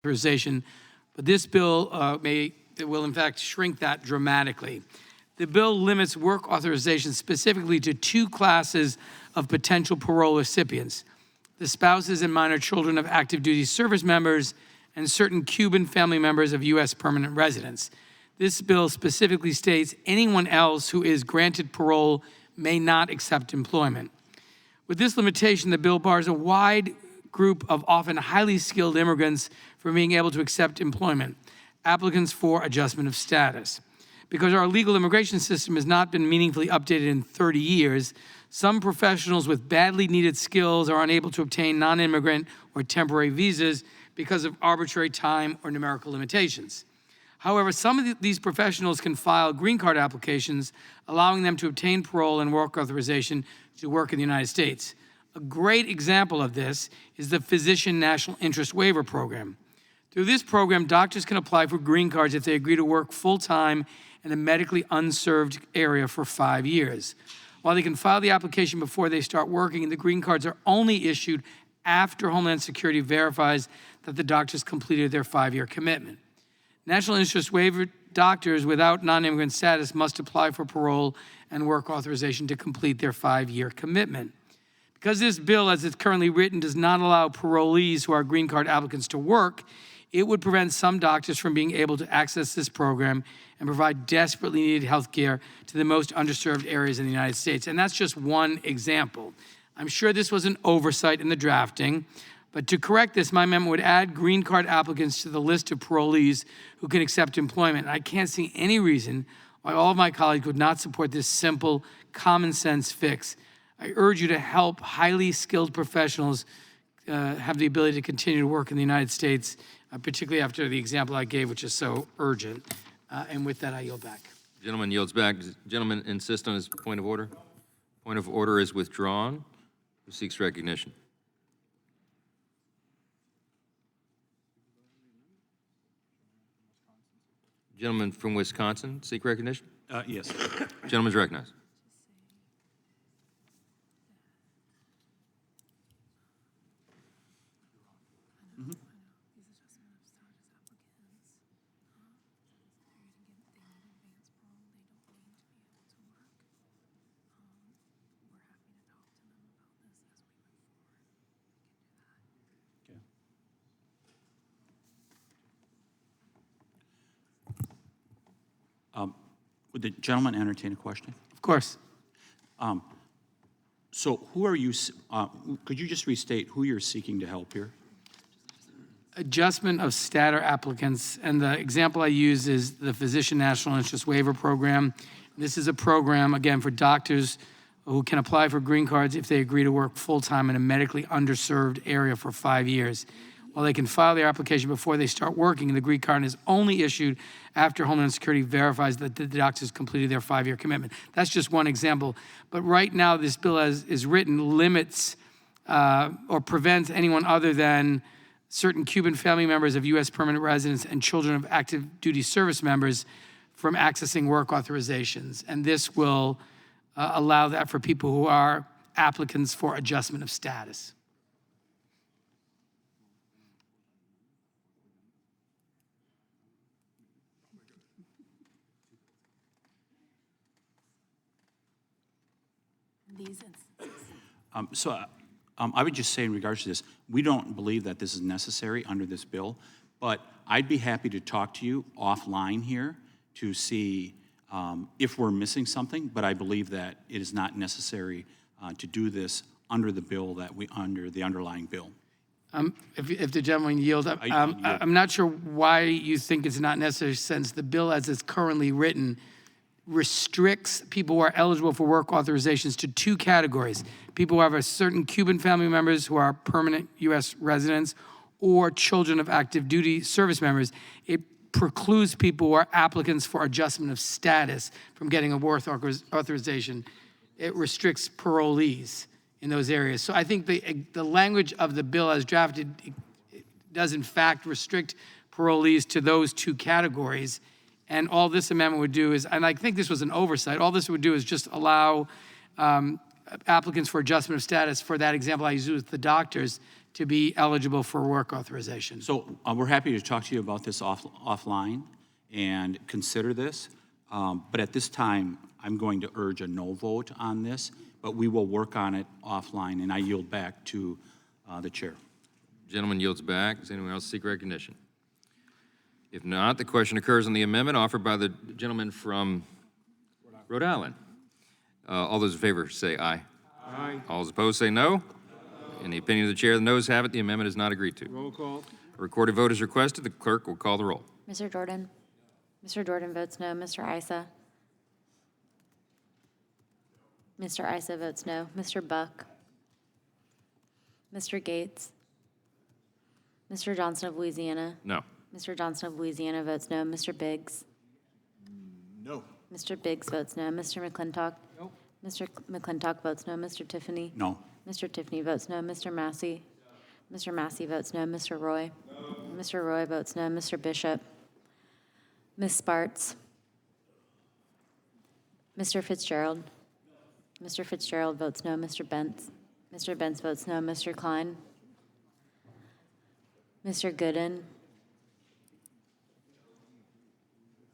authorization, but this bill will in fact shrink that dramatically. The bill limits work authorization specifically to two classes of potential parole recipients: the spouses and minor children of active duty service members and certain Cuban family members of U.S. permanent residents. This bill specifically states anyone else who is granted parole may not accept employment. With this limitation, the bill bars a wide group of often highly skilled immigrants from being able to accept employment, applicants for adjustment of status. Because our legal immigration system has not been meaningfully updated in 30 years, some professionals with badly needed skills are unable to obtain non-immigrant or temporary visas because of arbitrary time or numerical limitations. However, some of these professionals can file green card applications, allowing them to obtain parole and work authorization to work in the United States. A great example of this is the Physician National Interest Waiver Program. Through this program, doctors can apply for green cards if they agree to work full-time in a medically unserved area for 5 years. While they can file the application before they start working, the green cards are only issued after Homeland Security verifies that the doctors completed their 5-year commitment. National Interest Waiver doctors without non-immigrant status must apply for parole and work authorization to complete their 5-year commitment. Because this bill, as it's currently written, does not allow parolees who are green card applicants to work, it would prevent some doctors from being able to access this program and provide desperately needed health care to the most underserved areas in the United States. And that's just one example. I'm sure this was an oversight in the drafting, but to correct this, my amendment would add green card applicants to the list of parolees who can accept employment. I can't see any reason why all of my colleagues would not support this simple, common sense fix. I urge you to help highly skilled professionals have the ability to continue to work in the United States, particularly after the example I gave, which is so urgent. And with that, I yield back. Gentleman yields back. Gentleman insists on his point of order. Point of order is withdrawn. Who seeks recognition? Gentleman from Wisconsin, seek recognition? Yes. Gentleman's recognized. Would the gentleman entertain a question? Of course. So who are you, could you just restate who you're seeking to help here? Adjustment of status applicants, and the example I use is the Physician National Interest Waiver Program. This is a program, again, for doctors who can apply for green cards if they agree to work full-time in a medically underserved area for 5 years. While they can file their application before they start working, the green card is only issued after Homeland Security verifies that the doctors completed their 5-year commitment. That's just one example. But right now, this bill as is written limits or prevents anyone other than certain Cuban family members of U.S. permanent residents and children of active duty service members from accessing work authorizations. And this will allow that for people who are applicants for adjustment of status. I would just say in regards to this, we don't believe that this is necessary under this bill, but I'd be happy to talk to you offline here to see if we're missing something, but I believe that it is not necessary to do this under the bill under the underlying bill. If the gentleman yields, I'm not sure why you think it's not necessary, since the bill as it's currently written restricts people who are eligible for work authorizations to two categories: people who have a certain Cuban family members who are permanent U.S. residents, or children of active duty service members. It precludes people who are applicants for adjustment of status from getting a work authorization. It restricts parolees in those areas. So I think the language of the bill as drafted does in fact restrict parolees to those two categories. And all this amendment would do is, and I think this was an oversight, all this would do is just allow applicants for adjustment of status, for that example I used with the doctors, to be eligible for work authorization. So we're happy to talk to you about this offline and consider this. But at this time, I'm going to urge a no vote on this, but we will work on it offline, and I yield back to the chair. Gentleman yields back. Does anyone else seek recognition? If not, the question occurs on the amendment offered by the gentleman from Rhode Island. All those in favor say aye. Aye. All those opposed say no. In the opinion of the chair, the noes have it. The amendment is not agreed to. Roll call. A recorded vote is requested. The clerk will call the roll. Mr. Jordan? Mr. Jordan votes no. Mr. Issa? Mr. Issa votes no. Mr. Buck? Mr. Gates? Mr. Johnson of Louisiana? No. Mr. Johnson of Louisiana votes no. Mr. Biggs? No. Mr. Biggs votes no. Mr. McClintock? No. Mr. McClintock votes no. Mr. Tiffany? No. Mr. Tiffany votes no. Mr. Massey? Mr. Massey votes no. Mr. Roy? No. Mr. Roy votes no. Mr. Bishop? Ms. Sparts? Mr. Fitzgerald? Mr. Fitzgerald votes no. Mr. Bentz? Mr. Bentz votes no. Mr. Klein? Mr. Gooden?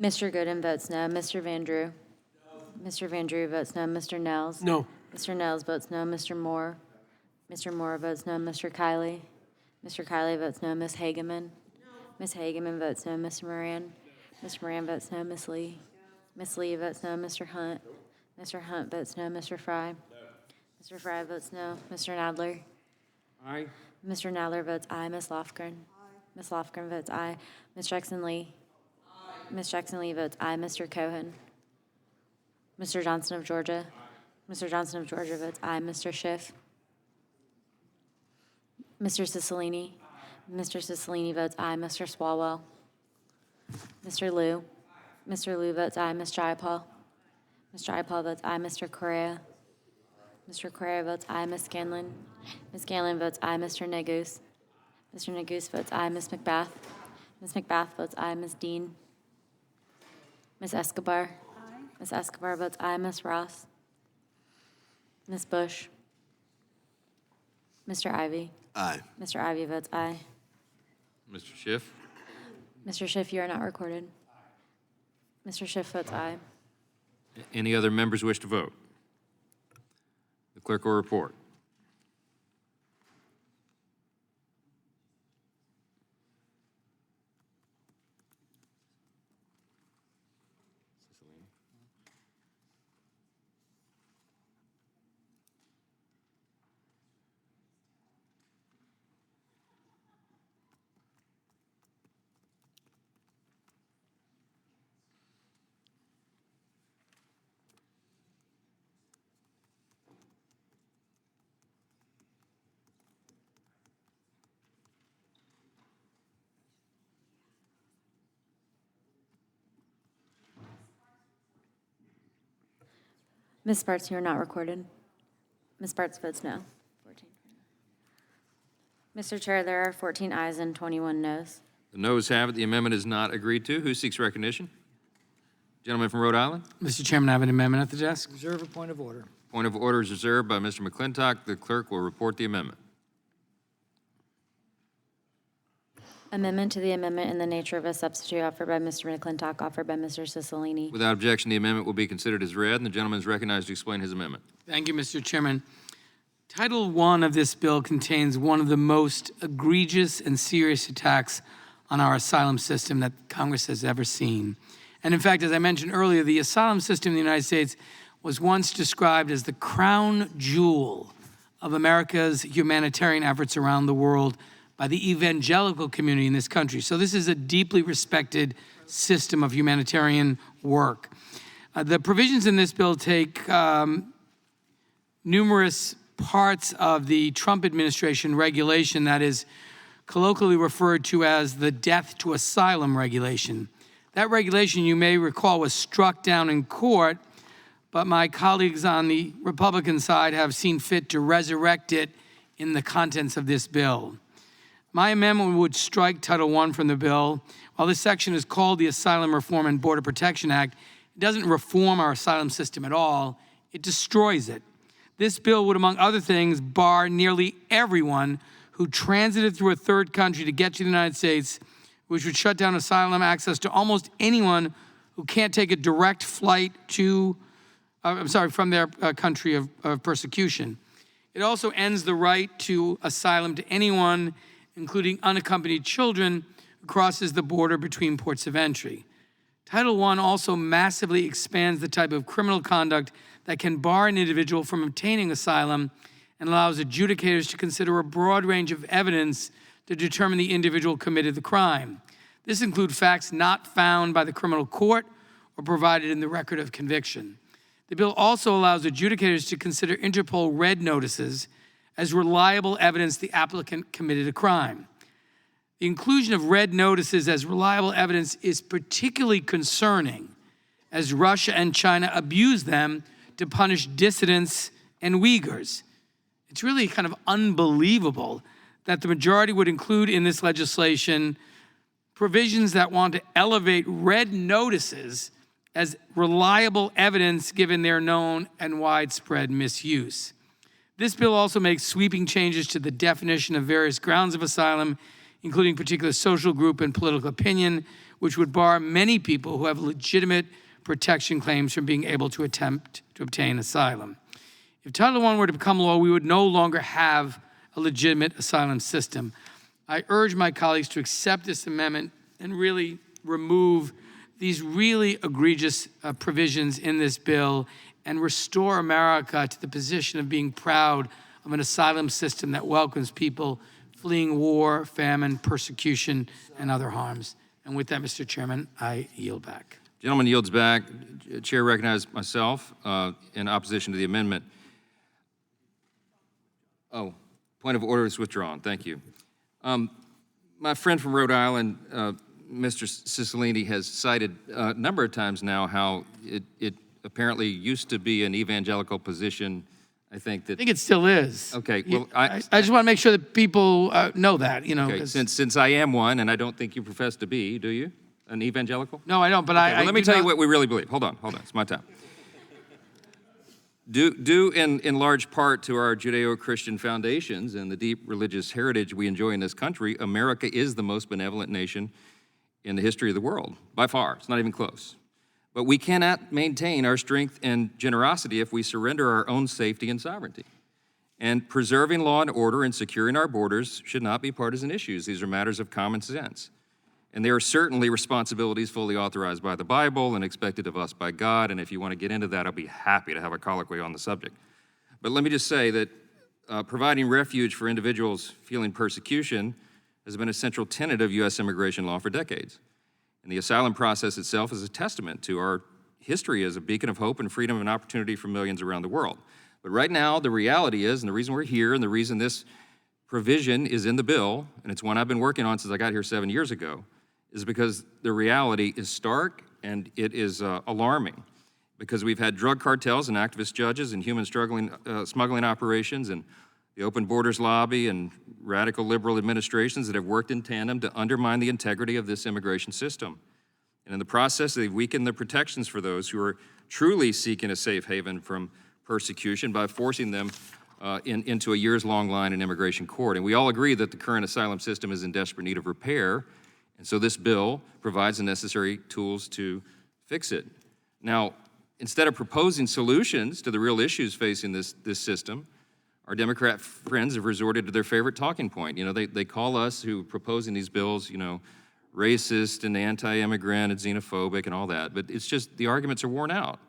Mr. Gooden votes no. Mr. Van Drew? Mr. Van Drew votes no. Mr. Nels? No. Mr. Nels votes no. Mr. Moore? Mr. Moore votes no. Mr. Kiley? Mr. Kiley votes no. Ms. Hageman? Ms. Hageman votes no. Mr. Moran? Mr. Moran votes no. Ms. Lee? Ms. Lee votes no. Mr. Hunt? Mr. Hunt votes no. Mr. Fry? Mr. Fry votes no. Mr. Nadler? Aye. Mr. Nadler votes aye. Ms. Lofgren? Ms. Lofgren votes aye. Ms. Jackson Lee? Ms. Jackson Lee votes aye. Mr. Cohen? Mr. Johnson of Georgia? Mr. Johnson of Georgia votes aye. Mr. Schiff? Mr. Cicilline? Mr. Cicilline votes aye. Mr. Swalwell? Mr. Liu? Mr. Liu votes aye. Ms. Jayapal? Ms. Jayapal votes aye. Mr. Correa? Mr. Correa votes aye. Ms. Scanlon? Ms. Scanlon votes aye. Mr. Negus? Mr. Negus votes aye. Ms. McBath? Ms. McBath votes aye. Ms. Dean? Ms. Escobar? Ms. Escobar votes aye. Ms. Ross? Ms. Bush? Mr. Ivy? Aye. Mr. Ivy votes aye. Mr. Schiff? Mr. Schiff, you are not recorded. Mr. Schiff votes aye. Any other members wish to vote? The clerk will report. Ms. Sparts, you are not recorded. Ms. Sparts votes no. 14. Mr. Chair, there are 14 ayes and 21 noes. The noes have it. The amendment is not agreed to. Who seeks recognition? Gentleman from Rhode Island. Mr. Chairman, I have an amendment at the desk. Reserve a point of order. Point of order is reserved by Mr. McClintock. The clerk will report the amendment. Amendment to the amendment in the nature of a substitute offered by Mr. McClintock, offered by Mr. Cicilline. Without objection, the amendment will be considered as read, and the gentleman is recognized to explain his amendment. Thank you, Mr. Chairman. Title I of this bill contains one of the most egregious and serious attacks on our asylum system that Congress has ever seen. And in fact, as I mentioned earlier, the asylum system in the United States was once described as the crown jewel of America's humanitarian efforts around the world by the evangelical community in this country. So this is a deeply respected system of humanitarian work. The provisions in this bill take numerous parts of the Trump administration regulation that is colloquially referred to as the death to asylum regulation. That regulation, you may recall, was struck down in court, but my colleagues on the Republican side have seen fit to resurrect it in the contents of this bill. My amendment would strike Title I from the bill. While this section is called the Asylum Reform and Border Protection Act, it doesn't reform our asylum system at all. It destroys it. This bill would, among other things, bar nearly everyone who transited through a third country to get to the United States, which would shut down asylum access to almost anyone who can't take a direct flight to, from their country of persecution. It also ends the right to asylum to anyone, including unaccompanied children, who crosses the border between ports of entry. Title I also massively expands the type of criminal conduct that can bar an individual from obtaining asylum and allows adjudicators to consider a broad range of evidence to determine the individual committed the crime. This includes facts not found by the criminal court or provided in the record of conviction. The bill also allows adjudicators to consider Interpol red notices as reliable evidence the applicant committed a crime. The inclusion of red notices as reliable evidence is particularly concerning as Russia and China abuse them to punish dissidents and Uyghurs. It's really kind of unbelievable that the majority would include in this legislation provisions that want to elevate red notices as reliable evidence given their known and widespread misuse. This bill also makes sweeping changes to the definition of various grounds of asylum, including particular social group and political opinion, which would bar many people who have legitimate protection claims from being able to attempt to obtain asylum. If Title I were to become law, we would no longer have a legitimate asylum system. I urge my colleagues to accept this amendment and really remove these really egregious provisions in this bill and restore America to the position of being proud of an asylum system that welcomes people fleeing war, famine, persecution, and other harms. And with that, Mr. Chairman, I yield back. Gentleman yields back. Chair recognizes myself in opposition to the amendment. Oh, point of order is withdrawn. Thank you. My friend from Rhode Island, Mr. Cicilline, has cited a number of times now how it apparently used to be an evangelical position. I think it still is. Okay. Well, I just want to make sure that people know that, you know. Okay, since I am one, and I don't think you profess to be, do you? An evangelical? No, I don't, but Okay, well, let me tell you what we really believe. Hold on, it's my time. Due in large part to our Judeo-Christian foundations and the deep religious heritage we enjoy in this country, America is the most benevolent nation in the history of the world, by far. It's not even close. But we cannot maintain our strength and generosity if we surrender our own safety and sovereignty. And preserving law and order and securing our borders should not be partisan issues. These are matters of common sense. And they are certainly responsibilities fully authorized by the Bible and expected of us by God. And if you want to get into that, I'll be happy to have a colloquy on the subject. But let me just say that providing refuge for individuals feeling persecution has been a central tenet of U.S. immigration law for decades. And the asylum process itself is a testament to our history as a beacon of hope and freedom and opportunity for millions around the world. But right now, the reality is, and the reason we're here, and the reason this provision is in the bill, and it's one I've been working on since I got here 7 years ago, is because the reality is stark and it is alarming. Because we've had drug cartels and activist judges and human smuggling operations and the open borders lobby and radical liberal administrations that have worked in tandem to undermine the integrity of this immigration system. And in the process, they've weakened the protections for those who are truly seeking a safe haven from persecution by forcing them into a years-long line in immigration court. And we all agree that the current asylum system is in desperate need of repair, and so this bill provides the necessary tools to fix it. Now, instead of proposing solutions to the real issues facing this system, our Democrat friends have resorted to their favorite talking point. You know, they call us who are proposing these bills, you know, racist and anti-immigrant and xenophobic and all that, but it's just the arguments are worn out.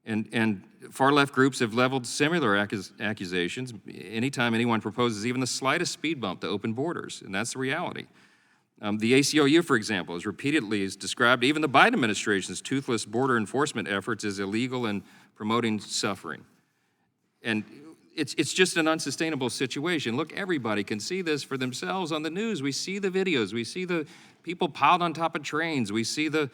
And far-left groups have leveled similar accusations anytime anyone proposes even the slightest speed bump to open borders, and that's the reality. The ACLU, for example, has repeatedly described even the Biden administration's toothless border enforcement efforts as illegal and promoting suffering. And it's just an unsustainable situation. Look, everybody can see this for themselves on the news. We see the videos. We see the people piled on top of trains. We see the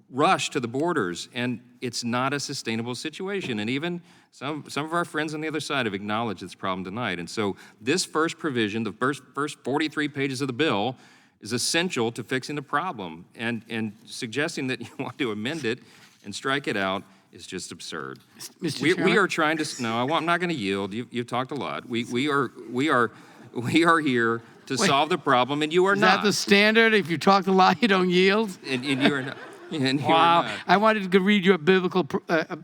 rush to the borders, and it's not a sustainable situation. And even some of our friends on the other side have acknowledged this problem tonight. And so this first provision, the first 43 pages of the bill, is essential to fixing the problem. And suggesting that you want to amend it and strike it out is just absurd. Mr. Chairman? We are trying to, no, I'm not going to yield. You've talked a lot. We are We are here to solve the problem, and you are Is not. that the standard? If you talk a lot, you don't yield? And you are not. And you are Wow. not. I wanted to read you a biblical passage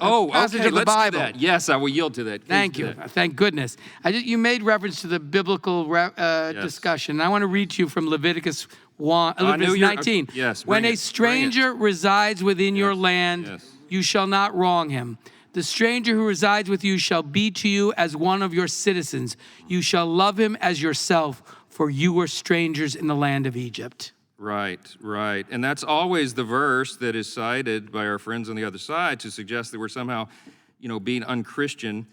Okay, of the let's Bible. do that. Yes, I will yield to that. Please Thank do you. that. Thank goodness. You made reference to the biblical discussion. I want to read to you from Leviticus 19. yes, When bring a it. stranger resides within your land, yes. you shall not wrong him. The stranger who resides with you shall be to you as one of your citizens. You shall love him as yourself, for you were strangers in the land of Egypt. Right, right. And that's always the verse that is cited by our friends on the other side to suggest that we're somehow, being unchristian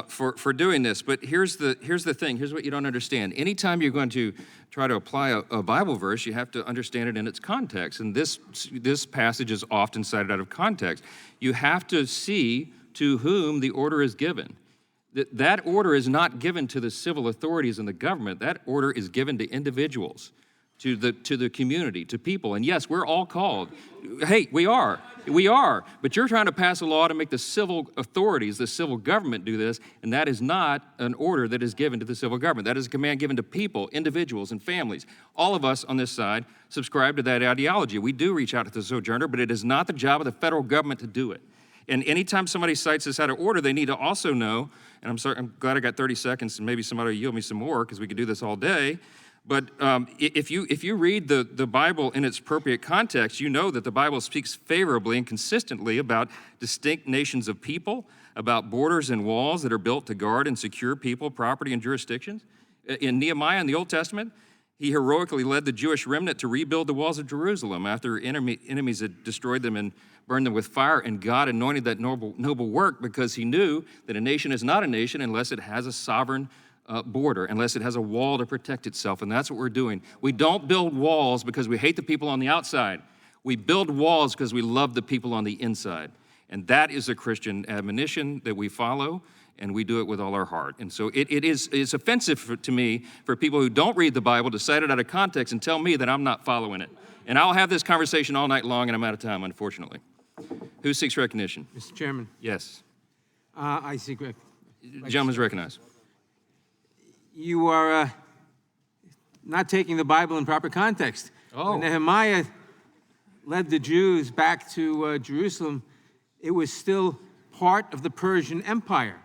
for doing this. But here's the thing. Here's what you don't understand. Anytime you're going to try to apply a Bible verse, you have to understand it in its context. And this passage is often cited out of context. You have to see to whom the order is given. That order is not given to the civil authorities and the government. That order is given to individuals, to the community, to people. And yes, we're all called. Hey, we are. But you're trying to pass a law to make the civil authorities, the civil government do this, and that is not an order that is given to the civil government. That is a command given to people, individuals, and families. All of us on this side subscribe to that ideology. We do reach out to the sojourner, but it is not the job of the federal government to do it. And anytime somebody cites this out of order, they need to also know, and I'm glad I got 30 seconds, and maybe somebody will yield me some more, because we could do this all day. But if you read the Bible in its appropriate context, you know that the Bible speaks favorably and consistently about distinct nations of people, about borders and walls that are built to guard and secure people, property, and jurisdictions. In Nehemiah in the Old Testament, he heroically led the Jewish remnant to rebuild the walls of Jerusalem after enemies had destroyed them and burned them with fire, and God anointed that noble work because he knew that a nation is not a nation unless it has a sovereign border, unless it has a wall to protect itself, and that's what we're doing. We don't build walls because we hate the people on the outside. We build walls because we love the people on the inside, and that is a Christian admonition that we follow, and we do it with all our heart. And so it's offensive to me for people who don't read the Bible to cite it out of context and tell me that I'm not following it. And I'll have this conversation all night long, and I'm out of time, unfortunately. Who seeks recognition? Mr. Chairman, Yes. I seek recognition. Gentleman's recognized. You are not taking the Bible in proper context. Oh. When Nehemiah led the Jews back to Jerusalem, it was still part of the Persian Empire.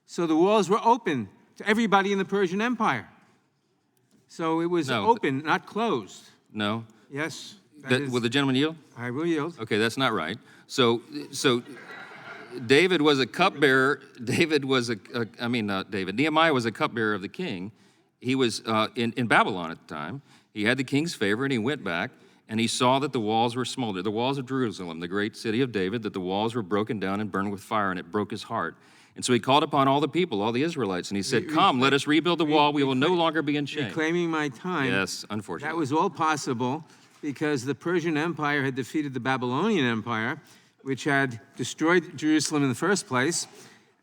So the walls were open to everybody in the Persian Empire. So it was open, not closed. No? Yes. Will the gentleman yield? I will yield. Okay, that's not right. So David was a cupbearer. Nehemiah was a cupbearer of the king. He was in Babylon at the time. He had the king's favor, and he went back, and he saw that the walls were smoldered. The walls of Jerusalem, the great city of David, that the walls were broken down and burned with fire, and it broke his heart. And so he called upon all the people, all the Israelites, and he said, "Come, let us rebuild the wall. We will no longer be in shame." Reclaiming my time. Yes, unfortunately. That was all possible because the Persian Empire had defeated the Babylonian Empire, which had destroyed Jerusalem in the first place.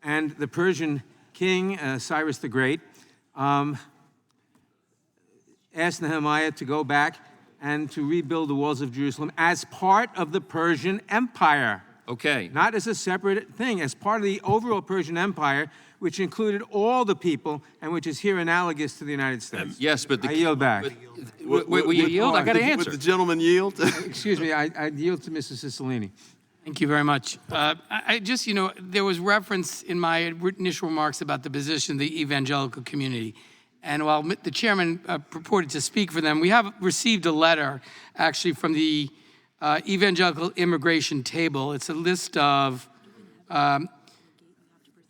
And the Persian king, Cyrus the Great, asked Nehemiah to go back and to rebuild the walls of Jerusalem as part of the Persian Empire. Okay. Not as a separate thing, as part of the overall Persian Empire, which included all the people and which is here analogous to the United States. Yes, but I yield back. Will you yield? I got to answer. Would the gentleman yield? Excuse me, I yield to Mrs. Cicilline. Thank you very much. I just, there was reference in my initial remarks about the position of the evangelical community. And while the chairman purported to speak for them, we have received a letter actually from the Evangelical Immigration Table. It's a list of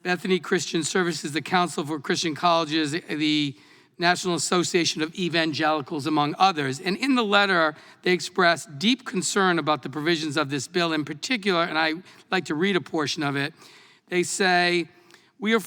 Bethany Christian Services, the Council for Christian Colleges, the National Association of Evangelicals, among others. And in the letter, they express deep concern about the provisions of this bill in particular, and I'd like to read a portion of it. They say, we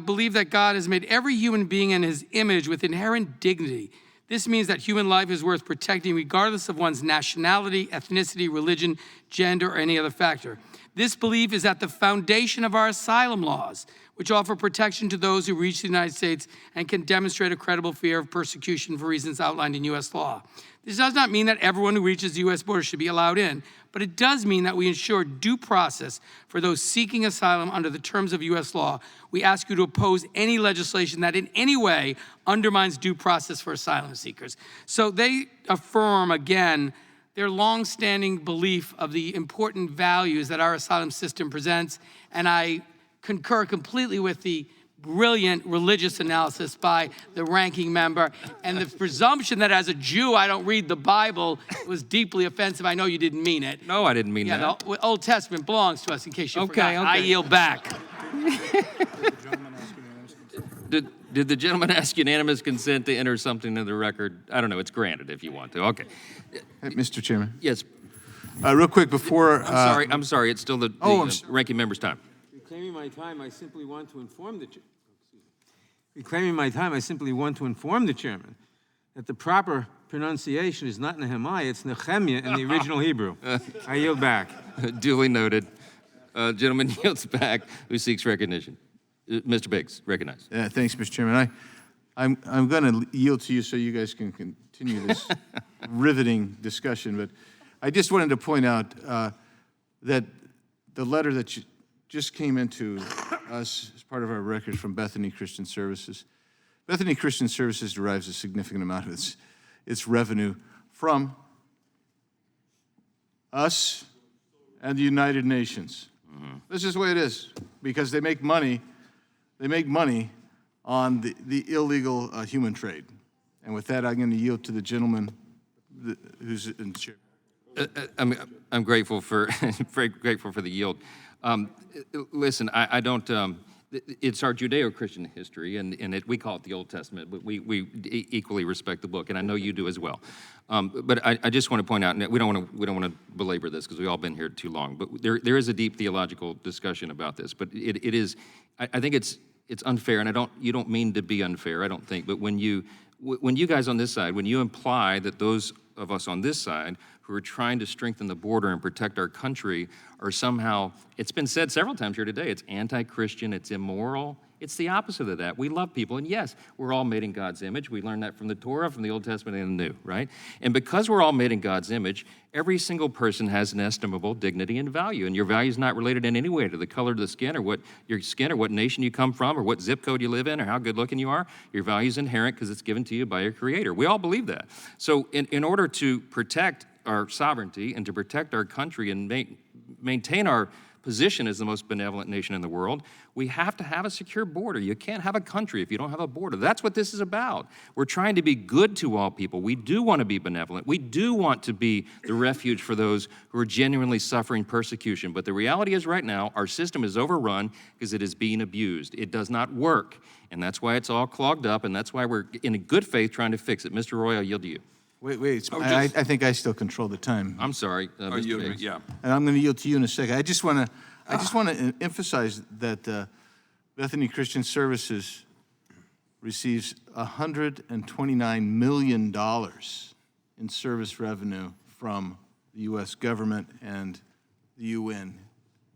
believe that God has made every human being in his image with inherent dignity. This means that human life is worth protecting regardless of one's nationality, ethnicity, religion, gender, or any other factor. This belief is at the foundation of our asylum laws, which offer protection to those who reach the United States and can demonstrate a credible fear of persecution for reasons outlined in U.S. law. This does not mean that everyone who reaches the U.S. border should be allowed in, but it does mean that we ensure due process for those seeking asylum under the terms of U.S. law. We ask you to oppose any legislation that in any way undermines due process for asylum seekers. So they affirm, again, their longstanding belief of the important values that our asylum system presents, and I concur completely with the brilliant religious analysis by the ranking member, and the presumption that as a Jew I don't read the Bible was deeply offensive. I know you didn't mean it. No, I didn't mean Yeah, that. the Old Testament belongs to us, in case you forgot. Okay. I yield back. Did the gentleman ask unanimous consent to enter something into the record? I don't know. It's granted if you want to. Okay. Hey, Mr. Chairman, Yes. real quick before. I'm sorry. It's still the ranking member's time. Reclaiming my time, I simply want to inform the Reclaiming my time, I simply want to inform the chairman that the proper pronunciation is not Nehemiah, it's Nehemiah in the original Hebrew. I yield back. Duly noted. Gentleman yields back. Who seeks recognition? Mr. Biggs, recognized. Thanks, Mr. Chairman. I'm going to yield to you so you guys can continue this riveting discussion. But I just wanted to point out that the letter that just came into us as part of our records from Bethany Christian Services. Bethany Christian Services derives a significant amount of its revenue from us and the United Nations. Mm-hmm. This is the way it is, because they make money. They make money on the illegal human trade. And with that, I'm going to yield to the gentleman who's in chair. I'm grateful for very grateful for the yield. Listen, I don't. It's our Judeo-Christian history, and we call it the Old Testament, but we equally respect the book, and I know you do as well. But I just want to point out, and we don't want to belabor this because we've all been here too long. But there is a deep theological discussion about this. But it is, I think it's unfair, and you don't mean to be unfair, I don't think. But when you guys on this side, when you imply that those of us on this side who are trying to strengthen the border and protect our country are somehow, it's been said several times here today, it's anti-Christian, it's immoral. It's the opposite of that. We love people, and yes, we're all made in God's image. We learned that from the Torah, from the Old Testament, and the New, right? And because we're all made in God's image, every single person has an estimable dignity and value, and your value is not related in any way to the color of the skin or what your skin or what nation you come from or what zip code you live in or how good looking you are. Your value is inherent because it's given to you by your Creator. We all believe that. So in order to protect our sovereignty and to protect our country and maintain our position as the most benevolent nation in the world, we have to have a secure border. You can't have a country if you don't have a border. That's what this is about. We're trying to be good to all people. We do want to be benevolent. We do want to be the refuge for those who are genuinely suffering persecution. But the reality is right now, our system is overrun because it is being abused. It does not work. And that's why it's all clogged up, and that's why we're in good faith trying to fix it. Mr. Roy, I'll yield to you. Wait. I think I still control the time. I'm sorry, Mr. Biggs. Yeah. And I'm going to yield to you in a second. I just want to emphasize that Bethany Christian Services receives $129 million in service revenue from the U.S. government and the UN,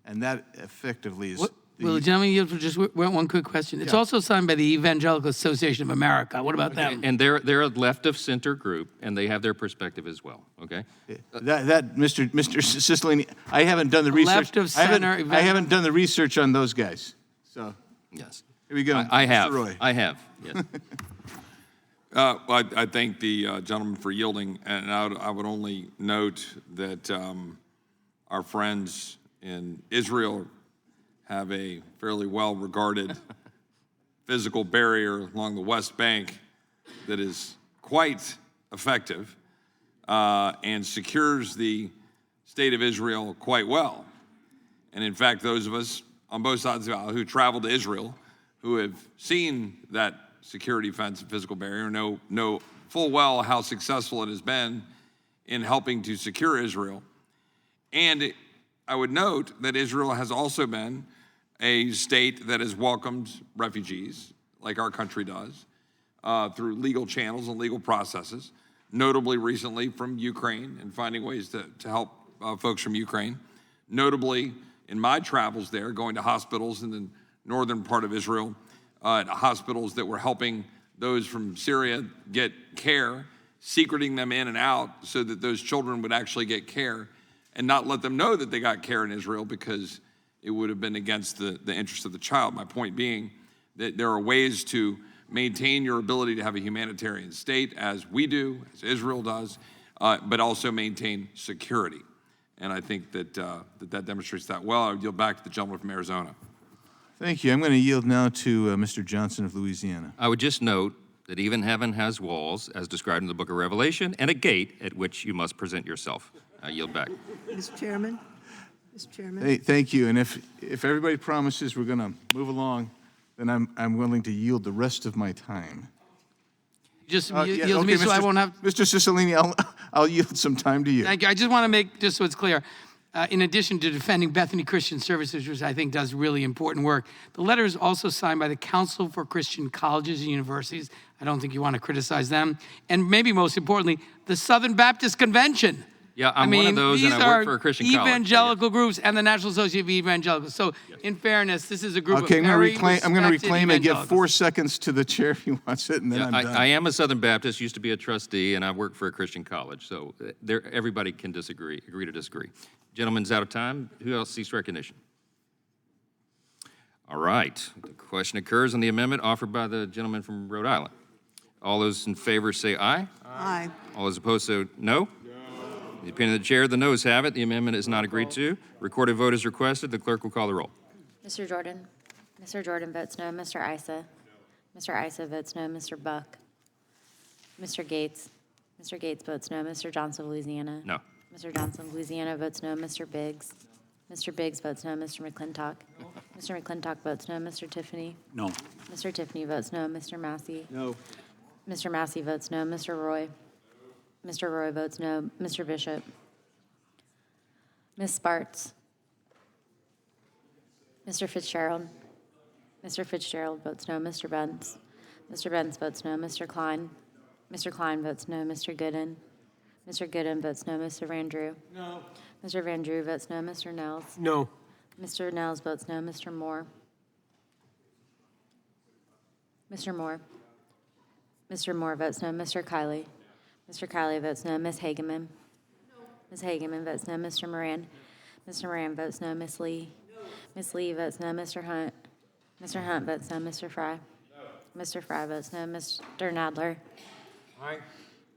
and that effectively is. Well, the gentleman yield for just one quick question. It's also signed by the Evangelical Association of America. What about them? And they're a left of center group, and they have their perspective as well. Okay. That Mr. Cicilline, I haven't done the research. Left of center, I haven't done the research on those guys. So Yes. here we go. I have. Mr. Roy. I have. Yes. Well, I thank the gentleman for yielding, and I would only note that our friends in Israel have a fairly well-regarded physical barrier along the West Bank that is quite effective and secures the state of Israel quite well. And in fact, those of us on both sides of the aisle who travel to Israel, who have seen that security fence and physical barrier, know full well how successful it has been in helping to secure Israel. And I would note that Israel has also been a state that has welcomed refugees, like our country does, through legal channels and legal processes, notably recently from Ukraine and finding ways to help folks from Ukraine, notably in my travels there, going to hospitals in the northern part of Israel, hospitals that were helping those from Syria get care, secreting them in and out so that those children would actually get care and not let them know that they got care in Israel because it would have been against the interest of the child. My point being that there are ways to maintain your ability to have a humanitarian state as we do, as Israel does, but also maintain security. And I think that that demonstrates that well. I would yield back to the gentleman from Arizona. Thank you. I'm going to yield now to Mr. Johnson of Louisiana. I would just note that even heaven has walls, as described in the book of Revelation, and a gate at which you must present yourself. I yield back. Mr. Chairman? Mr. Chairman? Hey, thank you. And if everybody promises we're going to move along, then I'm willing to yield the rest of my time. Just Yeah, yield to me okay, so I won't have. Mr. Cicilline, I'll yield some time to you. Thank you. I just want to make, just so it's clear, in addition to defending Bethany Christian Services, which I think does really important work, the letter is also signed by the Council for Christian Colleges and Universities. I don't think you want to criticize them. And maybe most importantly, the Southern Baptist Convention. Yeah, I'm one of those, and I work for a Christian college. Evangelical groups and the National Association of Evangelicals. So, in fairness, this is a group Okay, of I'm very going to reclaim and give evangelicals. 4 seconds to the chair if he wants it, and then Yeah, I'm done. I am a Southern Baptist, used to be a trustee, and I work for a Christian college. So everybody can agree to disagree. Gentleman's out of time. Who else seeks recognition? All right. The question occurs on the amendment offered by the gentleman from Rhode Island. All those in favor say aye. Aye. All those opposed say no. In the opinion of the chair, the noes have it. The amendment is not agreed to. Recorded vote is requested. The clerk will call the roll. Mr. Jordan? Mr. Jordan votes no. Mr. Issa? Mr. Issa votes no. Mr. Buck? Mr. Gates? Mr. Gates votes no. Mr. Johnson of Louisiana? No. Mr. Johnson of Louisiana votes no. Mr. Biggs? Mr. Biggs votes no. Mr. McClintock? Mr. McClintock votes no. Mr. Tiffany? No. Mr. Tiffany votes no. Mr. Massey? No. Mr. Massey votes no. Mr. Roy? Mr. Roy votes no. Mr. Bishop? Ms. Sparts? Mr. Fitzgerald? Mr. Fitzgerald votes no. Mr. Benz? Mr. Benz votes no. Mr. Klein? Mr. Klein votes no. Mr. Gooden? Mr. Gooden votes no. Mr. Van Drew? No. Mr. Van Drew votes no. Mr. Nels? No. Mr. Nels votes no. Mr. Moore? Mr. Moore? Mr. Moore votes no. Mr. Kiley? Mr. Kiley votes no. Ms. Hageman? Ms. Hageman votes no. Mr. Moran? Mr. Moran votes no. Ms. Lee? Ms. Lee votes no. Mr. Hunt? Mr. Hunt votes no. Mr. Fry? Mr. Fry votes no. Mr. Nadler? Aye.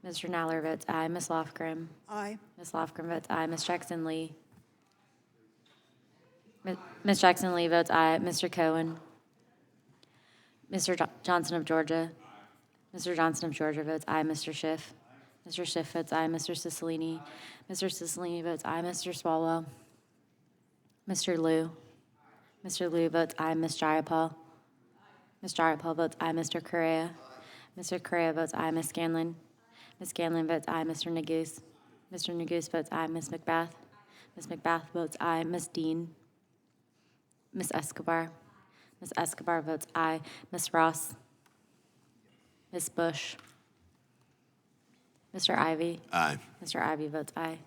Mr. Nadler votes aye. Ms. Lofgren? Aye. Ms. Lofgren votes aye. Ms. Jackson Lee? Ms. Jackson Lee votes aye. Mr. Cohen? Mr. Johnson of Georgia? Mr. Johnson of Georgia votes aye. Mr. Schiff? Mr. Schiff votes aye. Mr. Cicilline? Mr. Cicilline votes aye. Mr. Swalwell? Mr. Liu? Mr. Liu votes aye. Ms. Jayapal? Ms. Jayapal votes aye. Mr. Correa? Mr. Correa votes aye. Ms. Scanlon? Ms. Scanlon votes aye. Mr. Neguse? Mr. Neguse votes aye. Ms. McBath? Ms. McBath votes aye. Ms. Dean? Ms. Escobar? Ms. Escobar votes aye. Ms. Ross? Ms. Bush? Mr. Ivy? Aye. Mr. Ivy votes aye.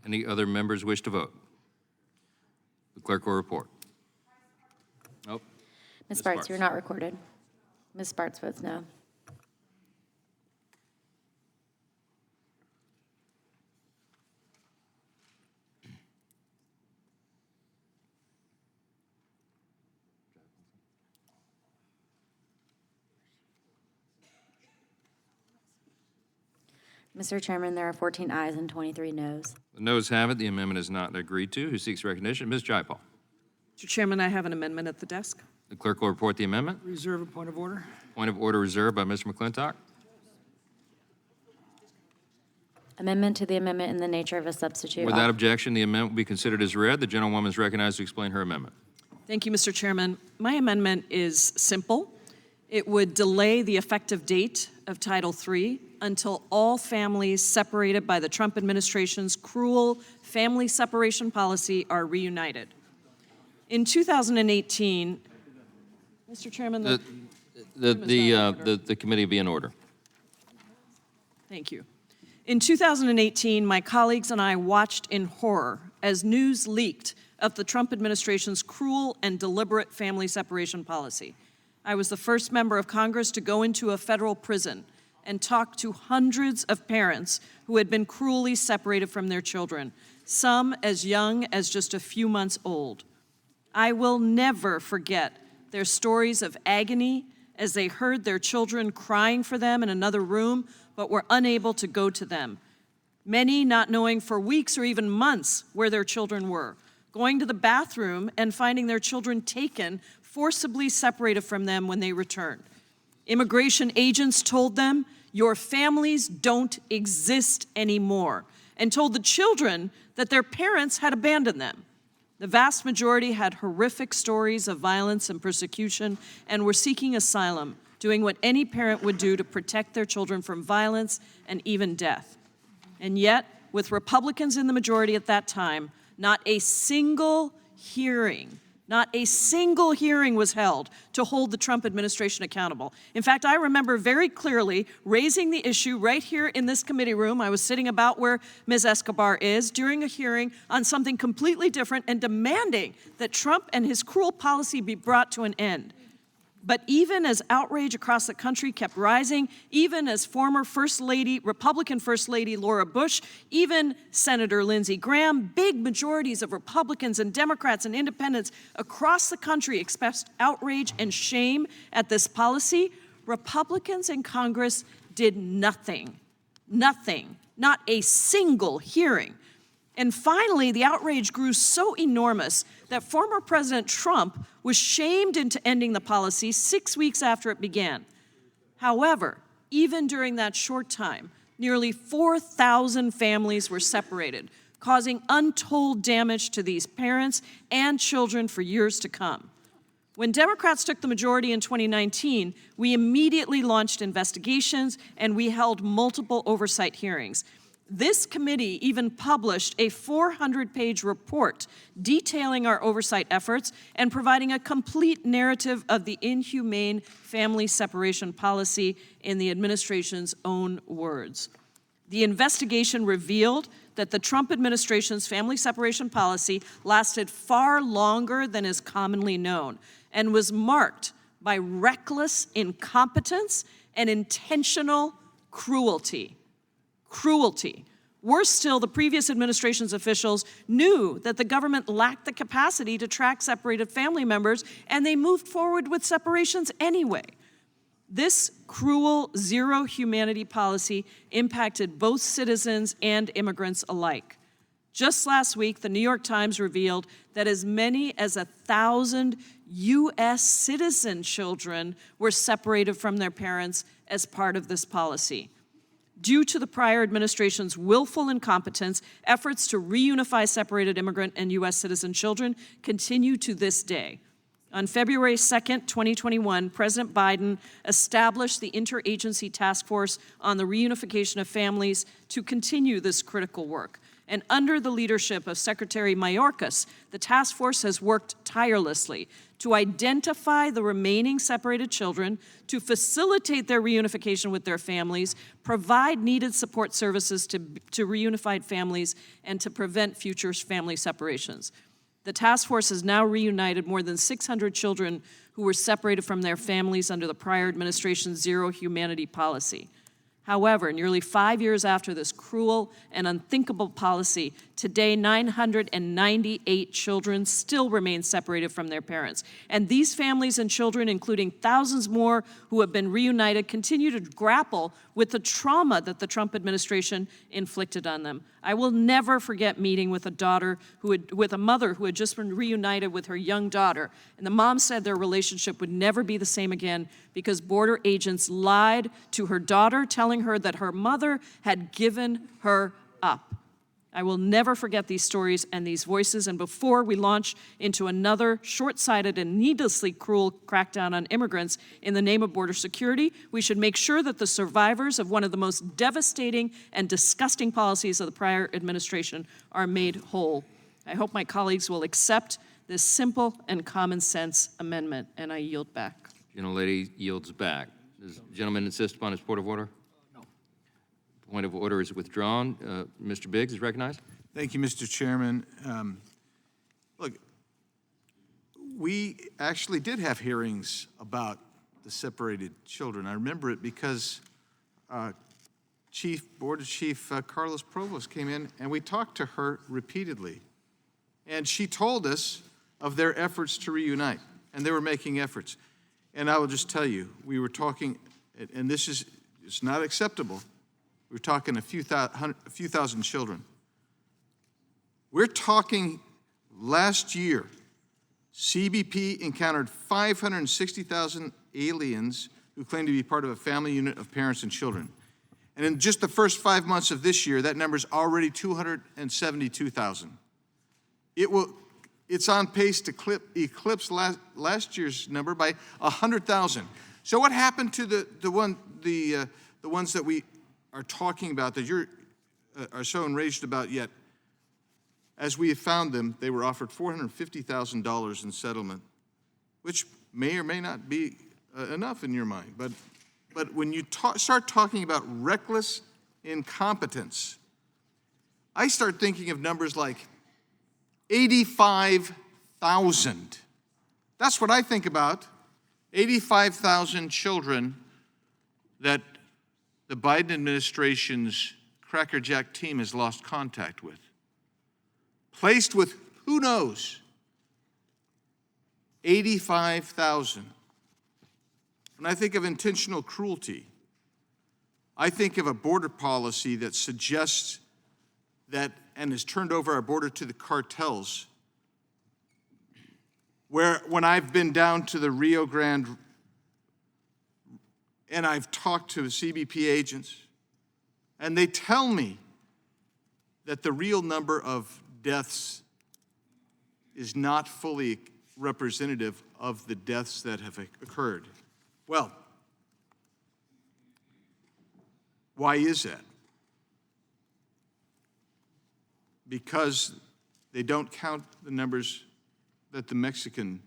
Any other members wish to vote? The clerk will report. Nope. Ms. Ms. Sparts, Sparks. you're not recorded. Ms. Sparts votes no. Mr. Chairman, there are 14 ayes and 23 noes. The noes have it. The amendment is not agreed to. Who seeks recognition? Ms. Jayapal. Mr. Chairman, I have an amendment at the desk. The clerk will report the amendment. Reserve a point of order. Point of order reserved by Mr. McClintock. Amendment to the amendment in the nature of a substitute. Without objection, the amendment will be considered as read. The gentlewoman is recognized to explain her amendment. Thank you, Mr. Chairman. My amendment is simple. It would delay the effective date of Title III until all families separated by the Trump administration's cruel family separation policy are reunited. In 2018, Mr. Chairman, The committee be in order. Thank you. In 2018, my colleagues and I watched in horror as news leaked of the Trump administration's cruel and deliberate family separation policy. I was the first member of Congress to go into a federal prison and talk to hundreds of parents who had been cruelly separated from their children, some as young as just a few months old. I will never forget their stories of agony as they heard their children crying for them in another room but were unable to go to them. Many not knowing for weeks or even months where their children were, going to the bathroom and finding their children taken, forcibly separated from them when they returned. Immigration agents told them, "Your families don't exist anymore," and told the children that their parents had abandoned them. The vast majority had horrific stories of violence and persecution and were seeking asylum, doing what any parent would do to protect their children from violence and even death. And yet, with Republicans in the majority at that time, not a single hearing was held to hold the Trump administration accountable. In fact, I remember very clearly raising the issue right here in this committee room. I was sitting about where Ms. Escobar is during a hearing on something completely different and demanding that Trump and his cruel policy be brought to an end. But even as outrage across the country kept rising, even as former Republican First Lady Laura Bush, even Senator Lindsey Graham, big majorities of Republicans and Democrats and independents across the country expressed outrage and shame at this policy, Republicans in Congress did nothing. Nothing. Not a single hearing. And finally, the outrage grew so enormous that former President Trump was shamed into ending the policy 6 weeks after it began. However, even during that short time, nearly 4,000 families were separated, causing untold damage to these parents and children for years to come. When Democrats took the majority in 2019, we immediately launched investigations and we held multiple oversight hearings. This committee even published a 400-page report detailing our oversight efforts and providing a complete narrative of the inhumane family separation policy in the administration's own words. The investigation revealed that the Trump administration's family separation policy lasted far longer than is commonly known and was marked by reckless incompetence and intentional cruelty. Cruelty. Worse still, the previous administration's officials knew that the government lacked the capacity to track separated family members, and they moved forward with separations anyway. This cruel, zero humanity policy impacted both citizens and immigrants alike. Just last week, the New York Times revealed that as many as 1,000 U.S. citizen children were separated from their parents as part of this policy. Due to the prior administration's willful incompetence, efforts to reunify separated immigrant and U.S. citizen children continue to this day. On February 2nd, 2021, President Biden established the Interagency Task Force on the Reunification of Families to continue this critical work. And under the leadership of Secretary Mayorkas, the task force has worked tirelessly to identify the remaining separated children, to facilitate their reunification with their families, provide needed support services to reunified families, and to prevent future family separations. The task force has now reunited more than 600 children who were separated from their families under the prior administration's zero humanity policy. However, nearly 5 years after this cruel and unthinkable policy, today 998 children still remain separated from their parents. And these families and children, including thousands more who have been reunited, continue to grapple with the trauma that the Trump administration inflicted on them. I will never forget meeting with a mother who had just been reunited with her young daughter. And the mom said their relationship would never be the same again because border agents lied to her daughter, telling her that her mother had given her up. I will never forget these stories and these voices, and before we launch into another short-sighted and needlessly cruel crackdown on immigrants in the name of border security, we should make sure that the survivors of one of the most devastating and disgusting policies of the prior administration are made whole. I hope my colleagues will accept this simple and common sense amendment, and I yield back. Gentlelady yields back. Does the gentleman insist upon his point of order? Point of order is withdrawn. Mr. Biggs is recognized. Thank you, Mr. Chairman. Look, we actually did have hearings about the separated children. I remember it because Board Chief Carlos Provost came in, and we talked to her repeatedly. And she told us of their efforts to reunite, and they were making efforts. And I will just tell you, we were talking, and it's not acceptable. We're talking a few thousand children. We're talking last year, CBP encountered 560,000 aliens who claim to be part of a family unit of parents and children. And in just the first 5 months of this year, that number's already 272,000. It's on pace to eclipse last year's number by 100,000. So what happened to the ones that we are talking about that you are so enraged about yet? As we have found them, they were offered $450,000 in settlement, which may or may not be enough in your mind. But when you start talking about reckless incompetence, I start thinking of numbers like 85,000. That's what I think about. 85,000 children that the Biden administration's crackerjack team has lost contact with. Placed with, who knows, 85,000. When I think of intentional cruelty, I think of a border policy that suggests that and has turned over our border to the cartels, where when I've been down to the Rio Grande and I've talked to CBP agents, and they tell me that the real number of deaths is not fully representative of the deaths that have occurred. Well, why is that? Because they don't count the numbers that the Mexican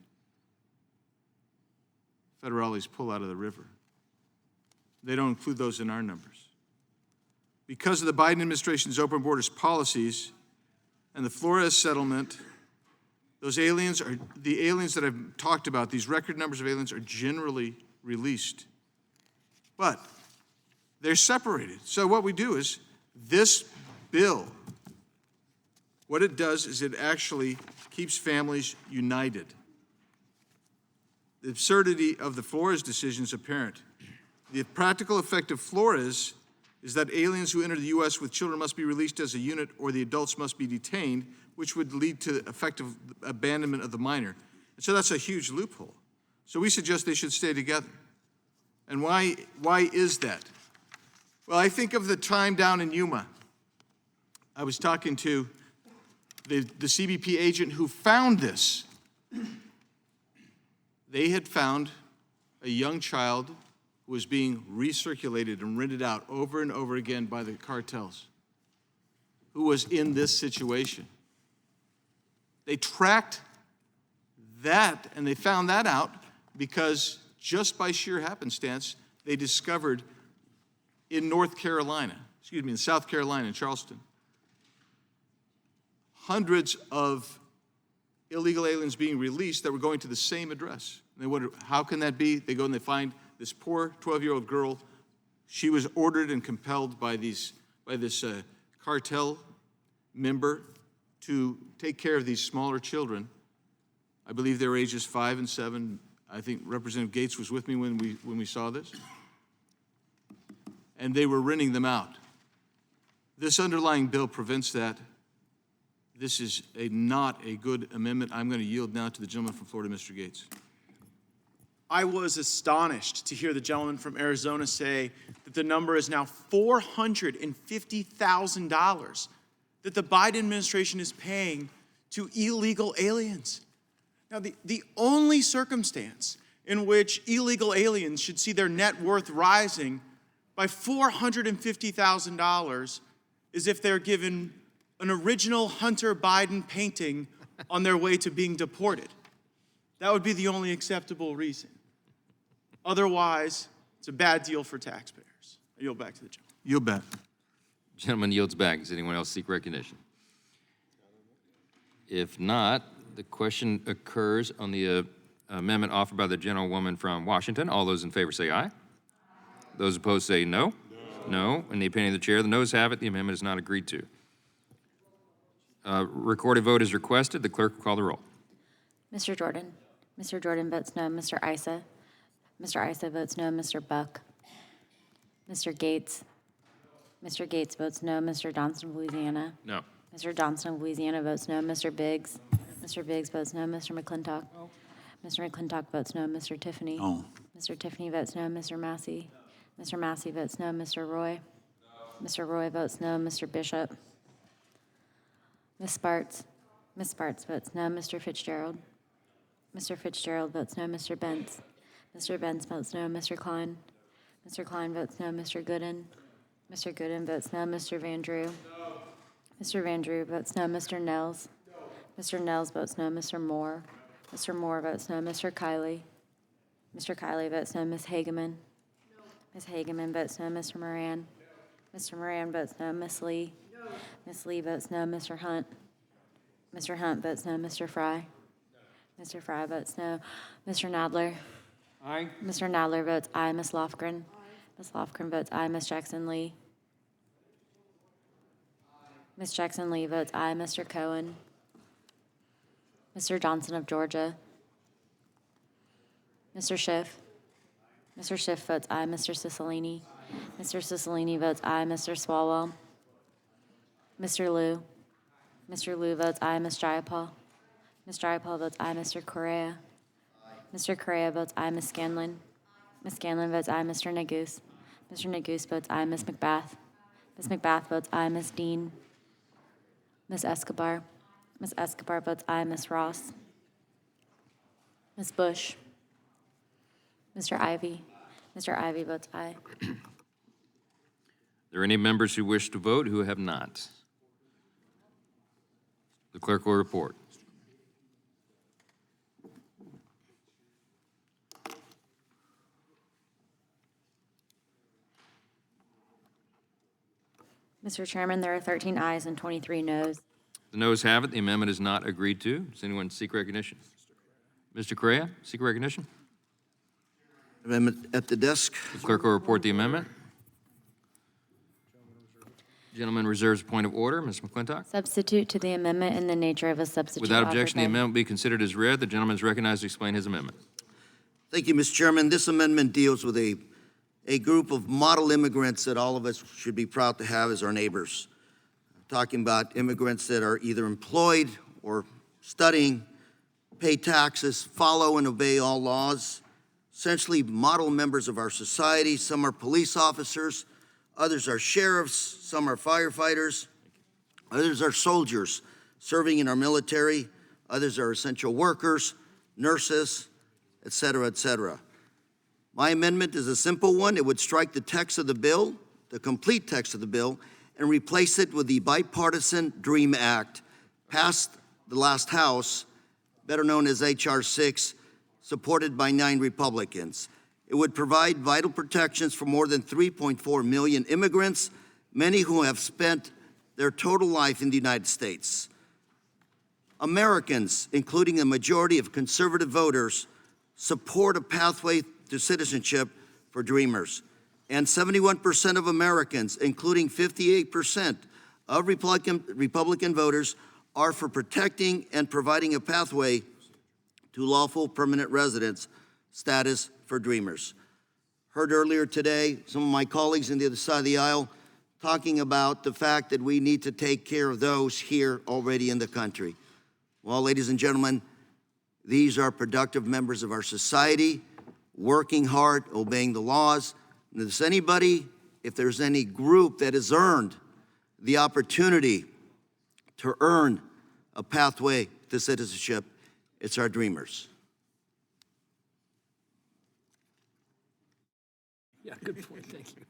federales pull out of the river. They don't include those in our numbers. Because of the Biden administration's open borders policies and the Flores settlement, those aliens are, the aliens that I've talked about, these record numbers of aliens are generally released. But they're separated. So what we do is, this bill, what it does is it actually keeps families united. The absurdity of the Flores decision is apparent. The practical effect of Flores is that aliens who enter the U.S. with children must be released as a unit, or the adults must be detained, which would lead to effective abandonment of the minor. And so that's a huge loophole. So we suggest they should stay together. And why is that? Well, I think of the time down in Yuma. I was talking to the CBP agent who found this. They had found a young child who was being recirculated and rented out over and over again by the cartels, who was in this situation. They tracked that, and they found that out because just by sheer happenstance, they discovered in South Carolina, in Charleston, hundreds of illegal aliens being released that were going to the same address. And they wonder, how can that be? They go and they find this poor 12-year-old girl. She was ordered and compelled by this cartel member to take care of these smaller children. I believe they were ages 5 and 7. I think Representative Gates was with me when we saw this. And they were renting them out. This underlying bill prevents that. This is not a good amendment. I'm going to yield now to the gentleman from Florida, Mr. Gates. I was astonished to hear the gentleman from Arizona say that the number is now $450,000 that the Biden administration is paying to illegal aliens. Now, the only circumstance in which illegal aliens should see their net worth rising by $450,000 is if they're given an original Hunter Biden painting on their way to being deported. That would be the only acceptable reason. Otherwise, it's a bad deal for taxpayers. I yield back to the gentleman. Yield back. Gentleman yields back. Does anyone else seek recognition? If not, The question occurs on the amendment offered by the gentlewoman from Washington. All those in favor say aye. Those opposed say no. No. In the opinion of the chair, the noes have it. The amendment is not agreed to. Recorded vote is requested. The clerk will call the roll. Mr. Jordan. Mr. Jordan votes no. Mr. Isa. Mr. Isa votes no. Mr. Buck. Mr. Gates. Mr. Gates votes no. Mr. Johnson of Louisiana. No. Mr. Johnson of Louisiana votes no. Mr. Biggs. Mr. Biggs votes no. Mr. McClintock. Mr. McClintock votes no. Mr. Tiffany. No. Mr. Tiffany votes no. Mr. Massey. Mr. Massey votes no. Mr. Roy. Mr. Roy votes no. Mr. Bishop. Ms. Sparts. Ms. Sparts votes no. Mr. Fitzgerald. Mr. Fitzgerald votes no. Mr. Benz. Mr. Benz votes no. Mr. Klein. Mr. Klein votes no. Mr. Gooden. Mr. Gooden votes no. Mr. Van Drew. Mr. Van Drew votes no. Mr. Nels. Mr. Nels votes no. Mr. Moore. Mr. Moore votes no. Mr. Kiley. Mr. Kiley votes no. Ms. Hageman. Ms. Hageman votes no. Mr. Moran. Mr. Moran votes no. Ms. Lee. Ms. Lee votes no. Mr. Hunt. Mr. Hunt votes no. Mr. Fry. Mr. Fry votes no. Mr. Nadler. Aye. Mr. Nadler votes aye. Ms. Lofgren. Ms. Lofgren votes aye. Ms. Jackson Lee. Ms. Jackson Lee votes aye. Mr. Cohen. Mr. Johnson of Georgia. Mr. Schiff. Mr. Schiff votes aye. Mr. Cicilline. Mr. Cicilline votes aye. Mr. Swalwell. Mr. Liu. Mr. Liu votes aye. Ms. Jayapal. Ms. Jayapal votes aye. Mr. Correa. Mr. Correa votes aye. Ms. Scanlon. Ms. Scanlon votes aye. Mr. Neguse. Mr. Neguse votes aye. Ms. McBath. Ms. McBath votes aye. Ms. Dean. Ms. Escobar. Ms. Escobar votes aye. Ms. Ross. Ms. Bush. Mr. Ivy. Mr. Ivy votes aye. Are there any members who wish to vote who have not? The clerk will report. Mr. Chairman, there are 13 ayes and 23 noes. The noes have it. The amendment is not agreed to. Does anyone seek recognition? Mr. Correa, seek recognition? Amendment at the desk. The clerk will report the amendment. Gentleman reserves a point of order. Ms. McClintock? Substitute to the amendment in the nature of a substitute. Without offered objection, the by- amendment be considered as read. The gentleman is recognized to explain his amendment. Thank you, Mr. Chairman. This amendment deals with a group of model immigrants that all of us should be proud to have as our neighbors. I'm talking about immigrants that are either employed or studying, pay taxes, follow and obey all laws, essentially model members of our society. Some are police officers, others are sheriffs, some are firefighters, others are soldiers serving in our military, others are essential workers, nurses, et cetera, et cetera. My amendment is a simple one. It would strike the text of the bill, the complete text of the bill, and replace it with the Bipartisan DREAM Act passed the last House, better known as H.R. 6, supported by 9 Republicans. It would provide vital protections for more than 3.4 million immigrants, many who have spent their total life in the United States. Americans, including the majority of conservative voters, support a pathway to citizenship for dreamers. And 71% of Americans, including 58% of Republican voters, are for protecting and providing a pathway to lawful permanent residence status for dreamers. Heard earlier today some of my colleagues on the other side of the aisle talking about the fact that we need to take care of those here already in the country. Well, ladies and gentlemen, these are productive members of our society, working hard, obeying the laws. And if there's any group that has earned the opportunity to earn a pathway to citizenship, it's our dreamers. Yeah, good point, thank you.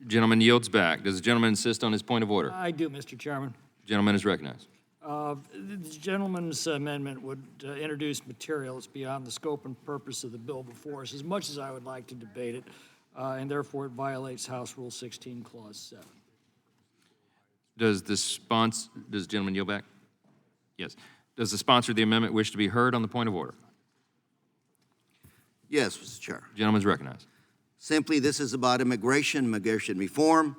Gentleman yields back. Does the gentleman insist on his point of order? I do, Mr. Chairman. Gentleman is recognized. The gentleman's amendment would introduce materials beyond the scope and purpose of the bill before us, as much as I would like to debate it, and therefore it violates House Rule 16, Clause 7. Does the gentleman yield back? Yes. Does the sponsor of the amendment wish to be heard on the point of order? Yes, Mr. Chair. Gentleman's recognized. Simply, this is about immigration reform.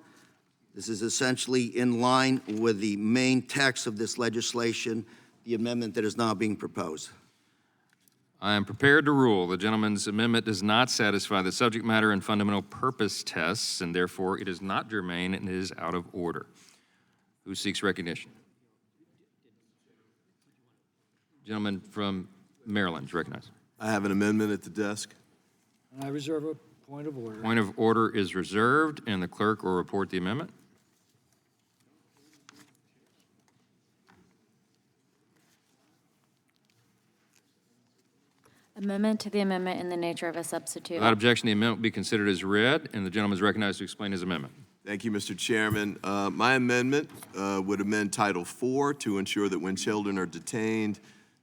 This is essentially in line with the main text of this legislation, the amendment that is now being proposed. I am prepared to rule the gentleman's amendment does not satisfy the subject matter and fundamental purpose tests, and therefore it is not germane and is out of order. Who seeks recognition? Gentleman from Maryland is recognized. I have an amendment at the desk. I reserve a point of order. Point of order is reserved, and the clerk will report the amendment. Amendment to the amendment in the nature of a substitute. Without objection, the amendment will be considered as read, and the gentleman is recognized to explain his amendment. Thank you, Mr. Chairman. My amendment would amend Title IV to ensure that when children are detained,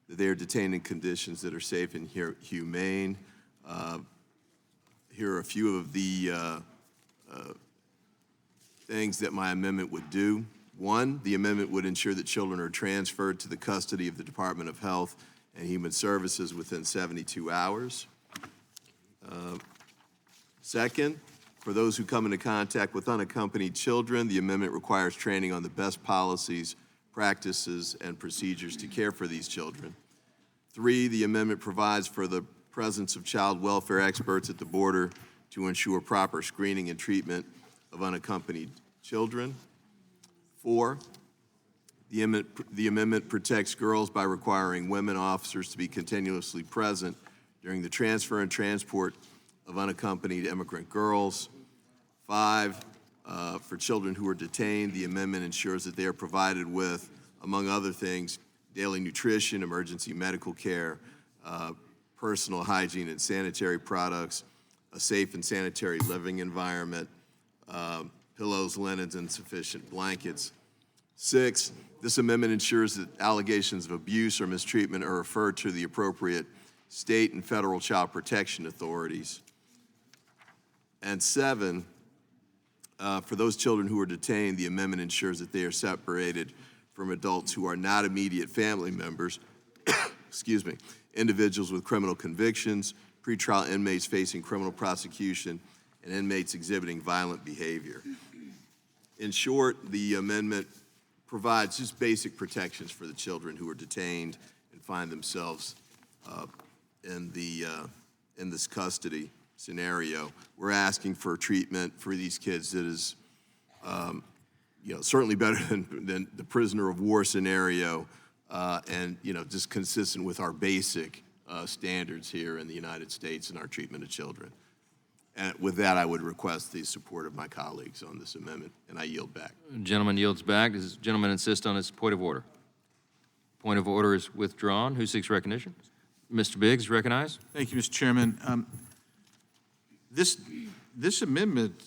that they are detained in conditions that are safe and humane. Here are a few of the things that my amendment would do. One, the amendment would ensure that children are transferred to the custody of the Department of Health and Human Services within 72 hours. Second, for those who come into contact with unaccompanied children, the amendment requires training on the best policies, practices, and procedures to care for these children. Three, the amendment provides for the presence of child welfare experts at the border to ensure proper screening and treatment of unaccompanied children. Four, the amendment protects girls by requiring women officers to be continuously present during the transfer and transport of unaccompanied immigrant girls. Five, for children who are detained, the amendment ensures that they are provided with, among other things, daily nutrition, emergency medical care, personal hygiene and sanitary products, a safe and sanitary living environment, pillows, linens, and sufficient blankets. Six, this amendment ensures that allegations of abuse or mistreatment are referred to the appropriate state and federal child protection authorities. And seven, for those children who are detained, the amendment ensures that they are separated from adults who are not immediate family members, excuse me, individuals with criminal convictions, pretrial inmates facing criminal prosecution, and inmates exhibiting violent behavior. In short, the amendment provides just basic protections for the children who are detained and find themselves in this custody scenario. We're asking for treatment for these kids that is, certainly better than the prisoner of war scenario, and just consistent with our basic standards here in the United States in our treatment of children. And with that, I would request the support of my colleagues on this amendment, and I yield back. Gentleman yields back. Does the gentleman insist on his point of order? Point of order is withdrawn. Who seeks recognition? Mr. Biggs, recognized. Thank you, Mr. Chairman. This amendment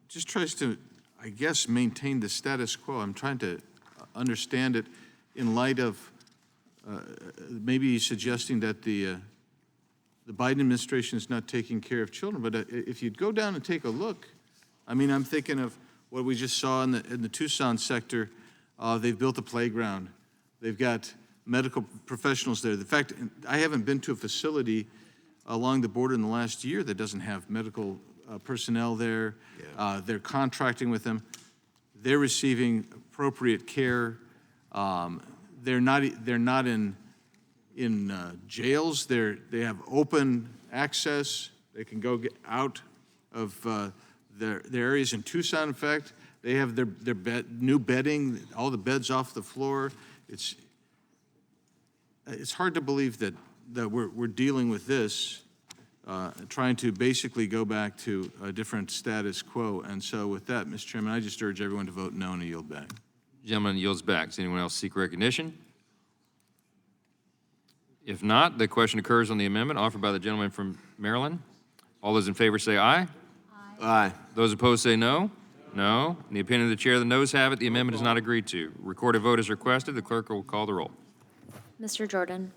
just tries to, I guess, maintain the status quo. I'm trying to understand it in light of maybe suggesting that the Biden administration is not taking care of children. But if you'd go down and take a look, I mean, I'm thinking of what we just saw in the Tucson sector. They've built a playground. They've got medical professionals there. The fact, I haven't been to a facility along the border in the last year that doesn't have medical personnel there. Yeah. They're contracting with them. They're receiving appropriate care. They're not in jails. They have open access. They can go get out of their areas. In Tucson, in fact, they have their new bedding, all the beds off the floor. It's hard to believe that we're dealing with this, trying to basically go back to a different status quo. And so with that, Mr. Chairman, I just urge everyone to vote no and yield back. Gentleman yields back. Does anyone else seek recognition? If not, the question occurs on the amendment offered by the gentleman from Maryland. All those in favor say aye. Aye. Aye. Those opposed say no. No. In the opinion of the chair, the noes have it. The amendment is not agreed to. Recorded vote is requested. The clerk will call the roll. Mr. Jordan.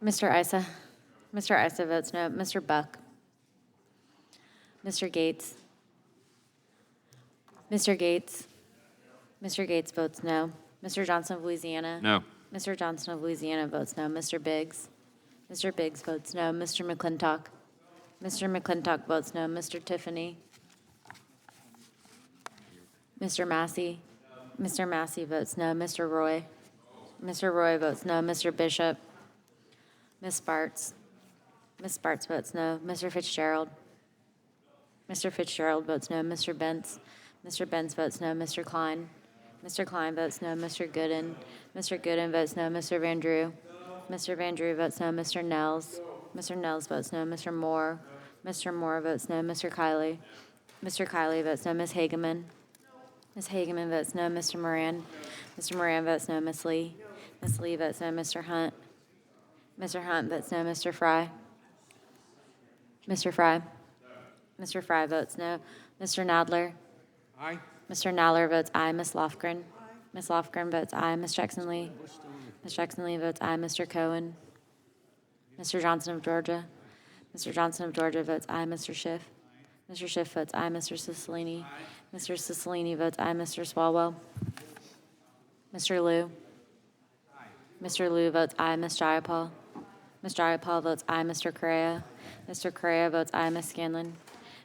Mr. Issa. Mr. Issa votes no. Mr. Buck. Mr. Gates. Mr. Gates. Mr. Gates votes no. Mr. Johnson of Louisiana? No. Mr. Johnson of Louisiana votes no. Mr. Biggs? Mr. Biggs votes no. Mr. McClintock? Mr. McClintock votes no. Mr. Tiffany? Mr. Massey? Mr. Massey votes no. Mr. Roy? Mr. Roy votes no. Mr. Bishop? Ms. Sparts? Ms. Sparts votes no. Mr. Fitzgerald? Mr. Fitzgerald votes no. Mr. Bentz? Mr. Bentz votes no. Mr. Klein? Mr. Klein votes no. Mr. Gooden? Mr. Gooden votes no. Mr. Van Drew? Mr. Van Drew votes no. Mr. Nels? Mr. Nels votes no. Mr. Moore? Mr. Moore votes no. Mr. Kiley? Mr. Kiley votes no. Ms. Hageman? Ms. Hageman votes no. Mr. Moran? Mr. Moran votes no. Ms. Lee? Ms. Lee votes no. Mr. Hunt? Mr. Hunt votes no. Mr. Fry? Mr. Fry? Mr. Fry votes no. Mr. Nadler? Aye. Mr. Nadler votes aye. Ms. Lofgren? Ms. Lofgren votes aye. Ms. Jackson Lee? Ms. Jackson Lee votes aye. Mr. Cohen? Mr. Johnson of Georgia? Mr. Johnson of Georgia votes aye. Mr. Schiff? Mr. Schiff votes aye. Mr. Cicilline? Mr. Cicilline votes aye. Mr. Swalwell? Mr. Liu? Mr. Liu votes aye. Ms. Jayapal? Ms. Jayapal votes aye. Mr. Correa? Mr. Correa votes aye. Ms. Scanlon?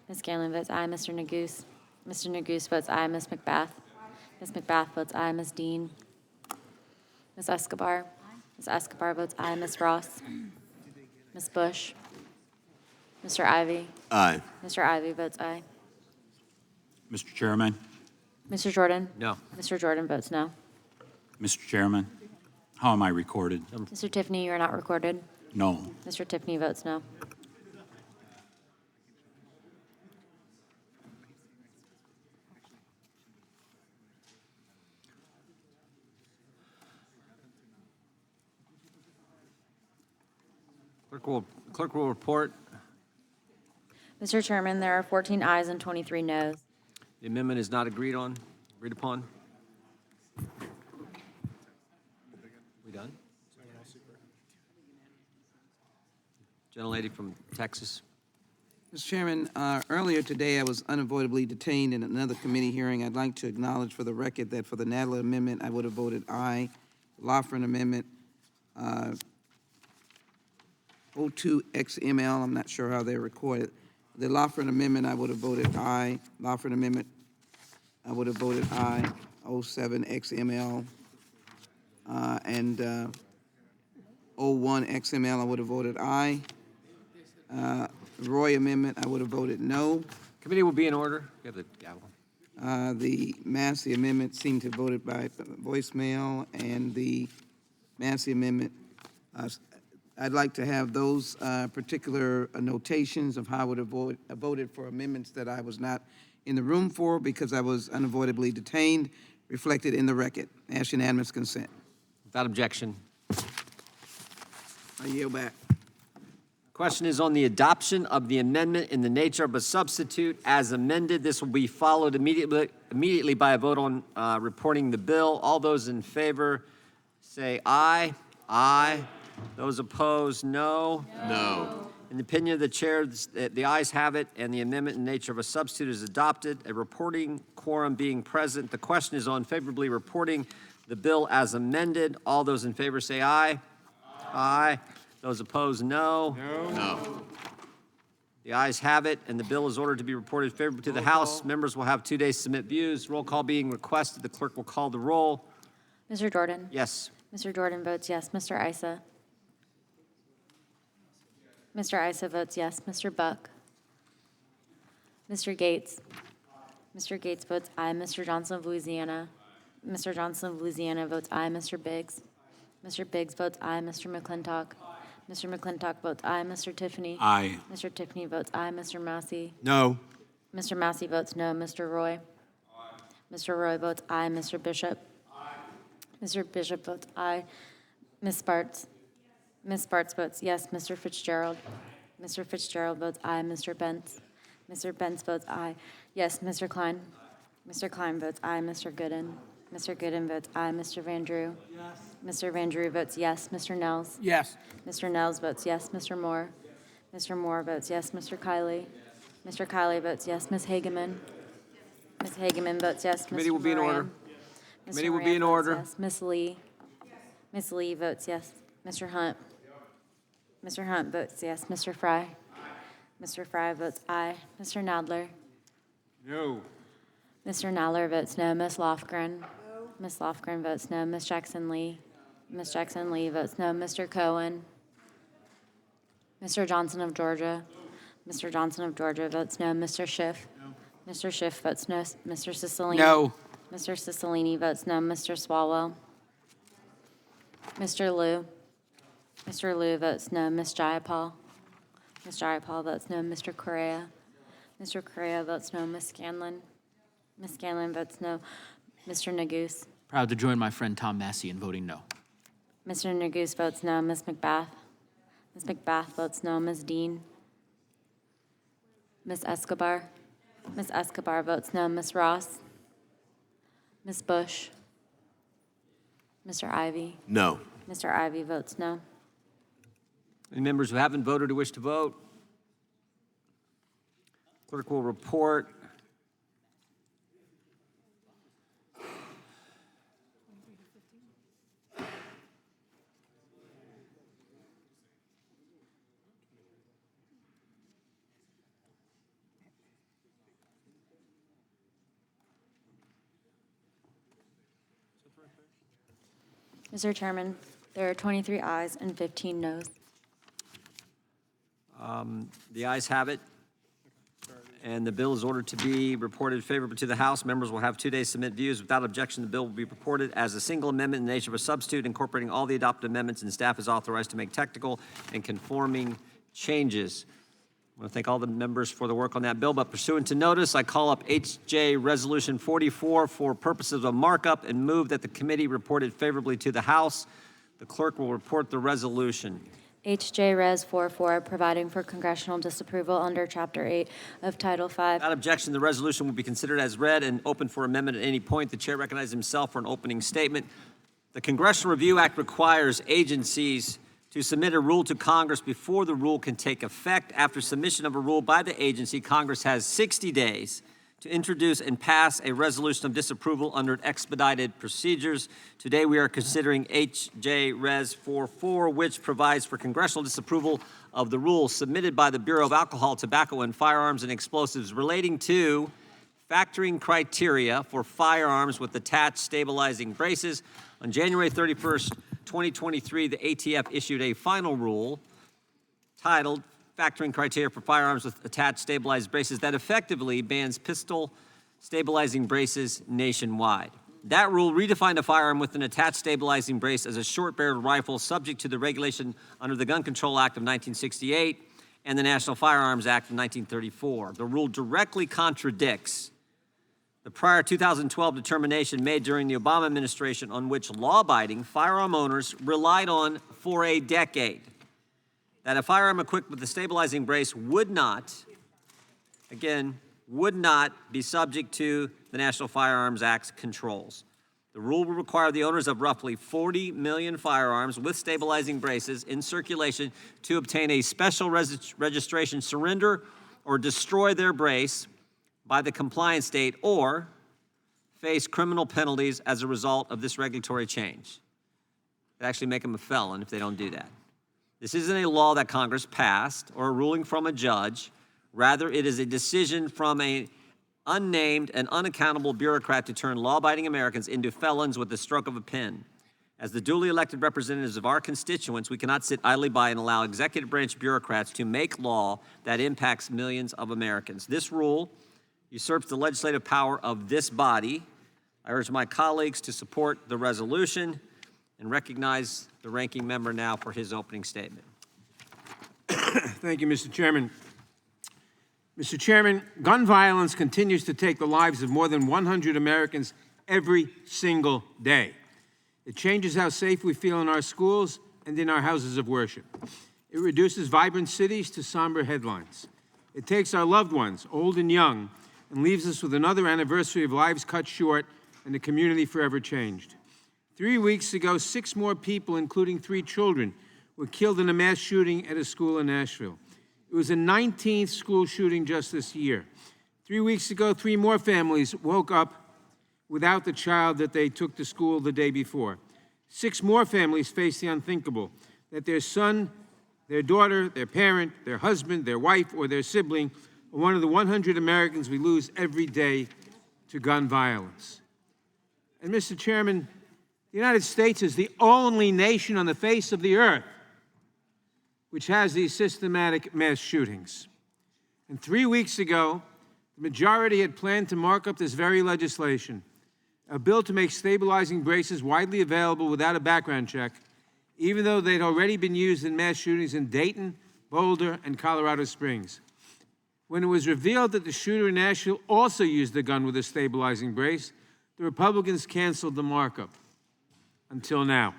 Ms. Scanlon votes aye. Mr. Neguse? Mr. Neguse votes aye. Ms. McBath? Ms. McBath votes aye. Ms. Dean? Ms. Escobar? Ms. Escobar votes aye. Ms. Ross? Ms. Bush? Mr. Ivy? Aye. Mr. Ivy votes aye. Mr. Chairman, Mr. Jordan? No. Mr. Jordan votes no. Mr. Chairman, how am I recorded? Mr. Tiffany, you are not recorded. No. Mr. Tiffany votes no. Clerk will report. Mr. Chairman, there are 14 ayes and 23 noes. The amendment is not agreed upon. We done? Gentlelady from Texas. Mr. Chairman, earlier today, I was unavoidably detained in another committee hearing. I'd like to acknowledge for the record that for the Nadler Amendment, I would have voted aye. Loughran Amendment, 02XML, I'm not sure how they're recorded. The Loughran Amendment, I would have voted aye. Loughran Amendment, I would have voted aye. 07XML, and 01XML, I would have voted aye. Roy Amendment, I would have voted no. Committee will be in order. You have the gavel. The Massey Amendment seemed to have voted by voicemail, and the Massey Amendment, I'd like to have those particular notations of how I would have voted for amendments that I was not in the room for because I was unavoidably detained, reflected in the record. Ask unanimous consent. Without objection. I yield back. Question is on the adoption of the amendment in the nature of a substitute as amended. This will be followed immediately by a vote on reporting the bill. All those in favor say aye. Aye. Those opposed, no. No. In the opinion of the chair, the ayes have it, and the amendment in nature of a substitute is adopted. A reporting quorum being present, the question is on favorably reporting the bill as amended. All those in favor say aye. Aye. Those opposed, no. No. The ayes have it, and the bill is ordered to be reported favorably to the House. Members will have 2 days to submit views. Roll call being requested. The clerk will call the roll. Mr. Jordan? Yes. Mr. Jordan votes yes. Mr. Issa? Mr. Issa votes yes. Mr. Buck? Mr. Gates? Mr. Gates votes aye. Mr. Johnson of Louisiana? Mr. Johnson of Louisiana votes aye. Mr. Biggs? Mr. Biggs votes aye. Mr. McClintock? Mr. McClintock votes aye. Mr. Tiffany? Aye. Mr. Tiffany votes aye. Mr. Massey? No. Mr. Massey votes no. Mr. Roy? Mr. Roy votes aye. Mr. Bishop? Mr. Bishop votes aye. Ms. Sparts? Ms. Sparts votes yes. Mr. Fitzgerald? Mr. Fitzgerald votes aye. Mr. Bentz? Mr. Bentz votes aye. Yes. Mr. Klein? Mr. Klein votes aye. Mr. Gooden? Mr. Gooden votes aye. Mr. Van Drew? Yes. Mr. Van Drew votes yes. Mr. Nels? Yes. Mr. Nels votes yes. Mr. Moore? Mr. Moore votes yes. Mr. Kiley? Mr. Kiley votes yes. Ms. Hageman? Ms. Hageman votes yes. Committee Mr. will be in order. Moran? Committee will be in order. Yes. Ms. Lee? Ms. Lee votes yes. Mr. Hunt? Mr. Hunt votes yes. Mr. Fry? Mr. Fry votes aye. Mr. Nadler? No. Mr. Nadler votes no. Ms. Lofgren? Ms. Lofgren votes no. Ms. Jackson Lee? Ms. Jackson Lee votes no. Mr. Cohen? Mr. Johnson of Georgia? Mr. Johnson of Georgia votes no. Mr. Schiff? Mr. Schiff votes no. Mr. Cicilline? No. Mr. Cicilline votes no. Mr. Swalwell? Mr. Liu? Mr. Liu votes no. Ms. Jayapal? Ms. Jayapal votes no. Mr. Correa? Mr. Correa votes no. Ms. Scanlon? Ms. Scanlon votes no. Mr. Neguse? Proud to join my friend Tom Massey in voting no. Mr. Neguse votes no. Ms. McBath? Ms. McBath votes no. Ms. Dean? Ms. Escobar? Ms. Escobar votes no. Ms. Ross? Ms. Bush? Mr. Ivy? No. Mr. Ivy votes no. Any members who haven't voted or wish to vote? Clerk will report. Mr. Chairman, there are 23 ayes and 15 noes. The ayes have it, and the bill is ordered to be reported favorably to the House. Members will have 2 days to submit views. Without objection, the bill will be reported as a single amendment in the nature of a substitute, incorporating all the adopted amendments, and staff is authorized to make technical and conforming changes. I want to thank all the members for the work on that bill, but pursuant to notice, I call up HJ Resolution 44 for purposes of markup and move that the committee report it favorably to the House. The clerk will report the resolution. HJ Res 44, providing for congressional disapproval under Chapter 8 of Title 5. Without objection, the resolution will be considered as read and open for amendment at any point. The chair recognizes himself for an opening statement. The Congressional Review Act requires agencies to submit a rule to Congress before the rule can take effect. After submission of a rule by the agency, Congress has 60 days to introduce and pass a resolution of disapproval under expedited procedures. Today we are considering HJ Res 44, which provides for congressional disapproval of the rule submitted by the Bureau of Alcohol, Tobacco, and Firearms and Explosives relating to factoring criteria for firearms with attached stabilizing braces. On January 31st, 2023, the ATF issued a final rule titled Factoring Criteria for Firearms with Attached Stabilized Braces that effectively bans pistol stabilizing braces nationwide. That rule redefined a firearm with an attached stabilizing brace as a short-barreled rifle subject to the regulation under the Gun Control Act of 1968 and the National Firearms Act of 1934. The rule directly contradicts the prior 2012 determination made during the Obama administration on which law-abiding firearm owners relied on for a decade, that a firearm equipped with a stabilizing brace would not be subject to the National Firearms Act's controls. The rule will require the owners of roughly 40 million firearms with stabilizing braces in circulation to obtain a special registration, surrender, or destroy their brace by the compliance date or face criminal penalties as a result of this regulatory change. It actually make them a felon if they don't do that. This isn't a law that Congress passed or a ruling from a judge. Rather, it is a decision from an unnamed and unaccountable bureaucrat to turn law-abiding Americans into felons with the stroke of a pen. As the duly elected representatives of our constituents, we cannot sit idly by and allow executive branch bureaucrats to make law that impacts millions of Americans. This rule usurps the legislative power of this body. I urge my colleagues to support the resolution and recognize the ranking member now for his opening statement. Thank you, Mr. Chairman. Mr. Chairman, gun violence continues to take the lives of more than 100 Americans every single day. It changes how safe we feel in our schools and in our houses of worship. It reduces vibrant cities to somber headlines. It takes our loved ones, old and young, and leaves us with another anniversary of lives cut short and a community forever changed. 3 weeks ago, 6 more people, including 3 children, were killed in a mass shooting at a school in Nashville. It was the 19th school shooting just this year. 3 weeks ago, 3 more families woke up without the child that they took to school the day before. 6 more families face the unthinkable, that their son, their daughter, their parent, their husband, their wife, or their sibling are one of the 100 Americans we lose every day to gun violence. And Mr. Chairman, the United States is the only nation on the face of the earth which has these systematic mass shootings. And 3 weeks ago, the majority had planned to mark up this very legislation, a bill to make stabilizing braces widely available without a background check, even though they'd already been used in mass shootings in Dayton, Boulder, and Colorado Springs. When it was revealed that the shooter in Nashville also used the gun with a stabilizing brace, the Republicans canceled the markup. Until now.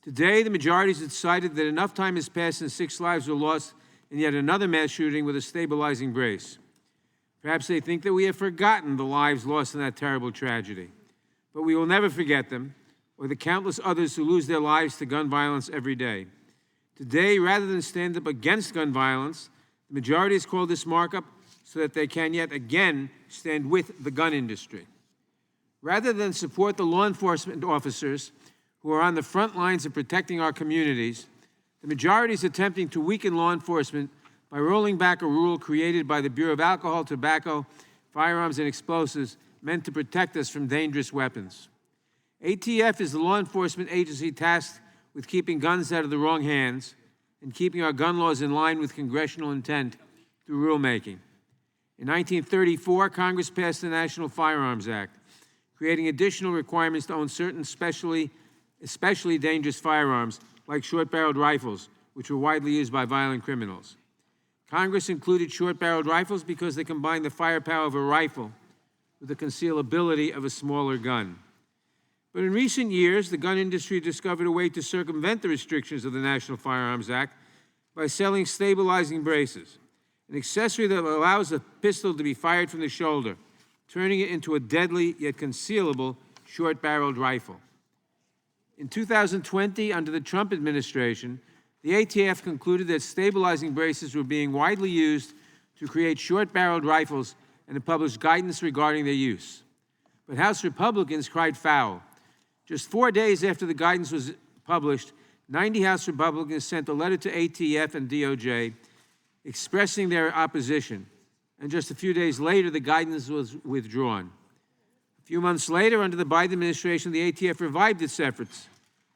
Today, the majority has decided that enough time has passed and 6 lives were lost in yet another mass shooting with a stabilizing brace. Perhaps they think that we have forgotten the lives lost in that terrible tragedy. But we will never forget them, or the countless others who lose their lives to gun violence every day. Today, rather than stand up against gun violence, the majority has called this markup so that they can yet again stand with the gun industry. Rather than support the law enforcement officers who are on the front lines of protecting our communities, the majority is attempting to weaken law enforcement by rolling back a rule created by the Bureau of Alcohol, Tobacco, Firearms, and Explosives meant to protect us from dangerous weapons. ATF is the law enforcement agency tasked with keeping guns out of the wrong hands and keeping our gun laws in line with congressional intent through rulemaking. In 1934, Congress passed the National Firearms Act, creating additional requirements to own certain especially dangerous firearms like short-barreled rifles, which were widely used by violent criminals. Congress included short-barreled rifles because they combine the firepower of a rifle with the concealability of a smaller gun. But in recent years, the gun industry discovered a way to circumvent the restrictions of the National Firearms Act by selling stabilizing braces, an accessory that allows a pistol to be fired from the shoulder, turning it into a deadly yet concealable short-barreled rifle. In 2020, under the Trump administration, the ATF concluded that stabilizing braces were being widely used to create short-barreled rifles and to publish guidance regarding their use. But House Republicans cried foul. Just 4 days after the guidance was published, 90 House Republicans sent a letter to ATF and DOJ expressing their opposition. And just a few days later, the guidance was withdrawn. A few months later, under the Biden administration, the ATF revived its efforts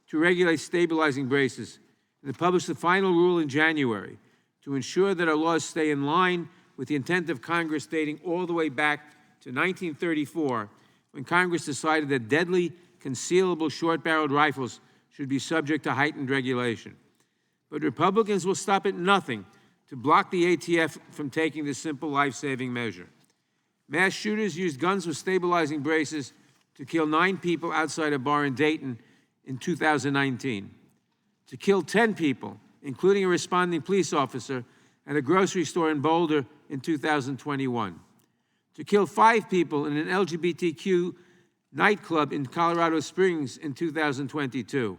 to regulate stabilizing braces, and it published the final rule in January to ensure that our laws stay in line with the intent of Congress dating all the way back to 1934, when Congress decided that deadly, concealable short-barreled rifles should be subject to heightened regulation. But Republicans will stop at nothing to block the ATF from taking this simple life-saving measure. Mass shooters used guns with stabilizing braces to kill 9 people outside a bar in Dayton in 2019, to kill 10 people, including a responding police officer, at a grocery store in Boulder in 2021, to kill 5 people in an LGBTQ nightclub in Colorado Springs in 2022,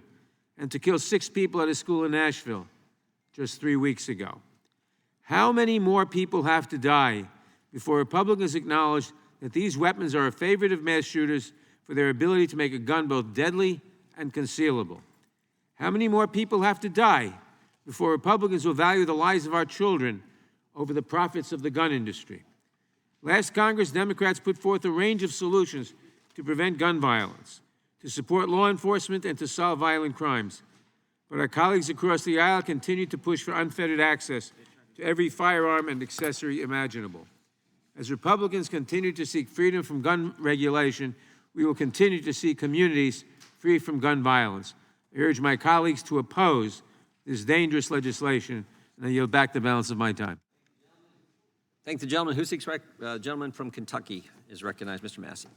and to kill 6 people at a school in Nashville just 3 weeks ago. How many more people have to die before Republicans acknowledge that these weapons are a favorite of mass shooters for their ability to make a gun both deadly and concealable? How many more people have to die before Republicans will value the lives of our children over the profits of the gun industry? Last Congress, Democrats put forth a range of solutions to prevent gun violence, to support law enforcement, and to solve violent crimes. But our colleagues across the aisle continue to push for unfettered access to every firearm and accessory imaginable. As Republicans continue to seek freedom from gun regulation, we will continue to see communities free from gun violence. I urge my colleagues to oppose this dangerous legislation, and I yield back the balance of my time. Thank the gentleman. Who seeks gentleman from Kentucky is recognized. Mr. Massey.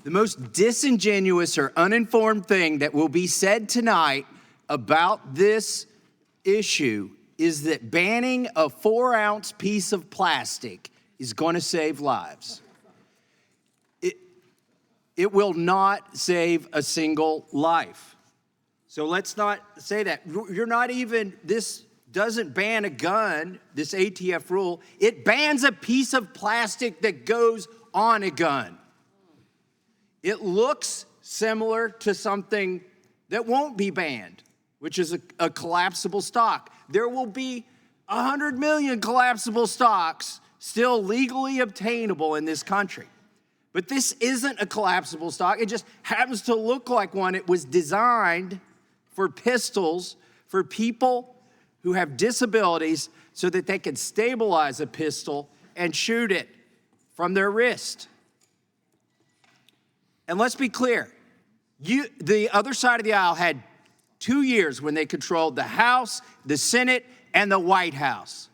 The most disingenuous or uninformed thing that will be said tonight about this issue is that banning a 4-ounce piece of plastic is going to save lives. It will not save a single life. So let's not say that. You're not even, this doesn't ban a gun, this ATF rule. It bans a piece of plastic that goes on a gun. It looks similar to something that won't be banned, which is a collapsible stock. There will be 100 million collapsible stocks still legally obtainable in this country. But this isn't a collapsible stock. It just happens to look like one. It was designed for pistols for people who have disabilities so that they can stabilize a pistol and shoot it from their wrist. And let's be clear, the other side of the aisle had 2 years when they controlled the House, the Senate, and the White House.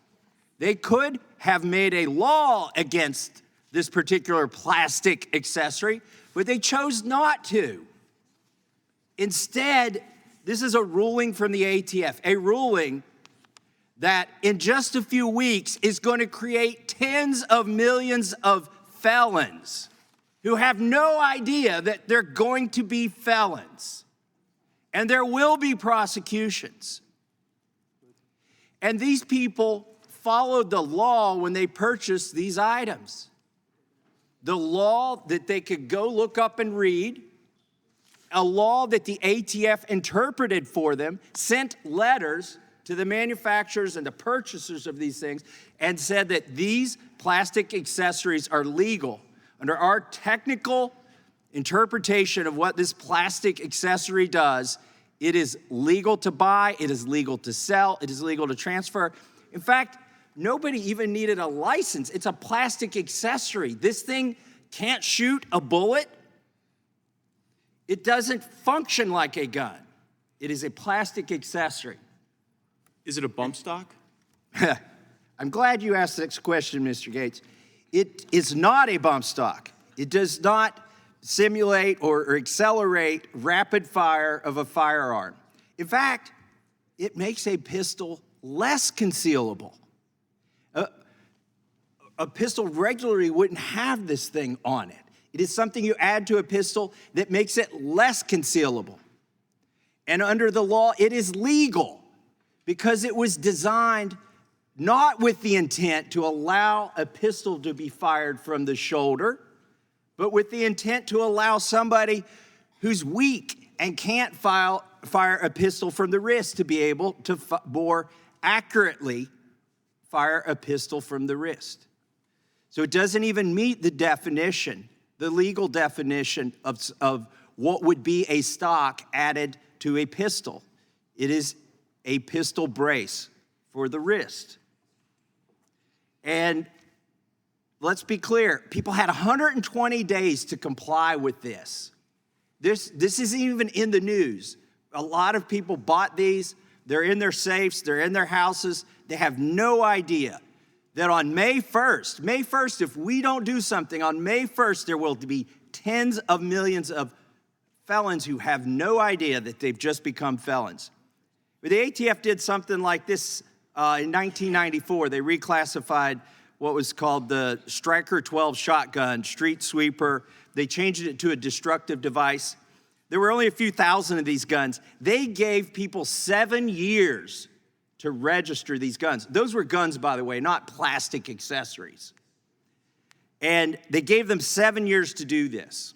They could have made a law against this particular plastic accessory, but they chose not to. Instead, this is a ruling from the ATF, a ruling that in just a few weeks is going to create tens of millions of felons who have no idea that they're going to be felons. And there will be prosecutions. And these people followed the law when they purchased these items. The law that they could go look up and read, a law that the ATF interpreted for them, sent letters to the manufacturers and the purchasers of these things, and said that these plastic accessories are legal. Under our technical interpretation of what this plastic accessory does, it is legal to buy, it is legal to sell, it is legal to transfer. In fact, nobody even needed a license. It's a plastic accessory. This thing can't shoot a bullet. It doesn't function like a gun. It is a plastic accessory. Is it a bump stock? I'm glad you asked this question, Mr. Gates. It is not a bump stock. It does not simulate or accelerate rapid fire of a firearm. In fact, it makes a pistol less concealable. A pistol regularly wouldn't have this thing on it. It is something you add to a pistol that makes it less concealable. And under the law, it is legal because it was designed not with the intent to allow a pistol to be fired from the shoulder, but with the intent to allow somebody who's weak and can't fire a pistol from the wrist to be able to more accurately fire a pistol from the wrist. So it doesn't even meet the definition, the legal definition of what would be a stock added to a pistol. It is a pistol brace for the wrist. And let's be clear, people had 120 days to comply with this. This isn't even in the news. A lot of people bought these. They're in their safes. They're in their houses. They have no idea that on May 1st, if we don't do something, on May 1st, there will be tens of millions of felons who have no idea that they've just become felons. But the ATF did something like this in 1994. They reclassified what was called the Striker 12 shotgun, street sweeper. They changed it to a destructive device. There were only a few thousand of these guns. They gave people 7 years to register these guns. Those were guns, by the way, not plastic accessories. And they gave them 7 years to do this.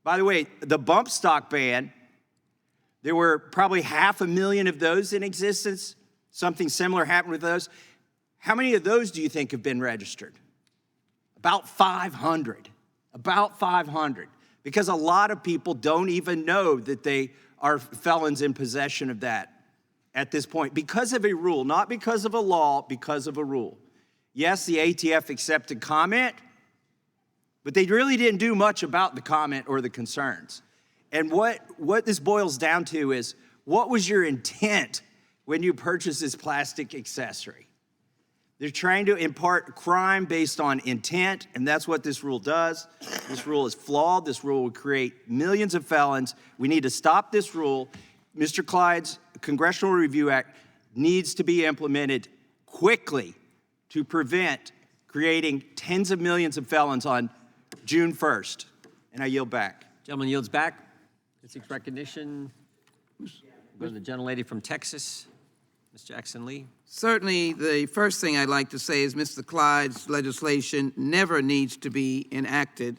By the way, the bump stock ban, there were probably 500,000 of those in existence. Something similar happened with those. How many of those do you think have been registered? About 500. About 500. Because a lot of people don't even know that they are felons in possession of that at this point. Because of a rule, not because of a law, because of a rule. Yes, the ATF accepted comment, but they really didn't do much about the comment or the concerns. And what this boils down to is, what was your intent when you purchased this plastic accessory? They're trying to impart crime based on intent, and that's what this rule does. This rule is flawed. This rule would create millions of felons. We need to stop this rule. Mr. Clyde's Congressional Review Act needs to be implemented quickly to prevent creating tens of millions of felons on June 1st. And I yield back. Gentleman yields back. Seeks recognition. Go to the gentlelady from Texas, Ms. Jackson Lee. Certainly, the first thing I'd like to say is Mr. Clyde's legislation never needs to be enacted.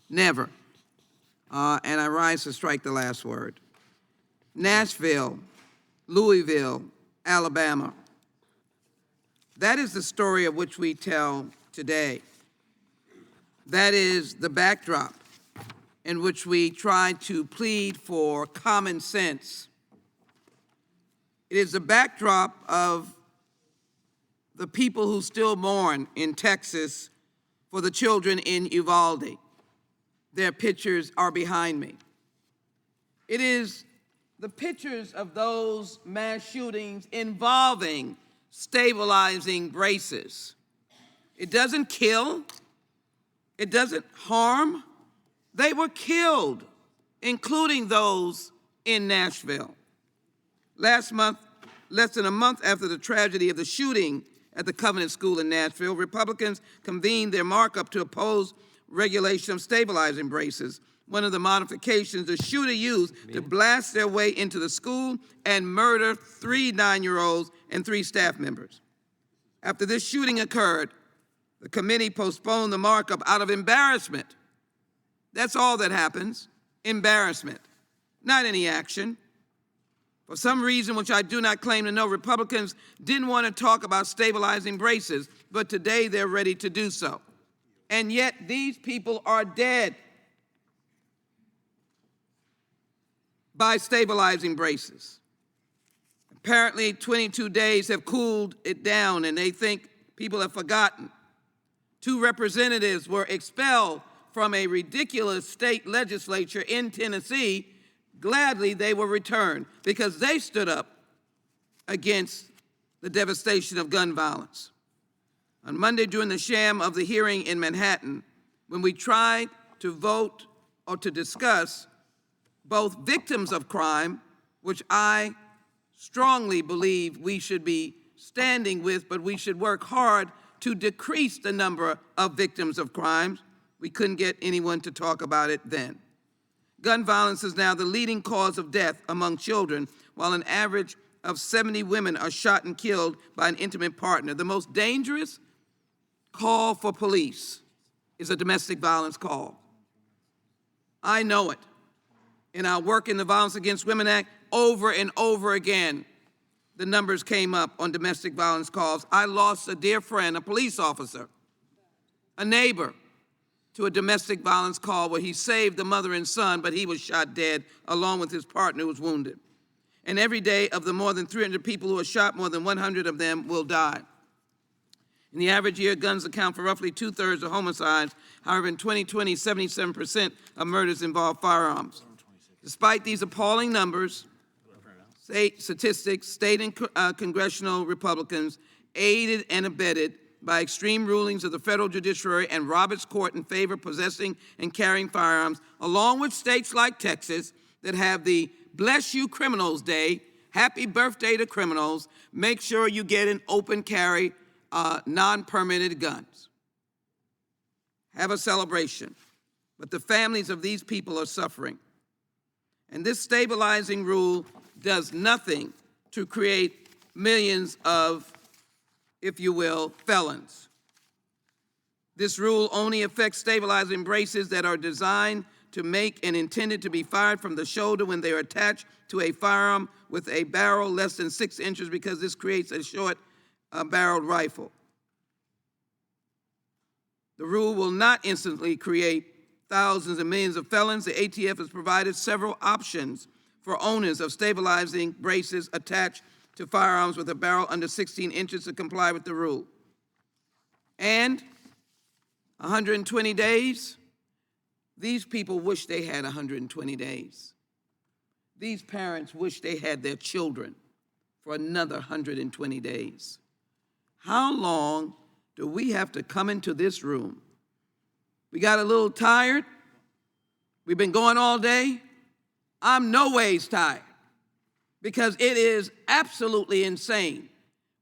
Never. and I rise to strike the last word. Nashville, Louisville, Alabama. That is the story of which we tell today. That is the backdrop in which we try to plead for common sense. It is the backdrop of the people who still mourn in Texas for the children in Uvalde. Their pictures are behind me. It is the pictures of those mass shootings involving stabilizing braces. It doesn't kill, it doesn't harm. They were killed, including those in Nashville. Last month, less than a month after the tragedy of the shooting at the Covenant School in Nashville, Republicans convened their markup to oppose regulation of stabilizing braces. One of the modifications the shooter used to blast their way into the school and murder 3 9-year-olds and 3 staff members. After this shooting occurred, the committee postponed the markup out of embarrassment. That's all that happens, embarrassment, not any action. For some reason, which I do not claim to know, Republicans didn't want to talk about stabilizing braces, but today they're ready to do so. And yet these people are dead by stabilizing braces. Apparently 22 days have cooled it down and they think people have forgotten. 2 representatives were expelled from a ridiculous state legislature in Tennessee. Gladly they were returned because they stood up against the devastation of gun violence. On Monday, during the sham of the hearing in Manhattan, when we tried to vote or to discuss both victims of crime, which I strongly believe we should be standing with, but we should work hard to decrease the number of victims of crimes, we couldn't get anyone to talk about it then. Gun violence is now the leading cause of death among children, while an average of 70 women are shot and killed by an intimate partner. The most dangerous call for police is a domestic violence call. I know it. In our work in the Violence Against Women Act, over and over again, the numbers came up on domestic violence calls. I lost a dear friend, a police officer, a neighbor, to a domestic violence call where he saved the mother and son, but he was shot dead along with his partner who was wounded. And every day of the more than 300 people who are shot, more than 100 of them will die. In the average year, guns account for roughly 2/3 of homicides. However, in 2020, 77% of murders involve firearms. Despite these appalling numbers, statistics, state and congressional Republicans, aided and abetted by extreme rulings of the federal judiciary and Roberts Court in favor of possessing and carrying firearms, along with states like Texas that have the Bless You Criminals Day, happy birthday to criminals, make sure you get an open carry, non-permitted guns. Have a celebration. But the families of these people are suffering. And this stabilizing rule does nothing to create millions of, if you will, felons. This rule only affects stabilizing braces that are designed to make and intended to be fired from the shoulder when they are attached to a firearm with a barrel less than 6 inches, because this creates a short barreled rifle. The rule will not instantly create thousands and millions of felons. The ATF has provided several options for owners of stabilizing braces attached to firearms with a barrel under 16 inches to comply with the rule. And 120 days, these people wish they had 120 days. These parents wish they had their children for another 120 days. How long do we have to come into this room? We got a little tired. We've been going all day. I'm no ways tired because it is absolutely insane.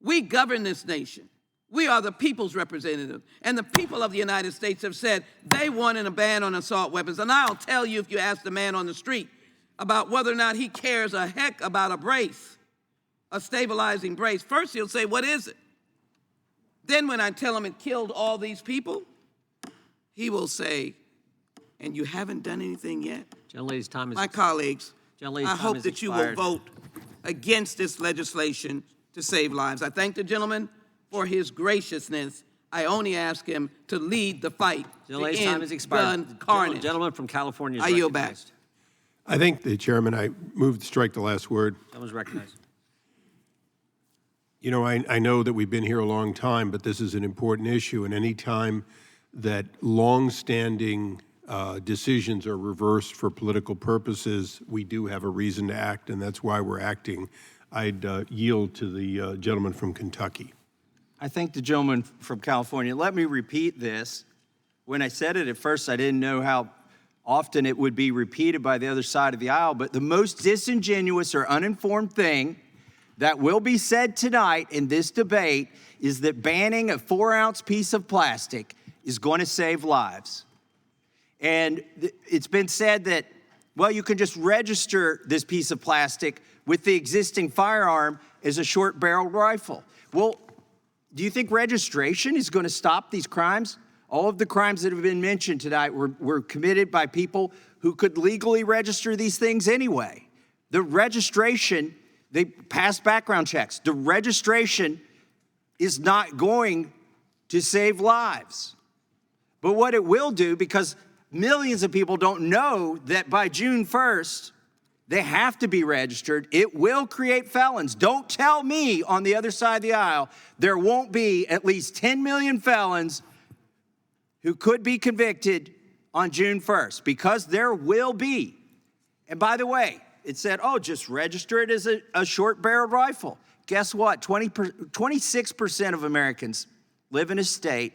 We govern this nation. We are the people's representatives. And the people of the United States have said they wanted a ban on assault weapons. And I'll tell you, if you ask the man on the street about whether or not he cares a heck about a brace, a stabilizing brace, first he'll say, what is it? Then when I tell him it killed all these people, he will say, and you haven't done anything yet. Gentlelady's time is My colleagues, Gentlelady's I time hope has that you will expired. vote against this legislation to save lives. I thank the gentleman for his graciousness. I only ask him to lead the fight to Gentlelady's time has end expired. gun carnage. Gentleman from California is I yield back. recognized. I thank the chairman. I move to strike the last word. Gentleman's recognized. You know, I know that we've been here a long time, but this is an important issue, and any time that long-standing decisions are reversed for political purposes, we do have a reason to act, and that's why we're acting. I'd yield to the gentleman from Kentucky. I thank the gentleman from California. Let me repeat this. When I said it at first, I didn't know how often it would be repeated by the other side of the aisle, but the most disingenuous or uninformed thing that will be said tonight in this debate is that banning a 4-ounce piece of plastic is going to save lives. And it's been said that, well, you can just register this piece of plastic with the existing firearm as a short-barreled rifle. Well, do you think registration is going to stop these crimes? All of the crimes that have been mentioned tonight were committed by people who could legally register these things anyway. The registration, they pass background checks. The registration is not going to save lives. But what it will do, because millions of people don't know that by June 1st, they have to be registered, it will create felons. Don't tell me on the other side of the aisle there won't be at least 10 million felons who could be convicted on June 1st, because there will be. And by the way, it said, oh, just register it as a short-barreled rifle. Guess what? 26% of Americans live in a state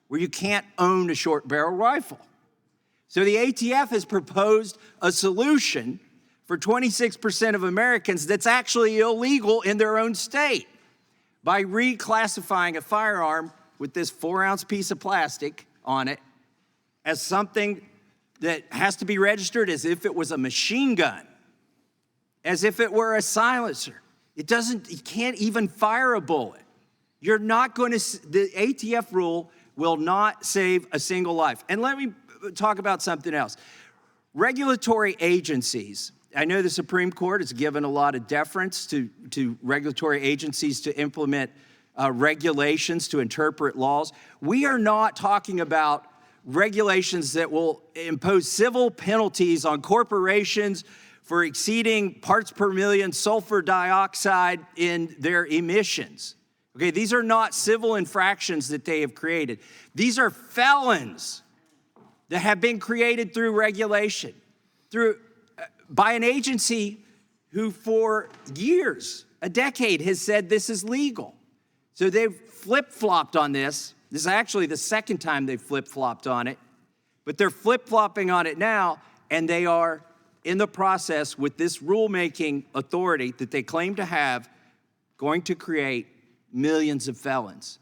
where you can't own a short-barreled rifle. So the ATF has proposed a solution for 26% of Americans that's actually illegal in their own state by reclassifying a firearm with this 4-ounce piece of plastic on it as something that has to be registered as if it was a machine gun, as if it were a silencer. You can't even fire a bullet. You're not going to, the ATF rule will not save a single life. And let me talk about something else. Regulatory agencies, I know the Supreme Court has given a lot of deference to regulatory agencies to implement regulations, to interpret laws. We are not talking about regulations that will impose civil penalties on corporations for exceeding parts per million sulfur dioxide in their emissions. Okay, these are not civil infractions that they have created. These are felons that have been created through regulation, by an agency who for years, a decade, has said this is legal. So they've flip-flopped on this. This is actually the second time they've flip-flopped on it. But they're flip-flopping on it now, and they are in the process with this rulemaking authority that they claim to have, going to create millions of felons.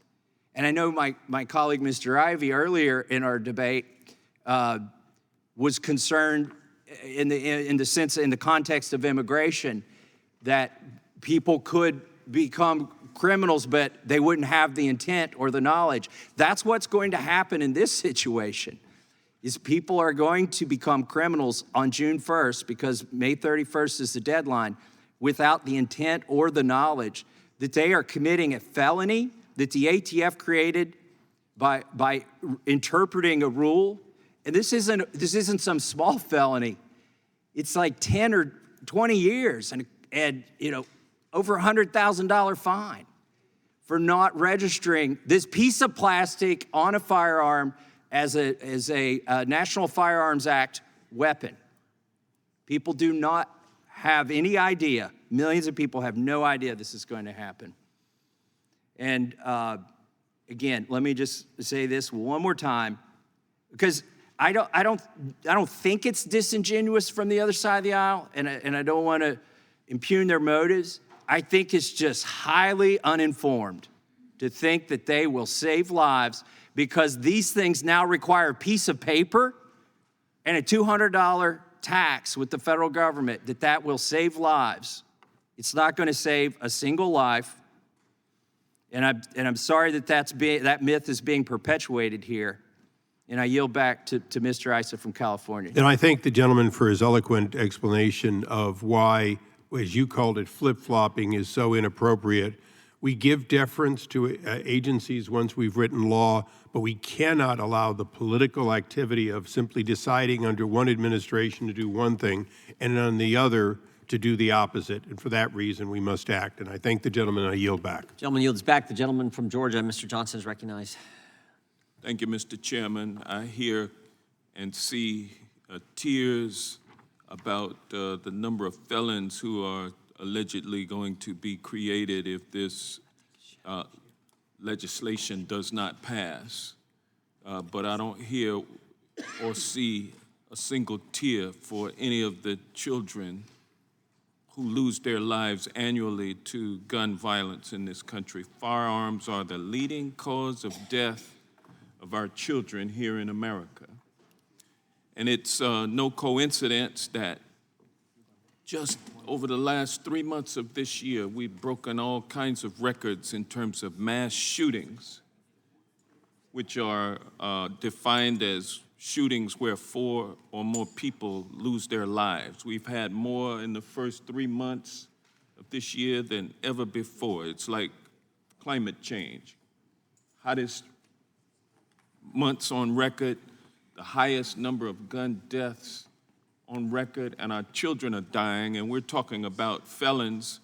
And I know my colleague, Mr. Ivey, earlier in our debate was concerned in the context of immigration that people could become criminals, but they wouldn't have the intent or the knowledge. That's what's going to happen in this situation, is people are going to become criminals on June 1st, because May 31st is the deadline, without the intent or the knowledge that they are committing a felony that the ATF created by interpreting a rule. And this isn't some small felony. It's like 10 or 20 years and over $100,000 fine for not registering this piece of plastic on a firearm as a National Firearms Act weapon. People do not have any idea. Millions of people have no idea this is going to happen. And again, let me just say this one more time, because I don't think it's disingenuous from the other side of the aisle, and I don't want to impugn their motives. I think it's just highly uninformed to think that they will save lives, because these things now require a piece of paper and a $200 tax with the federal government, that will save lives. It's not going to save a single life. And I'm sorry that that myth is being perpetuated here And I yield back to Mr. Issa from California. And I thank the gentleman for his eloquent explanation of why, as you called it, flip-flopping is so inappropriate. We give deference to agencies once we've written law, but we cannot allow the political activity of simply deciding under one administration to do one thing and on the other to do the opposite. And for that reason, we must act. And I thank the gentleman, and I yield back. Gentleman yields back. The gentleman from Georgia, Mr. Johnson, is recognized. Thank you, Mr. Chairman. I hear and see tears about the number of felons who are allegedly going to be created if this legislation does not pass. But I don't hear or see a single tear for any of the children who lose their lives annually to gun violence in this country. Firearms are the leading cause of death of our children here in America. And it's no coincidence that just over the last 3 months of this year, we've broken all kinds of records in terms of mass shootings, which are defined as shootings where 4 or more people lose their lives. We've had more in the first 3 months of this year than ever before. It's like climate change. Hottest months on record, the highest number of gun deaths on record, and our children are dying, and we're talking about felons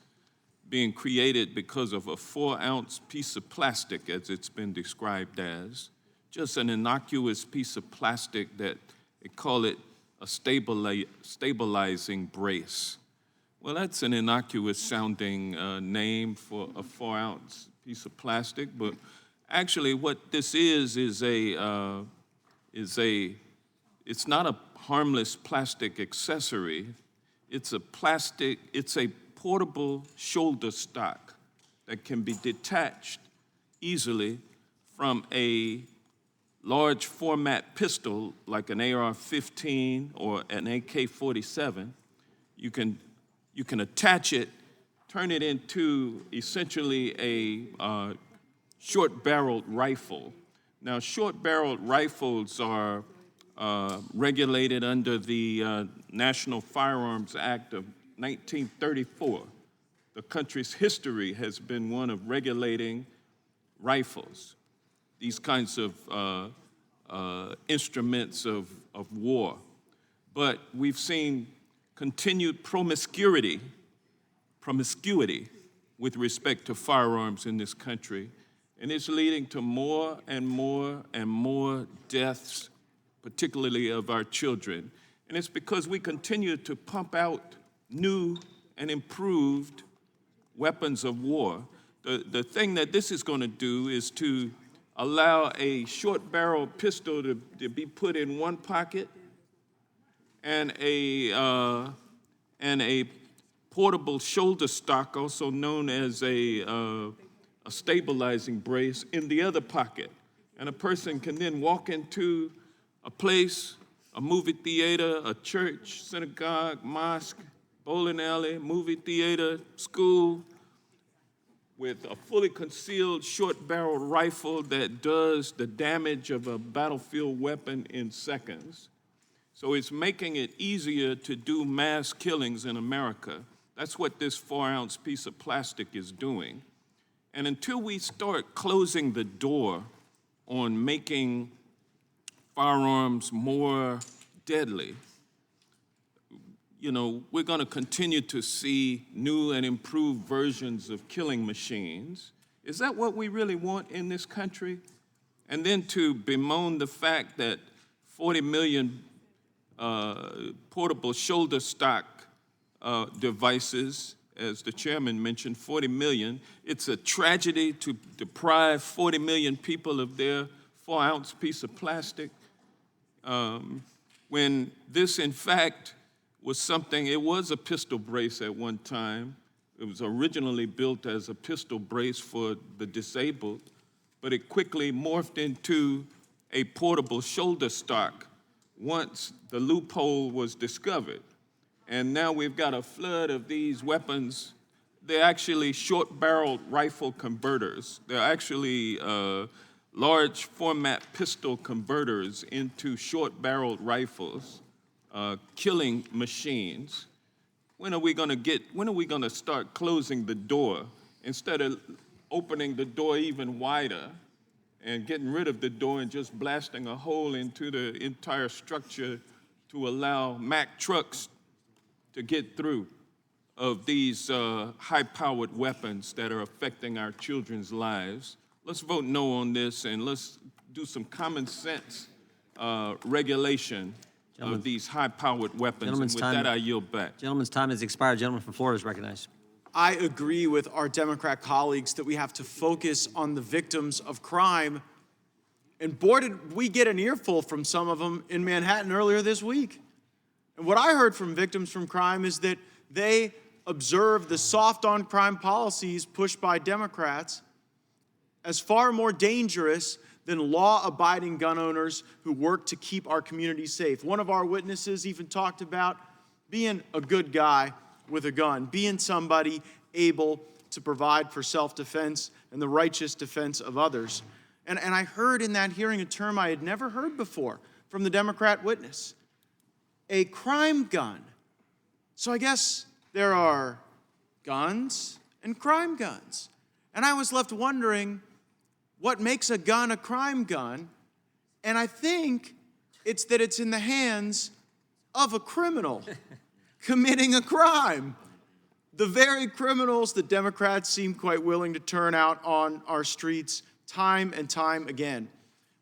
being created because of a 4-ounce piece of plastic, as it's been described as, just an innocuous piece of plastic that they call it a stabilizing brace. Well, that's an innocuous sounding name for a 4-ounce piece of plastic, but actually what this is it's not a harmless plastic accessory. It's a portable shoulder stock that can be detached easily from a large format pistol like an AR-15 or an AK-47. You can attach it, turn it into essentially a short-barreled rifle. Now, short-barreled rifles are regulated under the National Firearms Act of 1934. The country's history has been one of regulating rifles, these kinds of instruments of war. But we've seen continued promiscuity with respect to firearms in this country, and it's leading to more and more and more deaths, particularly of our children. And it's because we continue to pump out new and improved weapons of war. The thing that this is going to do is to allow a short-barrel pistol to be put in one pocket and a portable shoulder stock, also known as a stabilizing brace, in the other pocket. And a person can then walk into a place, a movie theater, a church, synagogue, mosque, bowling alley, movie theater, school, with a fully concealed short-barreled rifle that does the damage of a battlefield weapon in seconds. So it's making it easier to do mass killings in America. That's what this 4-ounce piece of plastic is doing. And until we start closing the door on making firearms more deadly, we're going to continue to see new and improved versions of killing machines. Is that what we really want in this country? And then to bemoan the fact that 40 million portable shoulder stock devices, as the chairman mentioned, 40 million. It's a tragedy to deprive 40 million people of their 4-ounce piece of plastic, when this, in fact, was something. It was a pistol brace at one time. It was originally built as a pistol brace for the disabled, but it quickly morphed into a portable shoulder stock once the loophole was discovered. And now we've got a flood of these weapons. They're actually short-barreled rifle converters. They're actually large format pistol converters into short-barreled rifles, killing machines. When are we going to start closing the door instead of opening the door even wider and getting rid of the door and just blasting a hole into the entire structure to allow Mack trucks to get through of these high-powered weapons that are affecting our children's lives? Let's vote no on this, and let's do some common sense regulation of these high-powered weapons. And with that, I yield back. Gentleman's time has expired. Gentleman from Florida is recognized. I agree with our Democrat colleagues that we have to focus on the victims of crime. And boy, did we get an earful from some of them in Manhattan earlier this week. And what I heard from victims from crime is that they observe the soft on crime policies pushed by Democrats as far more dangerous than law-abiding gun owners who work to keep our communities safe. One of our witnesses even talked about being a good guy with a gun, being somebody able to provide for self-defense and the righteous defense of others. And I heard in that hearing a term I had never heard before from the Democrat witness, a crime gun. So I guess there are guns and crime guns. And I was left wondering, what makes a gun a crime gun? And I think it's that it's in the hands of a criminal committing a crime. The very criminals that Democrats seem quite willing to turn out on our streets time and time again.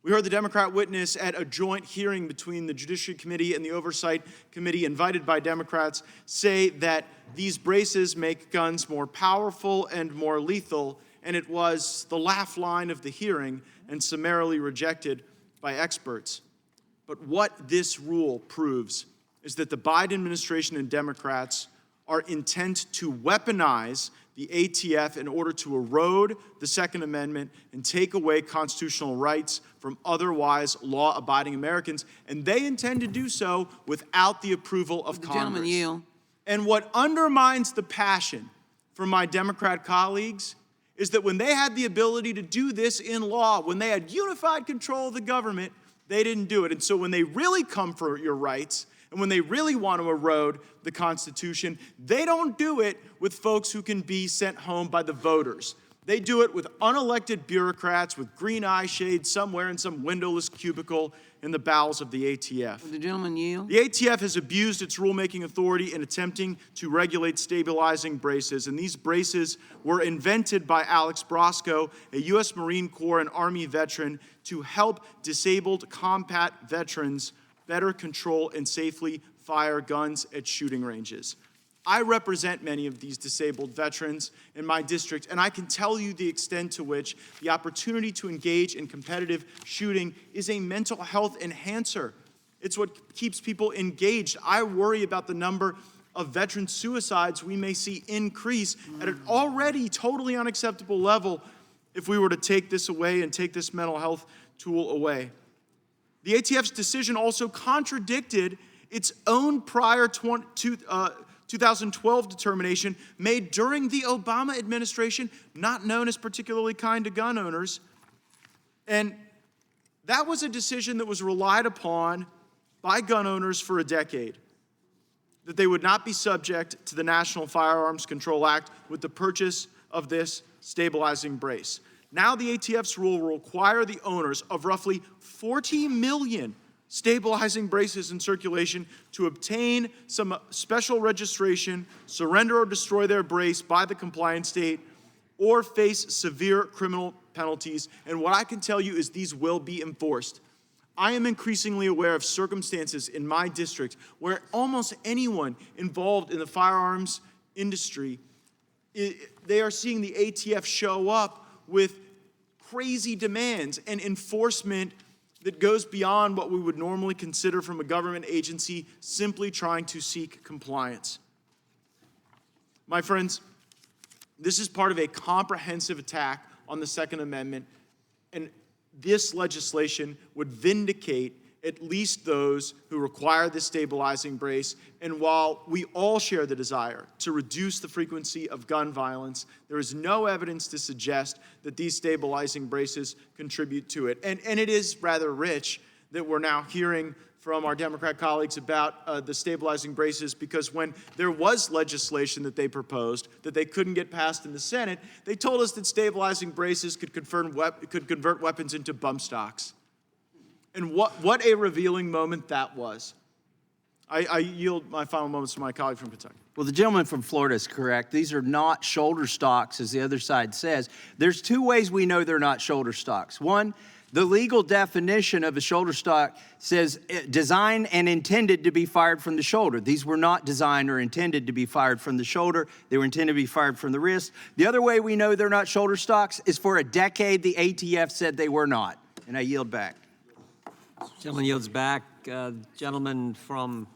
We heard the Democrat witness at a joint hearing between the Judiciary Committee and the Oversight Committee, invited by Democrats, say that these braces make guns more powerful and more lethal, and it was the laugh line of the hearing and summarily rejected by experts. But what this rule proves is that the Biden administration and Democrats are intent to weaponize the ATF in order to erode the Second Amendment and take away constitutional rights from otherwise law-abiding Americans, and they intend to do so without the approval of Congress. Gentleman yield. And what undermines the passion for my Democrat colleagues is that when they had the ability to do this in law, when they had unified control of the government, they didn't do it. And so when they really come for your rights, and when they really want to erode the Constitution, they don't do it with folks who can be sent home by the voters. They do it with unelected bureaucrats with green eye shades somewhere in some windowless cubicle in the bowels of the ATF. Will the gentleman yield? The ATF has abused its rulemaking authority in attempting to regulate stabilizing braces, and these braces were invented by Alex Brosco, a U.S. Marine Corps and Army veteran, to help disabled combat veterans better control and safely fire guns at shooting ranges. I represent many of these disabled veterans in my district, and I can tell you the extent to which the opportunity to engage in competitive shooting is a mental health enhancer. It's what keeps people engaged. I worry about the number of veteran suicides we may see increase at an already totally unacceptable level if we were to take this away and take this mental health tool away. The ATF's decision also contradicted its own prior 2012 determination made during the Obama administration, not known as particularly kind to gun owners. And that was a decision that was relied upon by gun owners for a decade, that they would not be subject to the National Firearms Control Act with the purchase of this stabilizing brace. Now the ATF's rule will require the owners of roughly 40 million stabilizing braces in circulation to obtain some special registration, surrender or destroy their brace by the compliant state, or face severe criminal penalties. And what I can tell you is these will be enforced. I am increasingly aware of circumstances in my district where almost anyone involved in the firearms industry, they are seeing the ATF show up with crazy demands and enforcement that goes beyond what we would normally consider from a government agency simply trying to seek compliance. My friends, this is part of a comprehensive attack on the Second Amendment, and this legislation would vindicate at least those who require this stabilizing brace. And while we all share the desire to reduce the frequency of gun violence, there is no evidence to suggest that these stabilizing braces contribute to it. And it is rather rich that we're now hearing from our Democrat colleagues about the stabilizing braces, because when there was legislation that they proposed that they couldn't get passed in the Senate, they told us that stabilizing braces could convert weapons into bump stocks. And what a revealing moment that was. I yield my final moments to my colleague from Kentucky. Well, the gentleman from Florida is correct. These are not shoulder stocks, as the other side says. There's two ways we know they're not shoulder stocks. One, the legal definition of a shoulder stock says designed and intended to be fired from the shoulder. These were not designed or intended to be fired from the shoulder. They were intended to be fired from the wrist. The other way we know they're not shoulder stocks is for a decade the ATF said they were not. And I yield back. Gentleman yields back. Gentleman from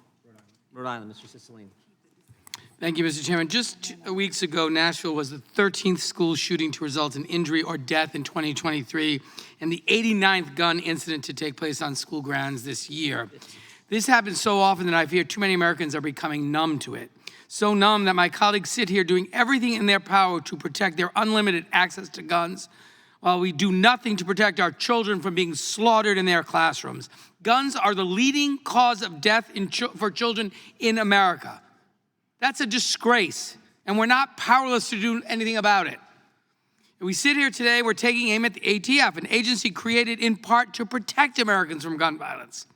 Rhode Island, Mr. Cicilline. Thank you, Mr. Chairman. Just 2 weeks ago, Nashville was the 13th school shooting to result in injury or death in 2023, and the 89th gun incident to take place on school grounds this year. This happens so often that I fear too many Americans are becoming numb to it. So numb that my colleagues sit here doing everything in their power to protect their unlimited access to guns, while we do nothing to protect our children from being slaughtered in their classrooms. Guns are the leading cause of death for children in America. That's a disgrace, and we're not powerless to do anything about it. We sit here today, we're taking aim at the ATF, an agency created in part to protect Americans from gun violence.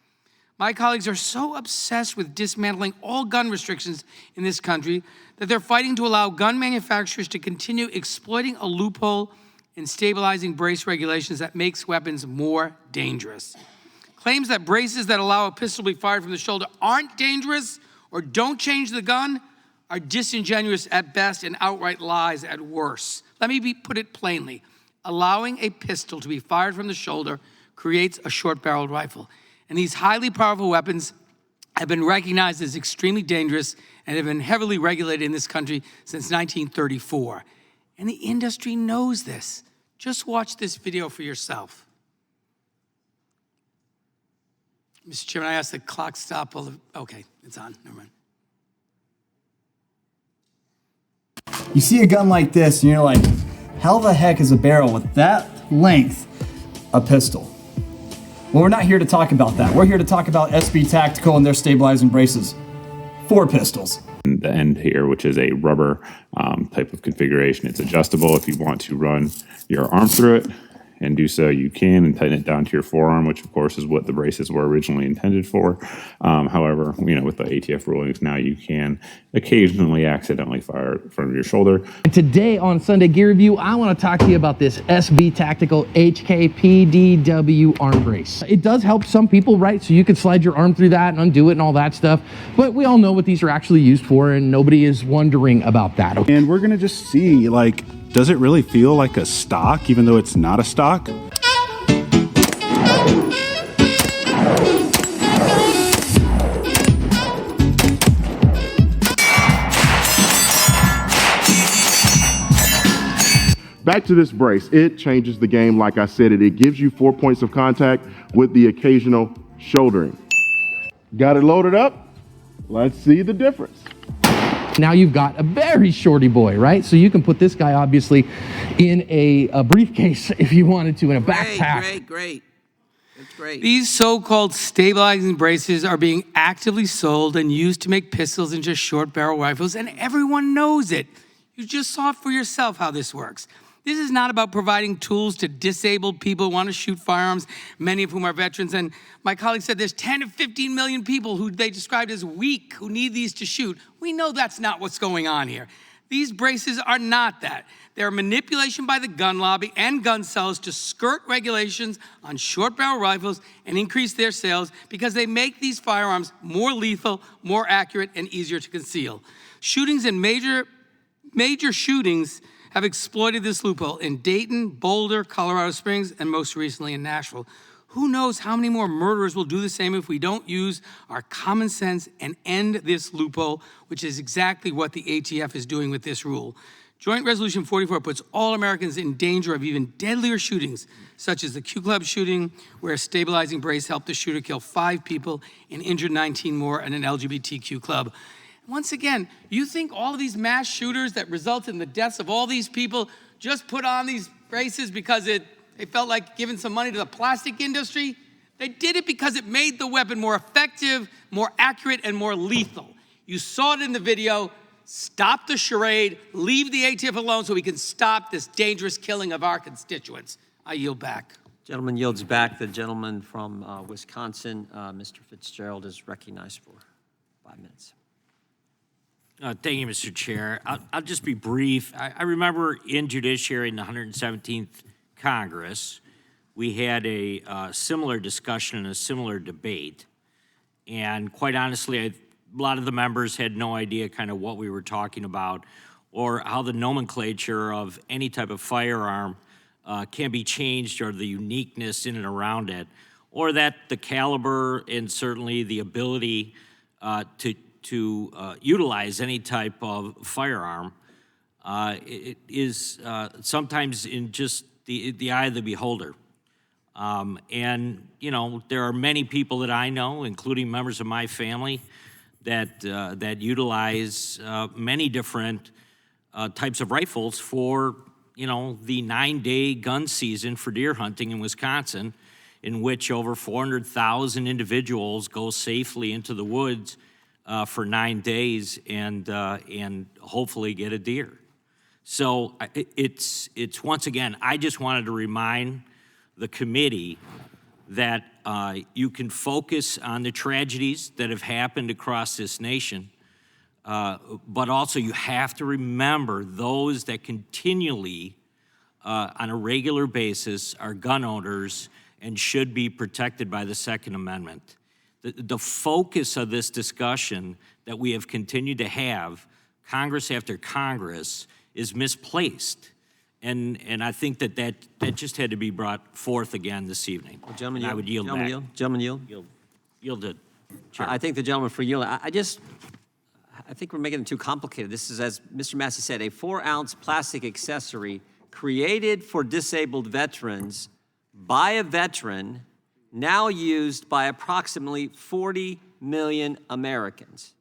My colleagues are so obsessed with dismantling all gun restrictions in this country that they're fighting to allow gun manufacturers to continue exploiting a loophole in stabilizing brace regulations that makes weapons more dangerous. Claims that braces that allow a pistol to be fired from the shoulder aren't dangerous or don't change the gun are disingenuous at best and outright lies at worst. Let me put it plainly. Allowing a pistol to be fired from the shoulder creates a short-barreled rifle. And these highly powerful weapons have been recognized as extremely dangerous and have been heavily regulated in this country since 1934. And the industry knows this. Just watch this video for yourself. Mr. Chairman, I ask the clock stop. Okay, it's on. Never mind. You see a gun like this and you're like, how the heck is a barrel with that length a pistol? Well, we're not here to talk about that. We're here to talk about SB Tactical and their stabilizing braces for pistols. The end here, which is a rubber type of configuration. It's adjustable. If you want to run your arm through it and do so, you can, and tighten it down to your forearm, which of course is what the braces were originally intended for. However, with the ATF rulings now, you can occasionally accidentally fire from your shoulder. Today on Sunday Gear Review, I want to talk to you about this SB Tactical HKPDW arm brace. It does help some people, right? So you can slide your arm through that and undo it and all that stuff. But we all know what these are actually used for, and nobody is wondering about that. And we're gonna just see, does it really feel like a stock, even though it's not a stock? Back to this brace, it changes the game. Like I said, it gives you 4 points of contact with the occasional shouldering. Got it loaded up? Let's see the difference. Now you've got a very shorty boy, right? So you can put this guy obviously in a briefcase if you wanted to, in a backpack. Great. That's great. These so-called stabilizing braces are being actively sold and used to make pistols into short barrel rifles, and everyone knows it. You just saw for yourself how this works. This is not about providing tools to disabled people who want to shoot firearms, many of whom are veterans. And my colleague said there's 10 to 15 million people who they described as weak who need these to shoot. We know that's not what's going on here. These braces are not that. They're manipulation by the gun lobby and gun sellers to skirt regulations on short barrel rifles and increase their sales because they make these firearms more lethal, more accurate, and easier to conceal. Shootings in major shootings have exploited this loophole in Dayton, Boulder, Colorado Springs, and most recently in Nashville. Who knows how many more murderers will do the same if we don't use our common sense and end this loophole, which is exactly what the ATF is doing with this rule. Joint Resolution 44 puts all Americans in danger of even deadlier shootings, such as the Q Club shooting, where a stabilizing brace helped the shooter kill 5 people and injured 19 more at an LGBTQ club. Once again, you think all of these mass shooters that result in the deaths of all these people just put on these braces because they felt like giving some money to the plastic industry? They did it because it made the weapon more effective, more accurate, and more lethal. You saw it in the video. Stop the charade, leave the ATF alone so we can stop this dangerous killing of our constituents. I yield back. Gentleman yields back. The gentleman from Wisconsin, Mr. Fitzgerald, is recognized for 5 minutes. Thank you, Mr. Chair. I'll just be brief. I remember in Judiciary in the 117th Congress, we had a similar discussion and a similar debate. And quite honestly, a lot of the members had no idea kind of what we were talking about or how the nomenclature of any type of firearm can be changed, or the uniqueness in and around it, or that the caliber and certainly the ability to utilize any type of firearm it is sometimes in just the eye of the beholder. And, you know, there are many people that I know, including members of my family, that utilize many different types of rifles for, you know, the 9-day gun season for deer hunting in Wisconsin, in which over 400,000 individuals go safely into the woods for 9 days and hopefully get a deer. So it's once again, I just wanted to remind the committee that you can focus on the tragedies that have happened across this nation, but also you have to remember those that continually, on a regular basis, are gun owners and should be protected by the Second Amendment. The focus of this discussion that we have continued to have, Congress after Congress, is misplaced. And I think that just had to be brought forth again this evening. Well, gentleman, and I would yield back. Gentleman, yield. Yielded. I think the gentleman for yield. I think we're making it too complicated. This is, as Mr. Massey said, a 4-ounce plastic accessory created for disabled veterans by a veteran, now used by approximately 40 million Americans.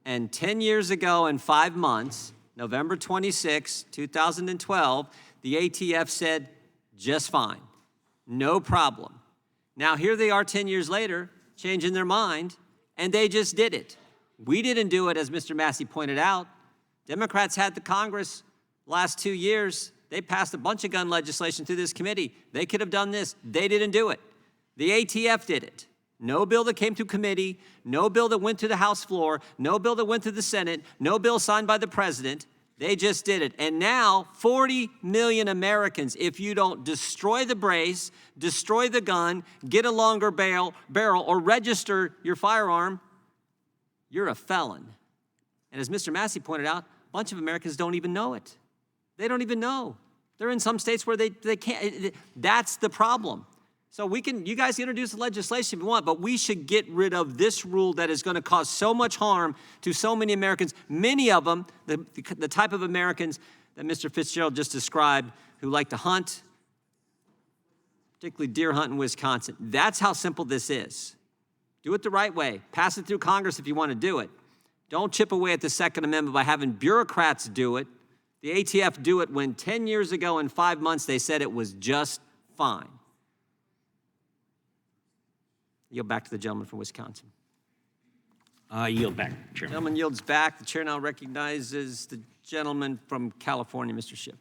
And 10 years ago and 5 months, November 26, 2012, the ATF said, just fine, no problem. Now here they are 10 years later, changing their mind, and they just did it. We didn't do it, as Mr. Massey pointed out. Democrats had the Congress last 2 years. They passed a bunch of gun legislation through this committee. They could have done this. They didn't do it. The ATF did it. No bill that came to committee, no bill that went to the House floor, no bill that went to the Senate, no bill signed by the president. They just did it. And now 40 million Americans, if you don't destroy the brace, destroy the gun, get a longer barrel, or register your firearm, you're a felon. And as Mr. Massey pointed out, a bunch of Americans don't even know it. They don't even know. They're in some states where they can't. That's the problem. So you guys introduce the legislation if you want, but we should get rid of this rule that is going to cause so much harm to so many Americans, many of them, the type of Americans that Mr. Fitzgerald just described, who like to hunt, particularly deer hunt in Wisconsin. That's how simple this is. Do it the right way. Pass it through Congress if you want to do it. Don't chip away at the Second Amendment by having bureaucrats do it. The ATF do it when 10 years ago in 5 months they said it was just fine. Yield back to the gentleman from Wisconsin. Yield back, Chairman. Gentleman yields back. The chair now recognizes the gentleman from California, Mr. Schiff.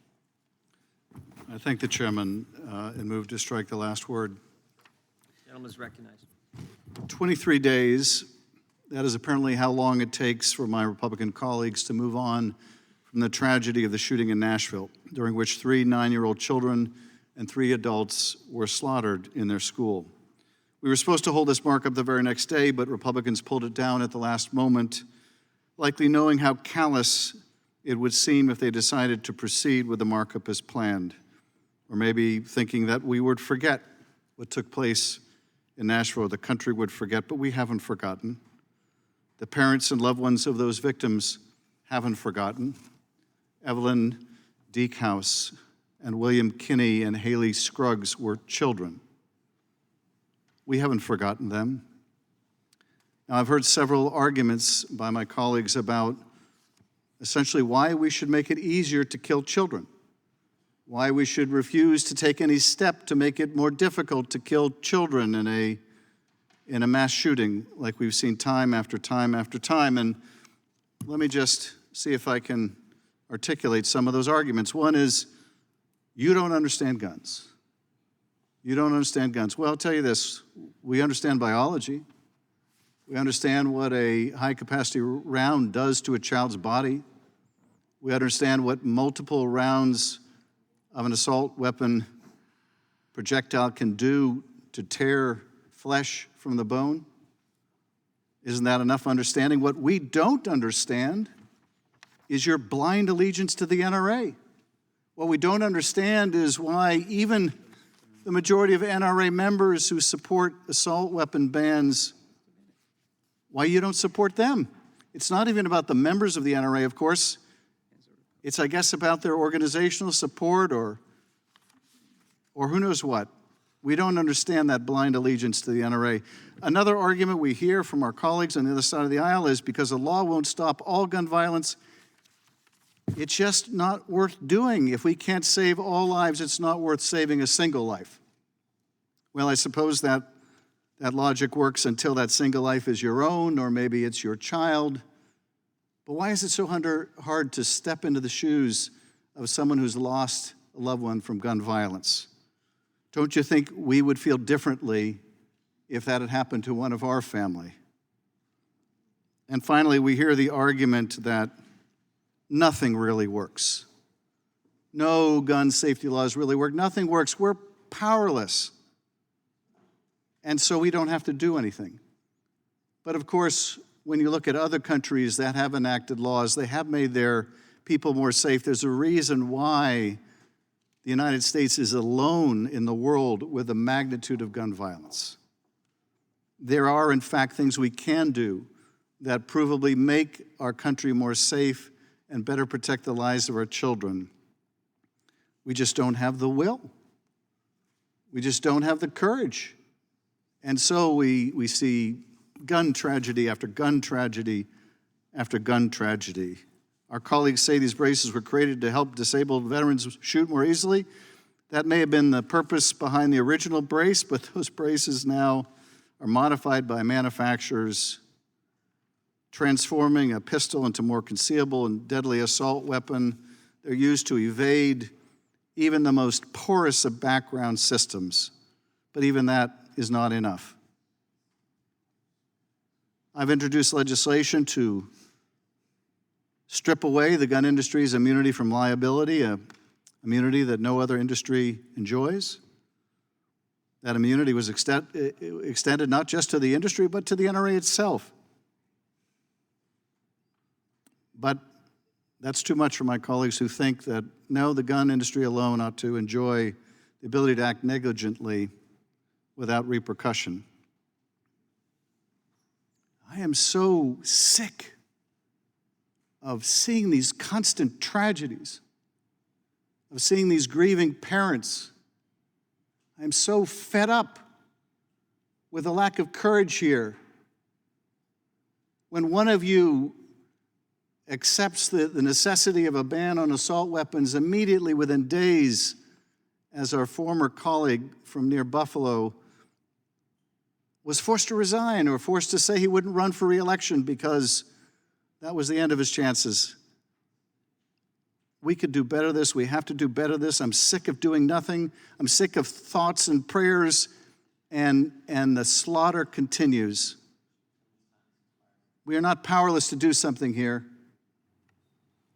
I thank the chairman and move to strike the last word. Gentleman is recognized. 23 days. That is apparently how long it takes for my Republican colleagues to move on from the tragedy of the shooting in Nashville, during which 3 9-year-old children and 3 adults were slaughtered in their school. We were supposed to hold this markup the very next day, but Republicans pulled it down at the last moment, likely knowing how callous it would seem if they decided to proceed with the markup as planned, or maybe thinking that we would forget what took place in Nashville, the country would forget, but we haven't forgotten. The parents and loved ones of those victims haven't forgotten. Evelyn Deke House, and William Kinney and Haley Scruggs were children. We haven't forgotten them. Now, I've heard several arguments by my colleagues about essentially why we should make it easier to kill children, why we should refuse to take any step to make it more difficult to kill children in a mass shooting like we've seen time after time after time. And let me just see if I can articulate some of those arguments. One is, you don't understand guns. You don't understand guns. Well, I'll tell you this, we understand biology. We understand what a high-capacity round does to a child's body. We understand what multiple rounds of an assault weapon projectile can do to tear flesh from the bone. Isn't that enough understanding? What we don't understand is your blind allegiance to the NRA. What we don't understand is why even the majority of NRA members who support assault weapon bans, why you don't support them. It's not even about the members of the NRA, of course. It's, I guess, about their organizational support or who knows what. We don't understand that blind allegiance to the NRA. Another argument we hear from our colleagues on the other side of the aisle is because the law won't stop all gun violence, it's just not worth doing. If we can't save all lives, it's not worth saving a single life. Well, I suppose that logic works until that single life is your own, or maybe it's your child. But why is it so hard to step into the shoes of someone who's lost a loved one from gun violence? Don't you think we would feel differently if that had happened to one of our family? And finally, we hear the argument that nothing really works. No gun safety laws really work. Nothing works. We're powerless. And so we don't have to do anything. But of course, when you look at other countries that have enacted laws, they have made their people more safe. There's a reason why the United States is alone in the world with the magnitude of gun violence. There are, in fact, things we can do that provably make our country more safe and better protect the lives of our children. We just don't have the will. We just don't have the courage. And so we see gun tragedy after gun tragedy after gun tragedy. Our colleagues say these braces were created to help disabled veterans shoot more easily. That may have been the purpose behind the original brace, but those braces now are modified by manufacturers, transforming a pistol into a more concealable and deadly assault weapon. They're used to evade even the most porous of background systems, but even that is not enough. I've introduced legislation to strip away the gun industry's immunity from liability, an immunity that no other industry enjoys. That immunity was extended not just to the industry, but to the NRA itself. But that's too much for my colleagues who think that, no, the gun industry alone ought to enjoy the ability to act negligently without repercussion. I am so sick of seeing these constant tragedies, of seeing these grieving parents. I'm so fed up with the lack of courage here. When one of you accepts the necessity of a ban on assault weapons immediately within days, as our former colleague from near Buffalo was forced to resign or forced to say he wouldn't run for re-election because that was the end of his chances. We could do better this. We have to do better this. I'm sick of doing nothing. I'm sick of thoughts and prayers, and the slaughter continues. We are not powerless to do something here.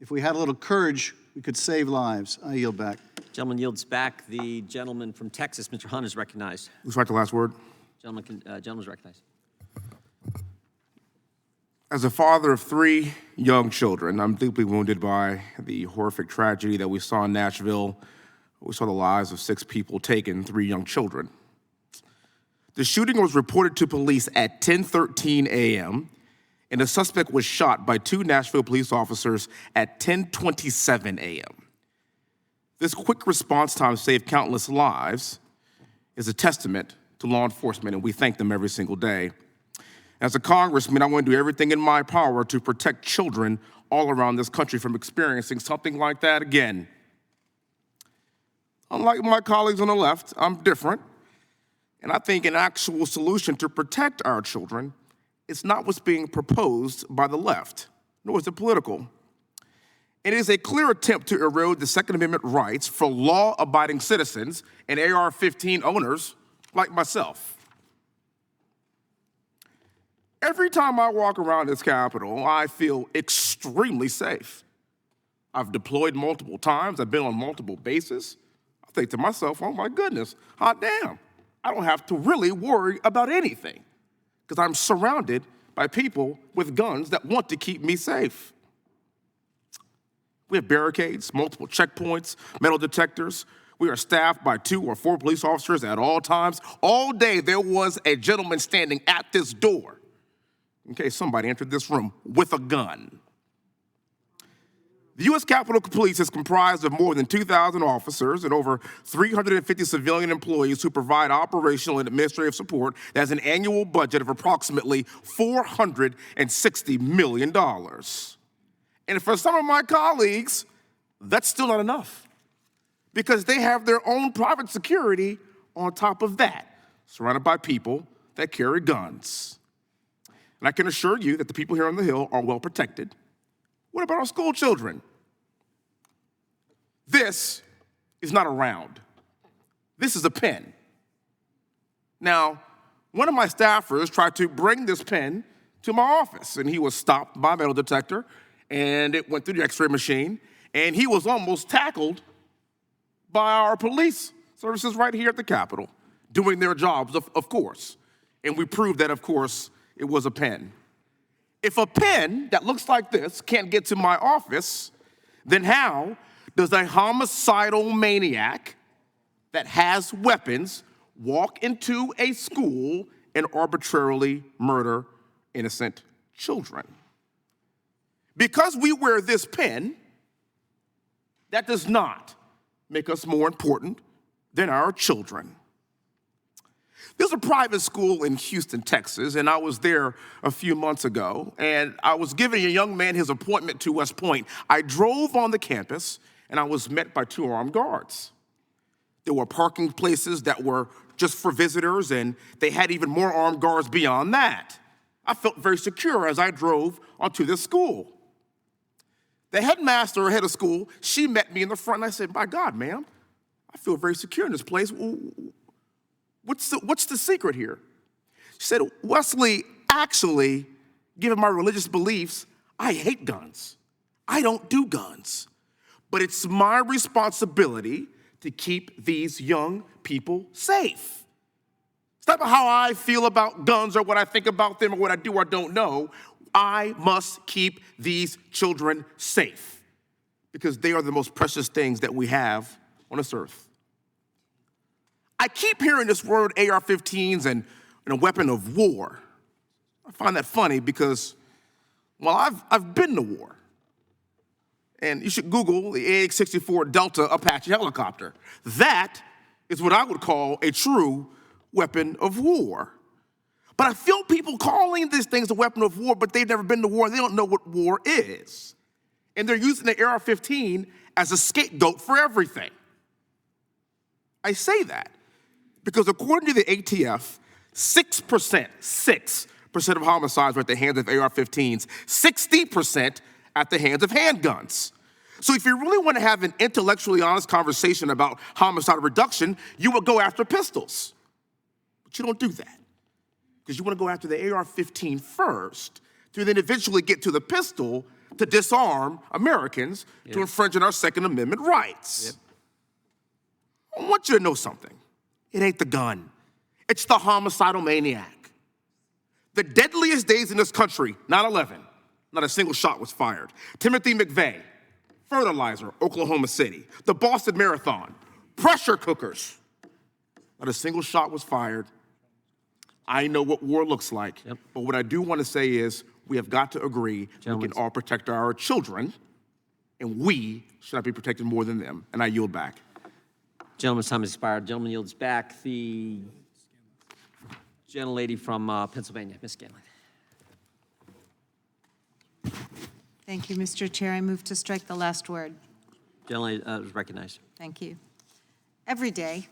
If we had a little courage, we could save lives. I yield back. Gentleman yields back. The gentleman from Texas, Mr. Hunt, is recognized. Who's right, the last word? Gentleman's recognized. As a father of 3 young children, I'm deeply wounded by the horrific tragedy that we saw in Nashville. We saw the lives of 6 people taken, 3 young children. The shooting was reported to police at 10:13 a.m., and the suspect was shot by 2 Nashville police officers at 10:27 a.m. This quick response time saved countless lives is a testament to law enforcement, and we thank them every single day. As a congressman, I want to do everything in my power to protect children all around this country from experiencing something like that again. Unlike my colleagues on the left, I'm different, and I think an actual solution to protect our children is not what's being proposed by the left, nor is it political. It is a clear attempt to erode the Second Amendment rights for law-abiding citizens and AR-15 owners like myself. Every time I walk around this Capitol, I feel extremely safe. I've deployed multiple times. I've been on multiple bases. I think to myself, oh my goodness, hot damn. I don't have to really worry about anything because I'm surrounded by people with guns that want to keep me safe. We have barricades, multiple checkpoints, metal detectors. We are staffed by 2 or 4 police officers at all times. All day there was a gentleman standing at this door in case somebody entered this room with a gun. The U.S. Capitol Police is comprised of more than 2,000 officers and over 350 civilian employees who provide operational and administrative support that has an annual budget of approximately $460 million. And for some of my colleagues, that's still not enough because they have their own private security on top of that, surrounded by people that carry guns. And I can assure you that the people here on the Hill are well protected. What about our school children? This is not a round. This is a pen. Now, one of my staffers tried to bring this pen to my office, and he was stopped by a metal detector, and it went through the x-ray machine, and he was almost tackled by our police services right here at the Capitol, doing their jobs, of course. And we proved that, of course, it was a pen. If a pen that looks like this can't get to my office, then how does a homicidal maniac that has weapons walk into a school and arbitrarily murder innocent children? Because we wear this pen, that does not make us more important than our children. There's a private school in Houston, Texas, and I was there a few months ago, and I was giving a young man his appointment to West Point. I drove on the campus, and I was met by 2 armed guards. There were parking places that were just for visitors, and they had even more armed guards beyond that. I felt very secure as I drove onto this school. The headmaster or head of school, she met me in the front, and I said, "My God, ma'am, I feel very secure in this place. What's the secret here?" She said, "Wesley, actually, given my religious beliefs, I hate guns. I don't do guns. But it's my responsibility to keep these young people safe. It's not about how I feel about guns or what I think about them or what I do or don't know. I must keep these children safe because they are the most precious things that we have on this earth." I keep hearing this word AR-15s and a weapon of war. I find that funny because, well, I've been to war. And you should Google the AX-64 Delta Apache helicopter. That is what I would call a true weapon of war. But I feel people calling these things a weapon of war, but they've never been to war. They don't know what war is. And they're using the AR-15 as a scapegoat for everything. I say that because according to the ATF, 6% of homicides were at the hands of AR-15s, 60% at the hands of handguns. So if you really want to have an intellectually honest conversation about homicide reduction, you would go after pistols. But you don't do that because you want to go after the AR-15 first to then eventually get to the pistol to disarm Americans to infringe on our Second Amendment rights. I want you to know something. It ain't the gun. It's the homicidal maniac. The deadliest days in this country, 9/11, not a single shot was fired. Timothy McVeigh, fertilizer, Oklahoma City. The Boston Marathon, pressure cookers, not a single shot was fired. I know what war looks like, but what I do want to say is we have got to agree we can all protect our children and we should not be protected more than them. And I yield back. Gentleman's time has expired. Gentleman yields back. The gentlelady from Pennsylvania, Ms. Scanlon. Thank you, Mr. Chair. I move to strike the last word. Gentlelady is recognized. Thank you. Every day,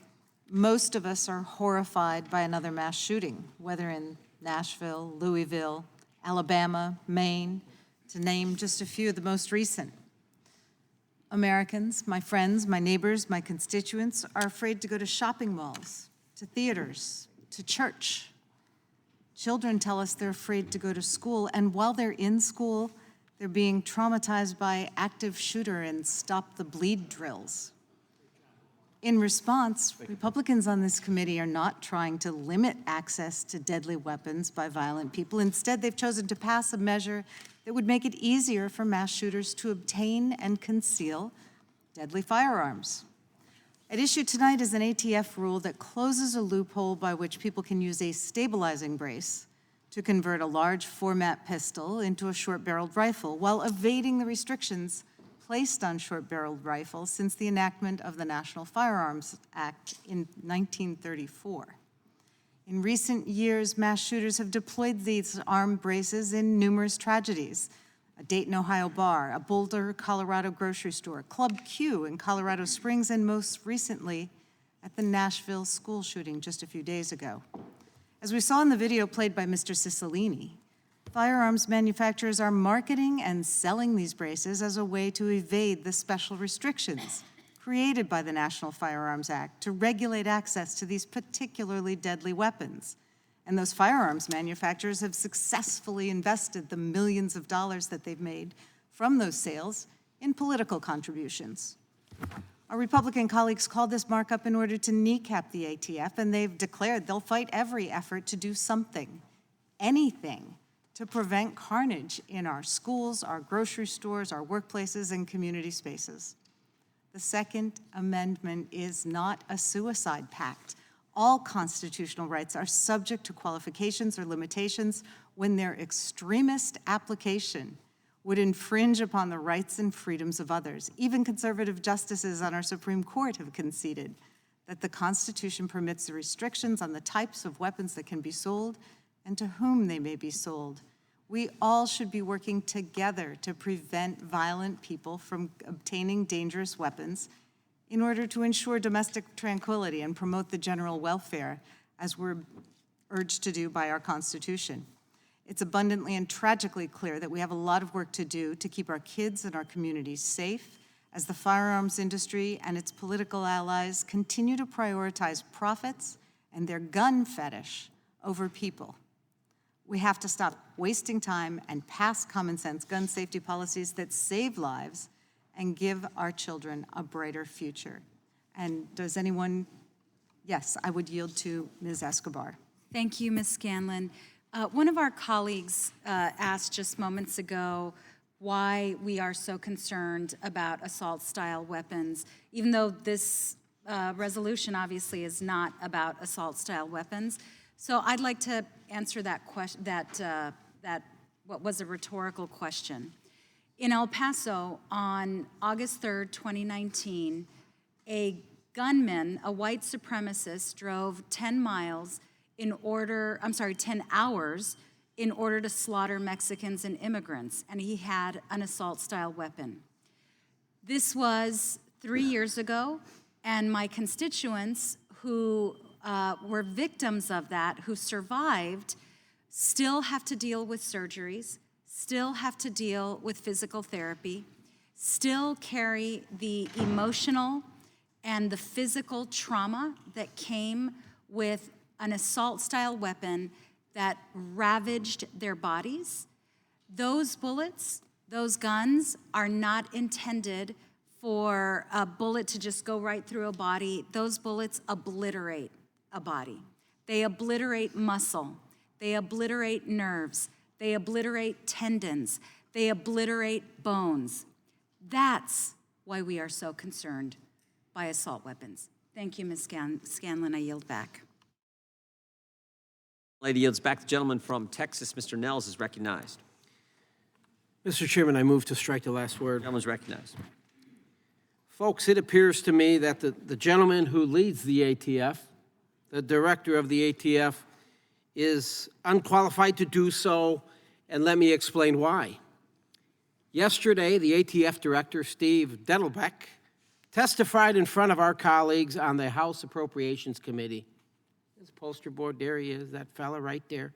most of us are horrified by another mass shooting, whether in Nashville, Louisville, Alabama, Maine, to name just a few of the most recent. Americans, my friends, my neighbors, my constituents are afraid to go to shopping malls, to theaters, to church. Children tell us they're afraid to go to school, and while they're in school, they're being traumatized by active shooter and stop the bleed drills. In response, Republicans on this committee are not trying to limit access to deadly weapons by violent people. Instead, they've chosen to pass a measure that would make it easier for mass shooters to obtain and conceal deadly firearms. At issue tonight is an ATF rule that closes a loophole by which people can use a stabilizing brace to convert a large format pistol into a short-barreled rifle while evading the restrictions placed on short-barreled rifles since the enactment of the National Firearms Act in 1934. In recent years, mass shooters have deployed these armed braces in numerous tragedies: a Dayton, Ohio bar, a Boulder, Colorado grocery store, Club Q in Colorado Springs, and most recently at the Nashville school shooting just a few days ago. As we saw in the video played by Mr. Cicilline, firearms manufacturers are marketing and selling these braces as a way to evade the special restrictions created by the National Firearms Act to regulate access to these particularly deadly weapons. And those firearms manufacturers have successfully invested the millions of dollars that they've made from those sales in political contributions. Our Republican colleagues called this markup in order to kneecap the ATF, and they've declared they'll fight every effort to do something, anything, to prevent carnage in our schools, our grocery stores, our workplaces, and community spaces. The Second Amendment is not a suicide pact. All constitutional rights are subject to qualifications or limitations when their extremist application would infringe upon the rights and freedoms of others. Even conservative justices on our Supreme Court have conceded that the Constitution permits the restrictions on the types of weapons that can be sold and to whom they may be sold. We all should be working together to prevent violent people from obtaining dangerous weapons in order to ensure domestic tranquility and promote the general welfare, as we're urged to do by our Constitution. It's abundantly and tragically clear that we have a lot of work to do to keep our kids and our communities safe as the firearms industry and its political allies continue to prioritize profits and their gun fetish over people. We have to stop wasting time and pass common sense gun safety policies that save lives and give our children a brighter future. And does anyone, yes, I would yield to Ms. Escobar. Thank you, Ms. Scanlon. One of our colleagues asked just moments ago why we are so concerned about assault-style weapons, even though this resolution obviously is not about assault-style weapons. So I'd like to answer that question, what was a rhetorical question. In El Paso, on August 3rd, 2019, a gunman, a white supremacist, drove 10 hours in order to slaughter Mexicans and immigrants, and he had an assault-style weapon. This was 3 years ago, and my constituents who were victims of that, who survived, still have to deal with surgeries, still have to deal with physical therapy, still carry the emotional and the physical trauma that came with an assault-style weapon that ravaged their bodies. Those bullets, those guns, are not intended for a bullet to just go right through a body. Those bullets obliterate a body. They obliterate muscle. They obliterate nerves. They obliterate tendons. They obliterate bones. That's why we are so concerned by assault weapons. Thank you, Ms. Scanlon. I yield back. Lady yields back. The gentleman from Texas, Mr. Nels, is recognized. Mr. Chairman, I move to strike the last word. Gentleman's recognized. Folks, it appears to me that the gentleman who leads the ATF, the director of the ATF, is unqualified to do so, and let me explain why. Yesterday, the ATF director, Steve Dettelbeck, testified in front of our colleagues on the House Appropriations Committee. His poster board, there he is, that fella right there.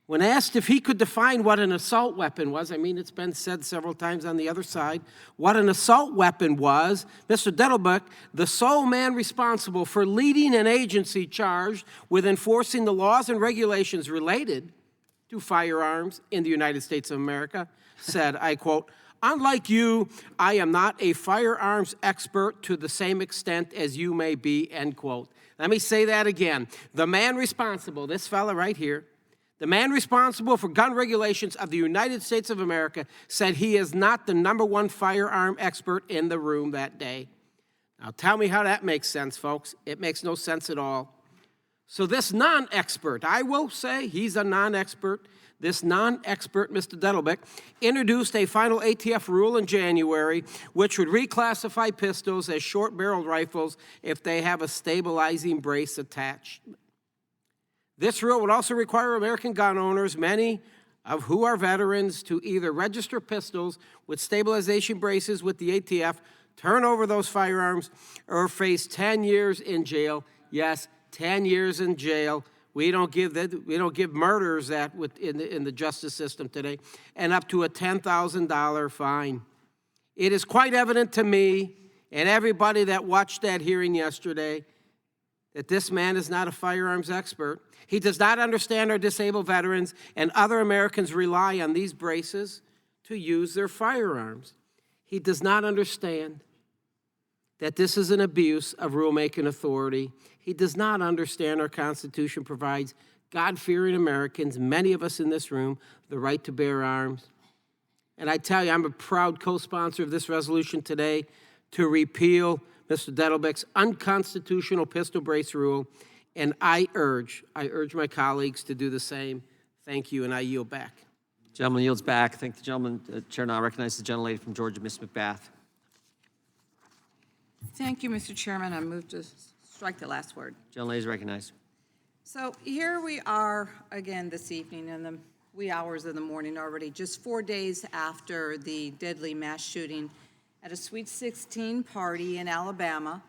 When asked if he could define what an assault weapon was, I mean, it's been said several times on the other side, what an assault weapon was, Mr. Dettelbeck, the sole man responsible for leading an agency charged with enforcing the laws and regulations related to firearms in the United States of America, said, I quote, "Unlike you, I am not a firearms expert to the same extent as you may be," end quote. Let me say that again. The man responsible, this fella right here, the man responsible for gun regulations of the United States of America said he is not the #1 firearm expert in the room that day. Now tell me how that makes sense, folks. It makes no sense at all. So this non-expert, I will say he's a non-expert, this non-expert, Mr. Dettelbeck, introduced a final ATF rule in January which would reclassify pistols as short-barreled rifles if they have a stabilizing brace attached. This rule would also require American gun owners, many of who are veterans, to either register pistols with stabilization braces with the ATF, turn over those firearms, or face 10 years in jail. Yes, 10 years in jail. We don't give murderers that in the justice system today, and up to a $10,000 fine. It is quite evident to me and everybody that watched that hearing yesterday that this man is not a firearms expert. He does not understand our disabled veterans and other Americans rely on these braces to use their firearms. He does not understand that this is an abuse of rulemaking authority. He does not understand our Constitution provides God-fearing Americans, many of us in this room, the right to bear arms. And I tell you, I'm a proud co-sponsor of this resolution today to repeal Mr. Dettelbeck's unconstitutional pistol brace rule, and I urge my colleagues to do the same. Thank you, and I yield back. Gentleman yields back. Thank the gentleman. Chair now recognizes the gentlelady from Georgia, Ms. McBath. Thank you, Mr. Chairman. I move to strike the last word. Gentlelady is recognized. So here we are again this evening in the wee hours of the morning already, just 4 days after the deadly mass shooting at a Sweet 16 party in Alabama,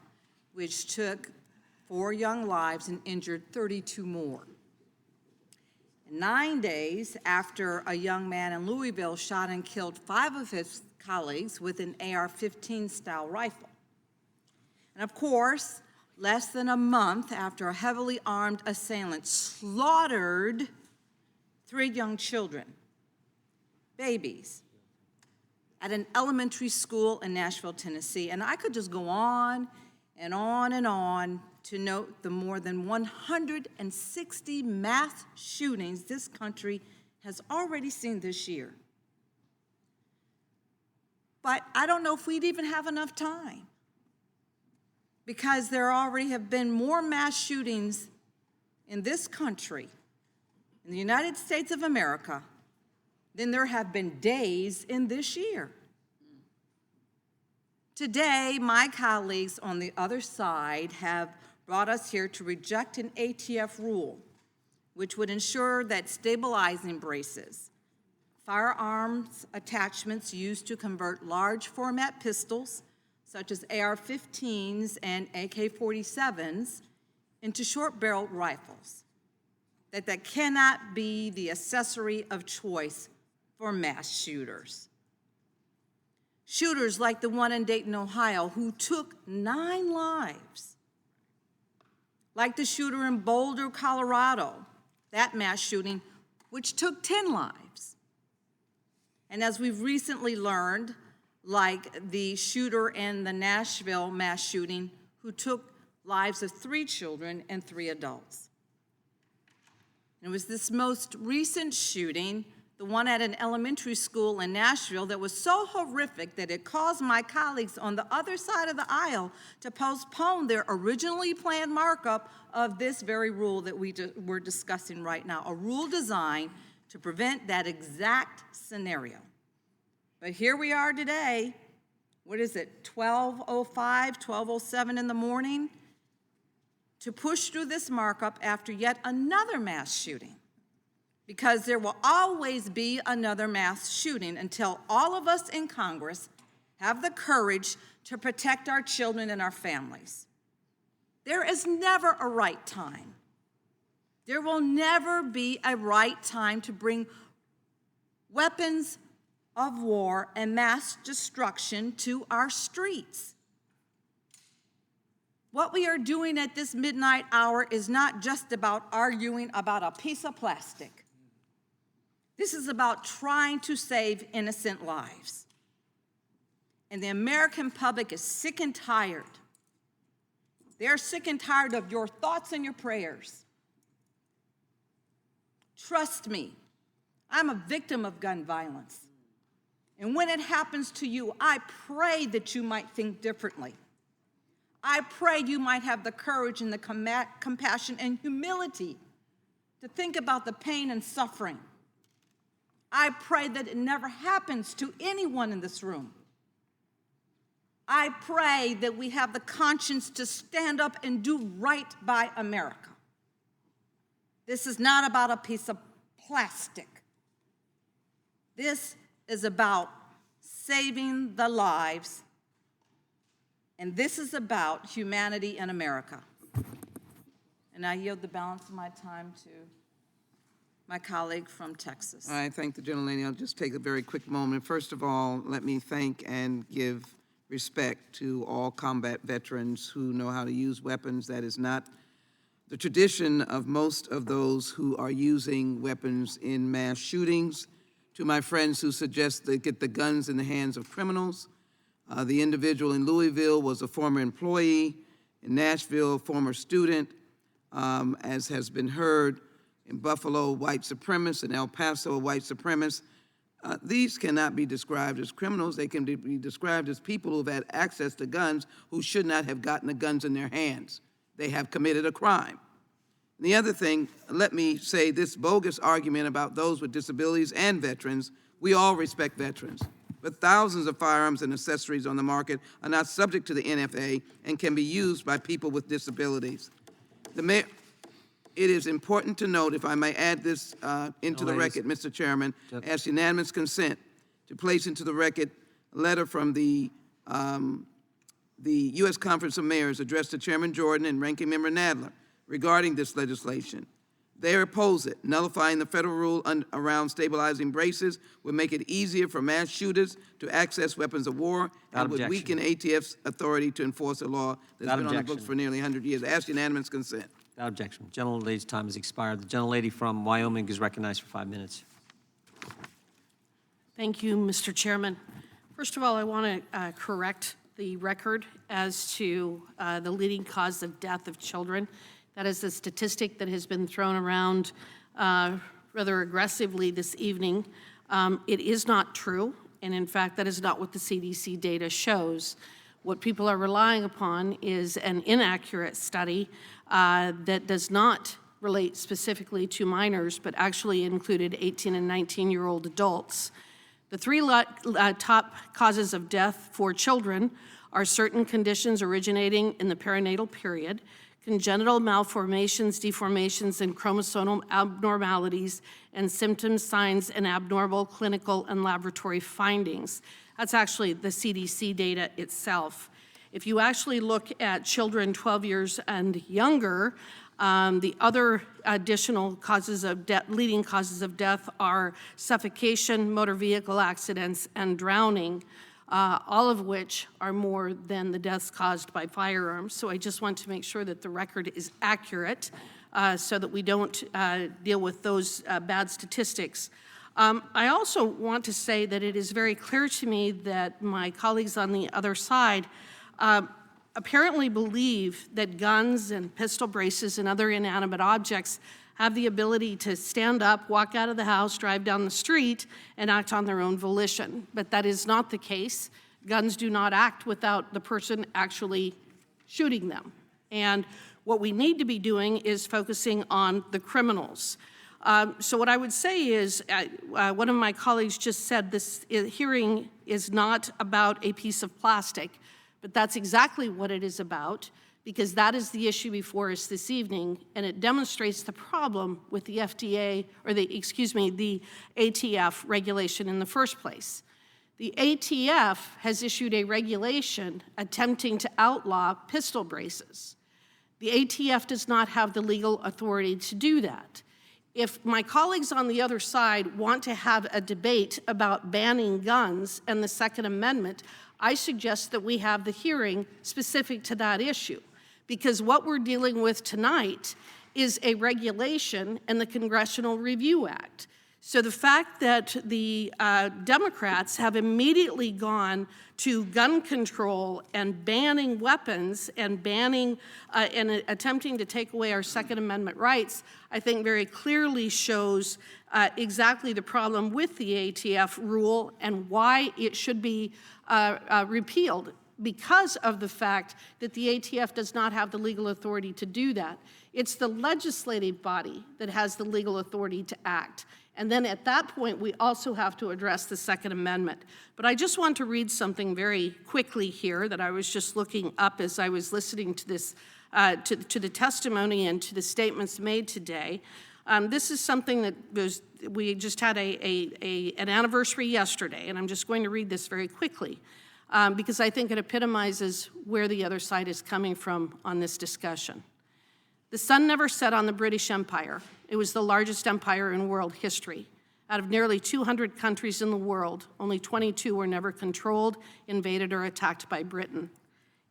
which took 4 young lives and injured 32 more. 9 days after a young man in Louisville shot and killed 5 of his colleagues with an AR-15 style rifle. And of course, less than a month after a heavily armed assailant slaughtered 3 young children, babies, at an elementary school in Nashville, Tennessee. And I could just go on and on and on to note the more than 160 mass shootings this country has already seen this year. But I don't know if we'd even have enough time, because there already have been more mass shootings in this country, in the United States of America, than there have been days in this year. Today, my colleagues on the other side have brought us here to reject an ATF rule, which would ensure that stabilizing braces, firearms attachments used to convert large format pistols, such as AR-15s and AK-47s, into short-barreled rifles, that cannot be the accessory of choice for mass shooters. Shooters like the one in Dayton, Ohio, who took 9 lives. Like the shooter in Boulder, Colorado, that mass shooting, which took 10 lives. And as we've recently learned, like the shooter in the Nashville mass shooting, who took lives of 3 children and 3 adults. It was this most recent shooting, the one at an elementary school in Nashville, that was so horrific that it caused my colleagues on the other side of the aisle to postpone their originally planned markup of this very rule that we're discussing right now, a rule designed to prevent that exact scenario. But here we are today, what is it, 12:05, 12:07 in the morning, to push through this markup after yet another mass shooting. Because there will always be another mass shooting until all of us in Congress have the courage to protect our children and our families. There is never a right time. There will never be a right time to bring weapons of war and mass destruction to our streets. What we are doing at this midnight hour is not just about arguing about a piece of plastic. This is about trying to save innocent lives. And the American public is sick and tired. They're sick and tired of your thoughts and your prayers. Trust me, I'm a victim of gun violence. And when it happens to you, I pray that you might think differently. I pray you might have the courage and the compassion and humility to think about the pain and suffering. I pray that it never happens to anyone in this room. I pray that we have the conscience to stand up and do right by America. This is not about a piece of plastic. This is about saving the lives, and this is about humanity in America. And I yield the balance of my time to my colleague from Texas. I thank the gentlelady. I'll just take a very quick moment. First of all, let me thank and give respect to all combat veterans who know how to use weapons. That is not the tradition of most of those who are using weapons in mass shootings. To my friends who suggest they get the guns in the hands of criminals, the individual in Louisville was a former employee, in Nashville, a former student, as has been heard, in Buffalo, white supremacist, in El Paso, white supremacist. These cannot be described as criminals. They can be described as people who have had access to guns who should not have gotten the guns in their hands. They have committed a crime. The other thing, let me say this bogus argument about those with disabilities and veterans, we all respect veterans, but thousands of firearms and accessories on the market are not subject to the NFA and can be used by people with disabilities. It is important to note, if I may add this into the record, Mr. Chairman, ask unanimous consent to place into the record a letter from the U.S. Conference of Mayors addressed to Chairman Jordan and Ranking Member Nadler regarding this legislation. They oppose it. Nullifying the federal rule around stabilizing braces would make it easier for mass shooters to access weapons of war and would weaken ATF's authority to enforce a law that's been on the books for nearly 100 years. I ask unanimous consent. Without objection. Gentlelady's time has expired. The gentlelady from Wyoming is recognized for 5 minutes. Thank you, Mr. Chairman. First of all, I want to correct the record as to the leading cause of death of children. That is a statistic that has been thrown around rather aggressively this evening. It is not true, and in fact, that is not what the CDC data shows. What people are relying upon is an inaccurate study that does not relate specifically to minors, but actually included 18 and 19-year-old adults. The three top causes of death for children are certain conditions originating in the perinatal period, congenital malformations, deformations, and chromosomal abnormalities, and symptoms, signs, and abnormal clinical and laboratory findings. That's actually the CDC data itself. If you actually look at children 12 years and younger, the other additional causes of death, leading causes of death are suffocation, motor vehicle accidents, and drowning, all of which are more than the deaths caused by firearms. So I just want to make sure that the record is accurate so that we don't deal with those bad statistics. I also want to say that it is very clear to me that my colleagues on the other side apparently believe that guns and pistol braces and other inanimate objects have the ability to stand up, walk out of the house, drive down the street, and act on their own volition. But that is not the case. Guns do not act without the person actually shooting them. And what we need to be doing is focusing on the criminals. So what I would say is, one of my colleagues just said this hearing is not about a piece of plastic, but that's exactly what it is about, because that is the issue before us this evening, and it demonstrates the problem with the FDA, or the ATF regulation in the first place. The ATF has issued a regulation attempting to outlaw pistol braces. The ATF does not have the legal authority to do that. If my colleagues on the other side want to have a debate about banning guns and the Second Amendment, I suggest that we have the hearing specific to that issue, because what we're dealing with tonight is a regulation in the Congressional Review Act. So the fact that the Democrats have immediately gone to gun control and banning weapons and banning and attempting to take away our Second Amendment rights, I think very clearly shows exactly the problem with the ATF rule and why it should be repealed, because of the fact that the ATF does not have the legal authority to do that. It's the legislative body that has the legal authority to act. And then at that point, we also have to address the Second Amendment. But I just want to read something very quickly here that I was just looking up as I was listening to this, to the testimony and to the statements made today. This is something that we just had an anniversary yesterday, and I'm just going to read this very quickly because I think it epitomizes where the other side is coming from on this discussion. The sun never set on the British Empire. It was the largest empire in world history. Out of nearly 200 countries in the world, only 22 were never controlled, invaded, or attacked by Britain.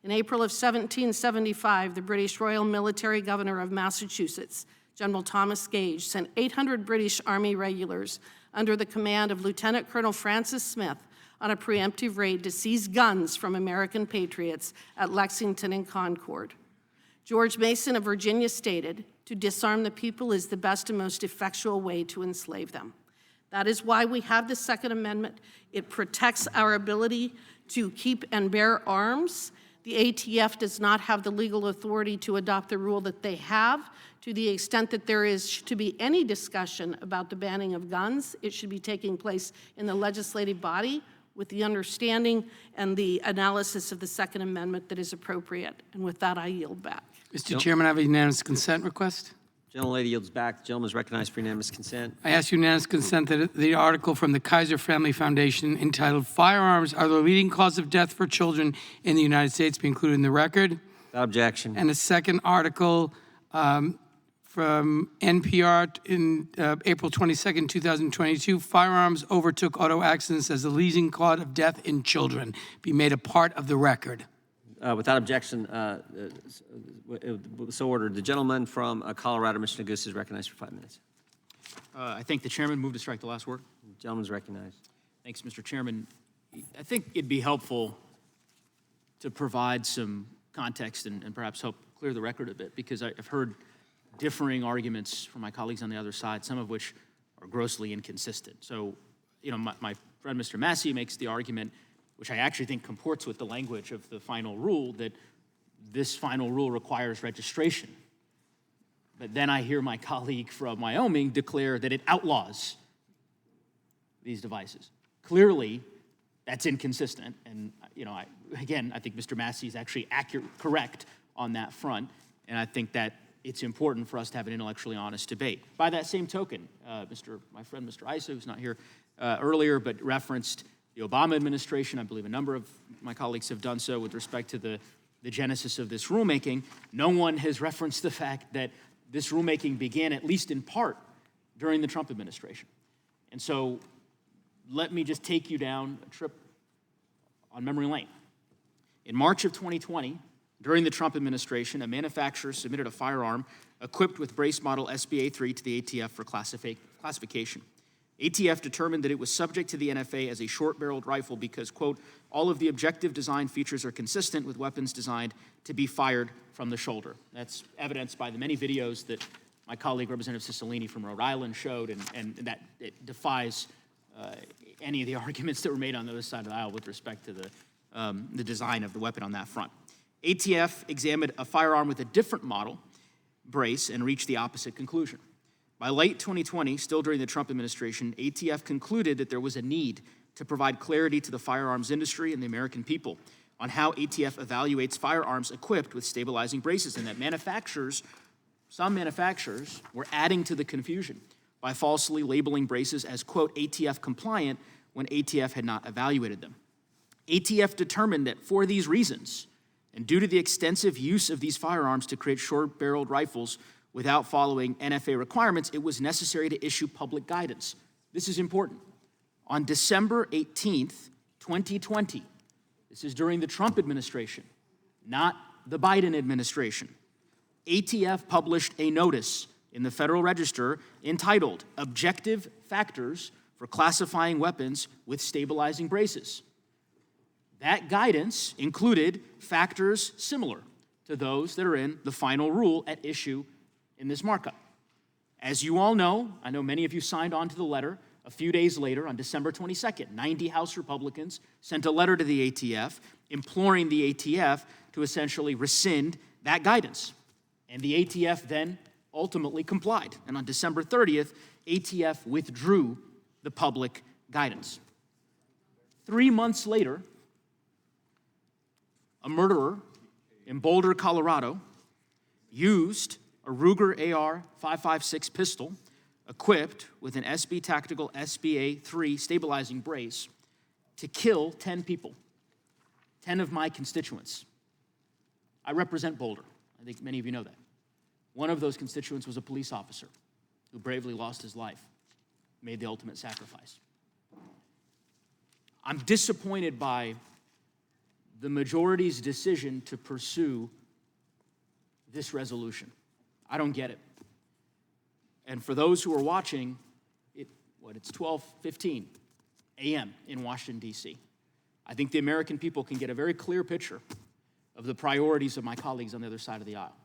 In April of 1775, the British Royal Military Governor of Massachusetts, General Thomas Gage, sent 800 British Army regulars under the command of Lieutenant Colonel Francis Smith on a preemptive raid to seize guns from American patriots at Lexington and Concord. George Mason of Virginia stated, "To disarm the people is the best and most effectual way to enslave them." That is why we have the Second Amendment. It protects our ability to keep and bear arms. The ATF does not have the legal authority to adopt the rule that they have. To the extent that there is to be any discussion about the banning of guns, it should be taking place in the legislative body with the understanding and the analysis of the Second Amendment that is appropriate. And with that, I yield back. Mr. Chairman, I have a unanimous consent request. Gentlelady yields back. The gentleman is recognized for unanimous consent. I ask unanimous consent that the article from the Kaiser Family Foundation entitled "Firearms Are the Leading Cause of Death for Children in the United States" be included in the record. Without objection. And a second article from NPR in April 22nd, 2022, "Firearms Overtook Auto Accidents as the Leading Cause of Death in Children" be made a part of the record. Without objection, so ordered. The gentleman from Colorado, Mr. Nagus, is recognized for 5 minutes. I thank the chairman. Move to strike the last word. The gentleman's recognized. Thanks, Mr. Chairman. I think it'd be helpful to provide some context and perhaps help clear the record a bit, because I've heard differing arguments from my colleagues on the other side, some of which are grossly inconsistent. So, you know, my friend Mr. Massey makes the argument, which I actually think comports with the language of the final rule, that this final rule requires registration. But then I hear my colleague from Wyoming declare that it outlaws these devices. Clearly, that's inconsistent. And, you know, I think Mr. Massey is actually correct on that front. And I think that it's important for us to have an intellectually honest debate. By that same token, my friend Mr. Issa, who's not here earlier, but referenced the Obama administration. I believe a number of my colleagues have done so with respect to the genesis of this rulemaking. No one has referenced the fact that this rulemaking began, at least in part, during the Trump administration. And so let me just take you down a trip on memory lane. In March of 2020, during the Trump administration, a manufacturer submitted a firearm equipped with brace model SBA-3 to the ATF for classification. ATF determined that it was subject to the NFA as a short-barreled rifle because, quote, "all of the objective design features are consistent with weapons designed to be fired from the shoulder." That's evidenced by the many videos that my colleague, Representative Cicilline from Rhode Island, showed, and that it defies any of the arguments that were made on the other side of the aisle with respect to the design of the weapon on that front. ATF examined a firearm with a different model brace and reached the opposite conclusion. By late 2020, still during the Trump administration, ATF concluded that there was a need to provide clarity to the firearms industry and the American people on how ATF evaluates firearms equipped with stabilizing braces, and that some manufacturers were adding to the confusion by falsely labeling braces as, quote, ATF compliant when ATF had not evaluated them. ATF determined that for these reasons, and due to the extensive use of these firearms to create short-barreled rifles without following NFA requirements, it was necessary to issue public guidance. This is important. On December 18th, 2020, this is during the Trump administration, not the Biden administration, ATF published a notice in the Federal Register entitled Objective Factors for Classifying Weapons with Stabilizing Braces. That guidance included factors similar to those that are in the final rule at issue in this markup. As you all know, I know many of you signed on to the letter. A few days later, on December 22nd, 90 House Republicans sent a letter to the ATF imploring the ATF to essentially rescind that guidance. And the ATF then ultimately complied. And on December 30th, ATF withdrew the public guidance. 3 months later, a murderer in Boulder, Colorado, used a Ruger AR-556 pistol equipped with an SB Tactical SBA-3 stabilizing brace to kill 10 people, 10 of my constituents. I represent Boulder. I think many of you know that. One of those constituents was a police officer who bravely lost his life, made the ultimate sacrifice. I'm disappointed by the majority's decision to pursue this resolution. I don't get it. And for those who are watching, it's 12:15 a.m. in Washington, D.C. I think the American people can get a very clear picture of the priorities of my colleagues on the other side of the aisle,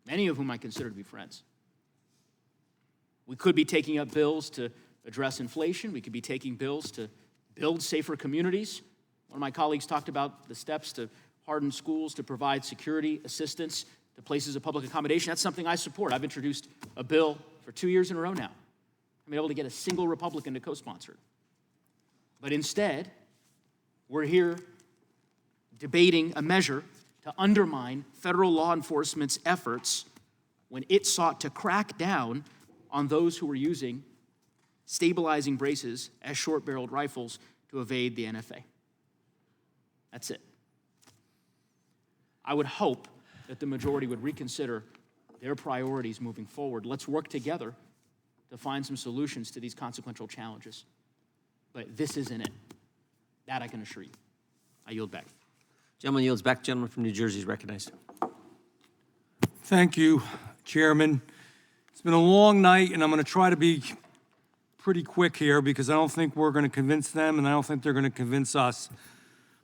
many of whom I consider to be friends. We could be taking up bills to address inflation. We could be taking bills to build safer communities. One of my colleagues talked about the steps to harden schools, to provide security assistance to places of public accommodation. That's something I support. I've introduced a bill for 2 years in a row now. I've been able to get a single Republican to co-sponsor it. But instead, we're here debating a measure to undermine federal law enforcement's efforts when it sought to crack down on those who were using stabilizing braces as short-barreled rifles to evade the NFA. That's it. I would hope that the majority would reconsider their priorities moving forward. Let's work together to find some solutions to these consequential challenges. But this isn't it. That I can assure you. I yield back. Gentleman yields back. Gentleman from New Jersey is recognized. Thank you, Chairman. It's been a long night, and I'm going to try to be pretty quick here because I don't think we're going to convince them, and I don't think they're going to convince us.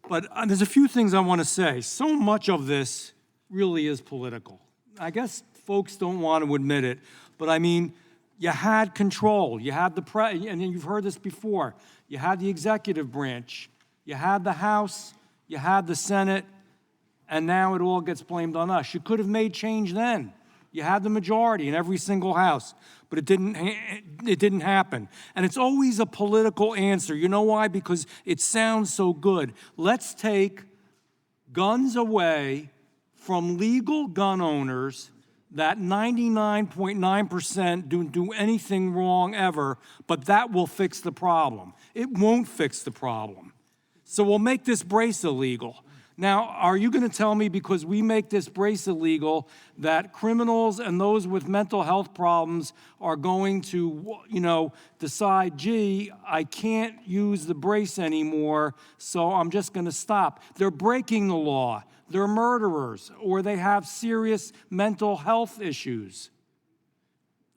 But there's a few things I want to say. So much of this really is political. I guess folks don't want to admit it, but I mean, you had control. You had and you've heard this before. You had the executive branch. You had the House. You had the Senate. And now it all gets blamed on us. You could have made change then. You had the majority in every single house, but it didn't happen. And it's always a political answer. You know why? Because it sounds so good. Let's take guns away from legal gun owners that 99.9% don't do anything wrong ever, but that will fix the problem. It won't fix the problem. So we'll make this brace illegal. Now, are you going to tell me because we make this brace illegal that criminals and those with mental health problems are going to, decide, gee, I can't use the brace anymore, so I'm just going to stop? They're breaking the law. They're murderers, or they have serious mental health issues.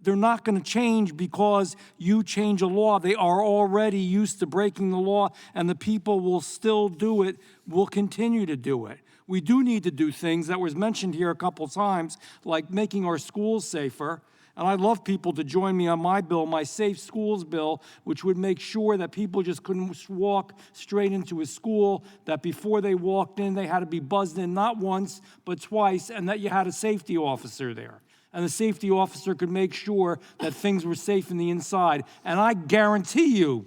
They're not going to change because you change a law. They are already used to breaking the law, and the people will still do it, will continue to do it. We do need to do things that was mentioned here a couple times, like making our schools safer. And I'd love people to join me on my bill, my Safe Schools bill, which would make sure that people just couldn't walk straight into a school, that before they walked in, they had to be buzzed in not once, but twice, and that you had a safety officer there. and the safety officer could make sure that things were safe in the inside. And I guarantee you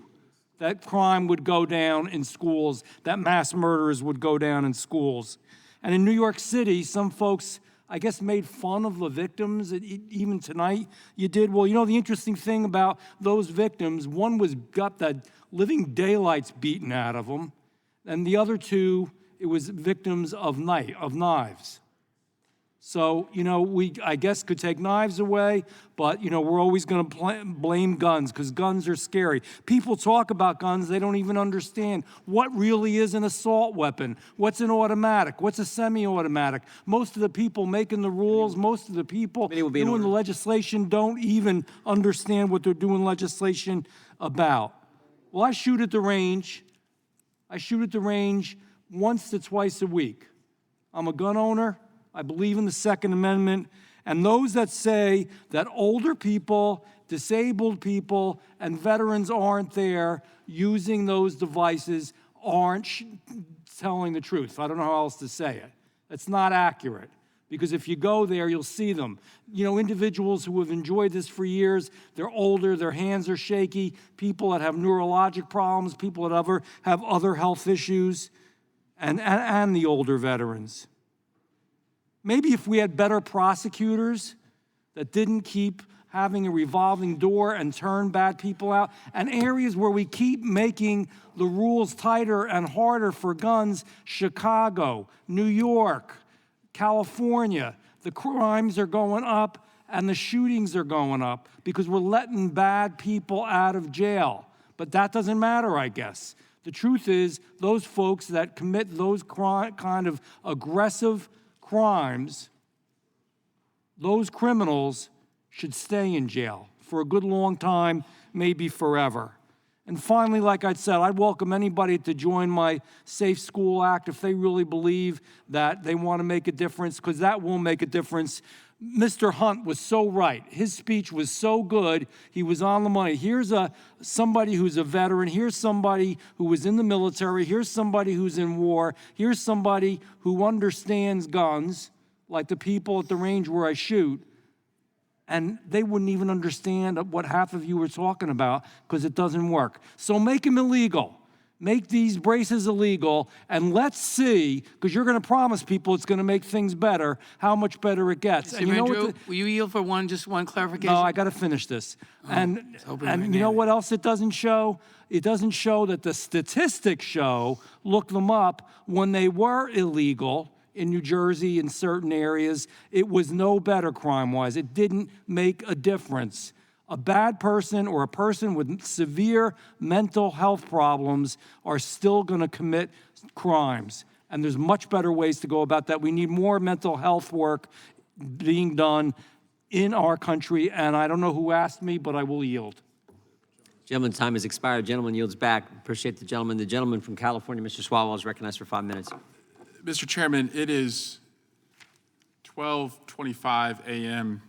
that crime would go down in schools, that mass murders would go down in schools. And in New York City, some folks, I guess, made fun of the victims. Even tonight you did. Well, you know, the interesting thing about those victims, one got the living daylights beaten out of them, and the other two, it was victims of knives. So, you know, we, I guess, could take knives away, but, you know, we're always going to blame guns because guns are scary. People talk about guns, they don't even understand what really is an assault weapon, what's an automatic, what's a semi-automatic. Most of the people making the rules, most of the people doing the legislation don't even understand what they're doing legislation about. Well, I shoot at the range. I shoot at the range once to twice a week. I'm a gun owner. I believe in the Second Amendment, and those that say that older people, disabled people, and veterans aren't there using those devices aren't telling the truth. I don't know how else to say it. It's not accurate, because if you go there, you'll see them. You know, individuals who have enjoyed this for years, they're older, their hands are shaky, people that have neurologic problems, people that have other health issues, and the older veterans. Maybe if we had better prosecutors that didn't keep having a revolving door and turn bad people out, and areas where we keep making the rules tighter and harder for guns, Chicago, New York, California, the crimes are going up and the shootings are going up because we're letting bad people out of jail. But that doesn't matter, I guess. The truth is, those folks that commit those kind of aggressive crimes, those criminals should stay in jail for a good long time, maybe forever. And finally, like I said, I'd welcome anybody to join my Safe School Act if they really believe that they want to make a difference, because that will make a difference. Mr. Hunt was so right. His speech was so good. He was on the money. Here's somebody who's a veteran. Here's somebody who was in the military. Here's somebody who's in war. Here's somebody who understands guns, like the people at the range where I shoot. And they wouldn't even understand what half of you were talking about because it doesn't work. So make them illegal. Make these braces illegal, and let's see, because you're going to promise people it's going to make things better, how much better it gets. And you know Andrew, will you yield for just one clarification? No, I got to finish this. And you know what else it doesn't show? It doesn't show that the statistics show, look them up, when they were illegal in New Jersey in certain areas, it was no better crime-wise. It didn't make a difference. A bad person or a person with severe mental health problems are still going to commit crimes. And there's much better ways to go about that. We need more mental health work being done in our country. And I don't know who asked me, but I will yield. Gentleman's time has expired. Gentleman yields back. Appreciate the gentleman. The gentleman from California, Mr. Swalwell, is recognized for 5 minutes. Mr. Chairman, it is 12:25 a.m.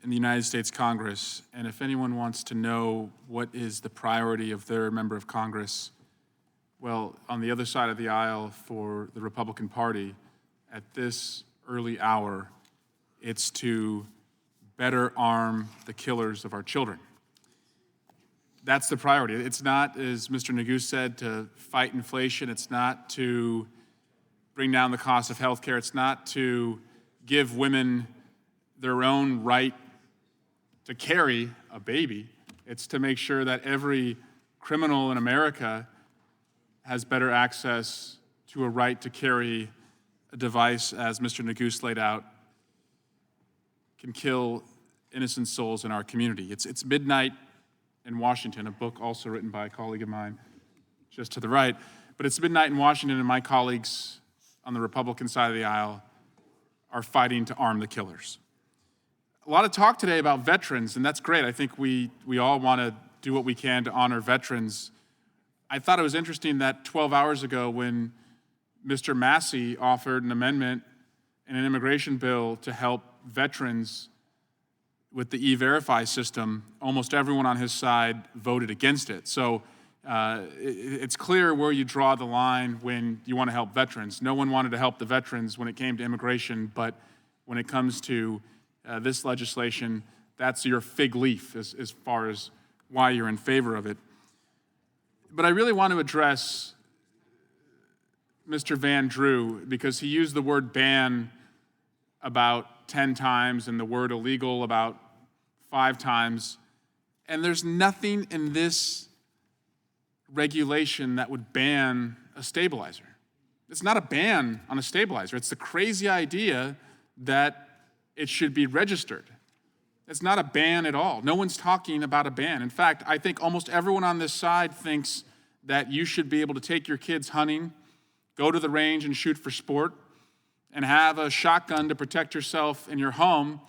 in the United States Congress, and if anyone wants to know what is the priority of their member of Congress, well, on the other side of the aisle for the Republican Party, at this early hour, it's to better arm the killers of our children. That's the priority. It's not, as Mr. Neguse said, to fight inflation. It's not to bring down the cost of health care. It's not to give women their own right to carry a baby. It's to make sure that every criminal in America has better access to a right to carry a device, as Mr. Neguse laid out, can kill innocent souls in our community. It's midnight in Washington, a book also written by a colleague of mine just to the right. But it's midnight in Washington, and my colleagues on the Republican side of the aisle are fighting to arm the killers. A lot of talk today about veterans, and that's great. I think we all want to do what we can to honor veterans. I thought it was interesting that 12 hours ago when Mr. Massey offered an amendment in an immigration bill to help veterans with the E-Verify system, almost everyone on his side voted against it. So it's clear where you draw the line when you want to help veterans. No one wanted to help the veterans when it came to immigration, but when it comes to this legislation, that's your fig leaf as far as why you're in favor of it. But I really want to address Mr. Van Drew, because he used the word ban about 10 times and the word illegal about 5 times. And there's nothing in this regulation that would ban a stabilizer. It's not a ban on a stabilizer. It's the crazy idea that it should be registered. It's not a ban at all. No one's talking about a ban. In fact, I think almost everyone on this side thinks that you should be able to take your kids hunting, go to the range and shoot for sport, and have a shotgun to protect yourself in your home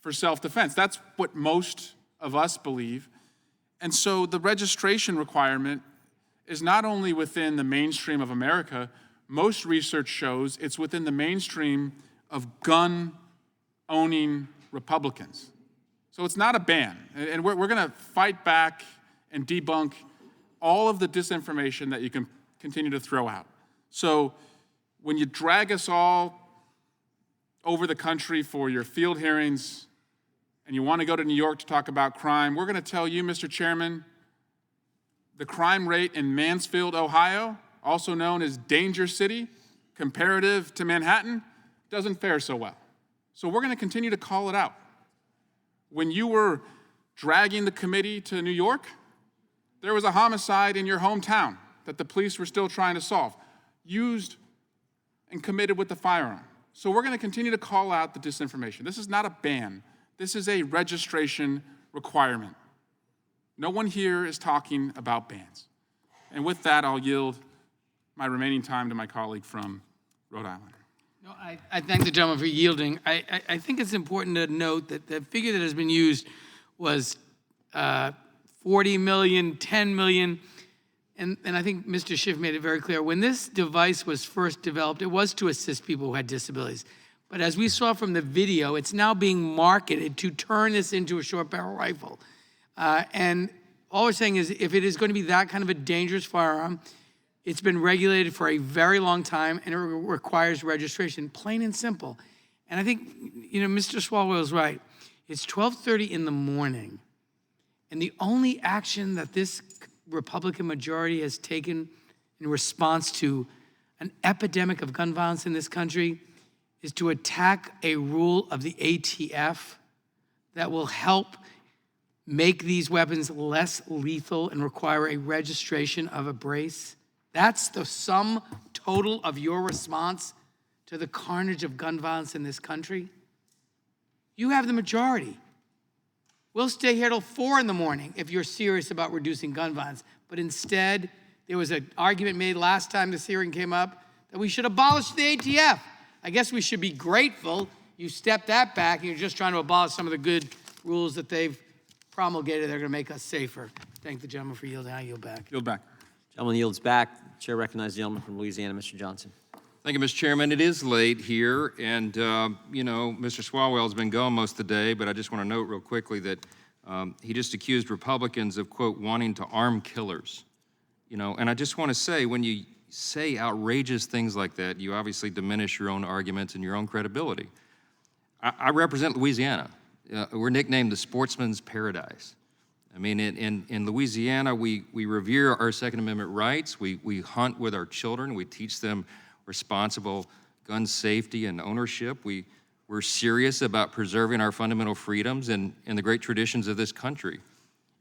for self-defense. That's what most of us believe. And so the registration requirement is not only within the mainstream of America, most research shows it's within the mainstream of gun-owning Republicans. So it's not a ban. And we're going to fight back and debunk all of the disinformation that you can continue to throw out. So when you drag us all over the country for your field hearings and you want to go to New York to talk about crime, we're going to tell you, Mr. Chairman, the crime rate in Mansfield, Ohio, also known as Danger City, comparative to Manhattan, doesn't fare so well. So we're going to continue to call it out. When you were dragging the committee to New York, there was a homicide in your hometown that the police were still trying to solve, used and committed with the firearm. So we're going to continue to call out the disinformation. This is not a ban. This is a registration requirement. No one here is talking about bans. And with that, I'll yield my remaining time to my colleague from Rhode Island. No, I thank the gentleman for yielding. I think it's important to note that the figure that has been used was 40 million, 10 million, and I think Mr. Schiff made it very clear. When this device was first developed, it was to assist people who had disabilities. But as we saw from the video, it's now being marketed to turn this into a short barrel rifle. And all we're saying is if it is going to be that kind of a dangerous firearm, it's been regulated for a very long time and it requires registration, plain and simple. And I think, Mr. Swalwell's right. It's 12:30 in the morning. And the only action that this Republican majority has taken in response to an epidemic of gun violence in this country is to attack a rule of the ATF that will help make these weapons less lethal and require a registration of a brace. That's the sum total of your response to the carnage of gun violence in this country. You have the majority. We'll stay here till 4 in the morning if you're serious about reducing gun violence. But instead, there was an argument made last time this hearing came up that we should abolish the ATF. I guess we should be grateful you stepped that back and you're just trying to abolish some of the good rules that they've promulgated. They're going to make us safer. Thank the gentleman for yielding. I yield back. Yield back. Gentleman yields back. Chair recognizes the gentleman from Louisiana, Mr. Johnson. Thank you, Mr. Chairman. It is late here, and, Mr. Swalwell's been gone most of the day, but I just want to note real quickly that he just accused Republicans of, quote, wanting to arm killers. And I just want to say, when you say outrageous things like that, you obviously diminish your own arguments and your own credibility. I represent Louisiana. We're nicknamed the sportsman's paradise. I mean, in Louisiana, we revere our Second Amendment rights. We hunt with our children. We teach them responsible gun safety and ownership. We're serious about preserving our fundamental freedoms and the great traditions of this country.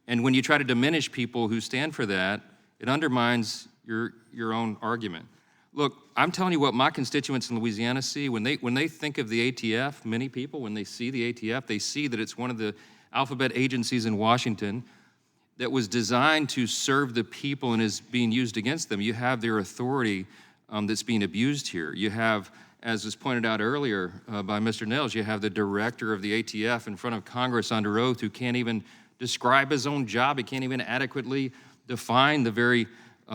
And when you try to diminish people who stand for that, it undermines your own argument. Look, I'm telling you what my constituents in Louisiana see. When they think of the ATF, many people, when they see the ATF, they see that it's one of the alphabet agencies in Washington that was designed to serve the people and is being used against them. You have their authority that's being abused here. You have, as was pointed out earlier by Mr. Nels, you have the director of the ATF in front of Congress under oath who can't even describe his own job. He can't even adequately define the very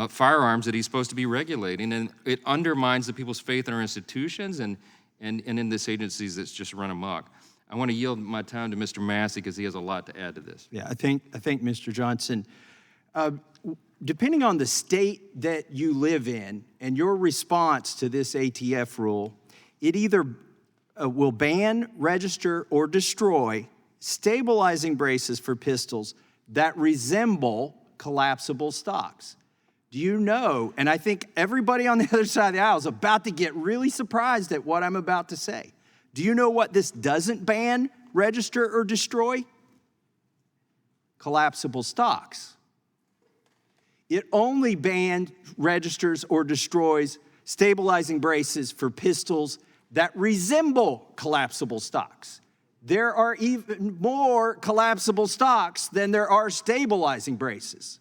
firearms that he's supposed to be regulating. And it undermines the people's faith in our institutions and in this agency that's just run amok. I want to yield my time to Mr. Massey because he has a lot to add to this. Yeah, I think Mr. Johnson, depending on the state that you live in and your response to this ATF rule, it either will ban, register, or destroy stabilizing braces for pistols that resemble collapsible stocks. Do you know, and I think everybody on the other side of the aisle is about to get really surprised at what I'm about to say. Do you know what this doesn't ban, register, or destroy? Collapsible stocks. It only bans, registers, or destroys stabilizing braces for pistols that resemble collapsible stocks. There are even more collapsible stocks than there are stabilizing braces.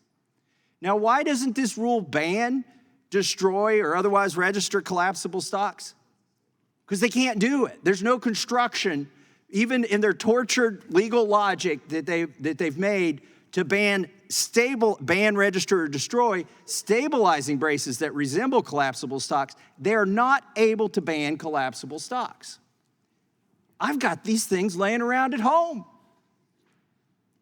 Now, why doesn't this rule ban, destroy, or otherwise register collapsible stocks? Because they can't do it. There's no construction, even in their tortured legal logic that they've made, to ban, register, or destroy stabilizing braces that resemble collapsible stocks. They're not able to ban collapsible stocks. I've got these things laying around at home.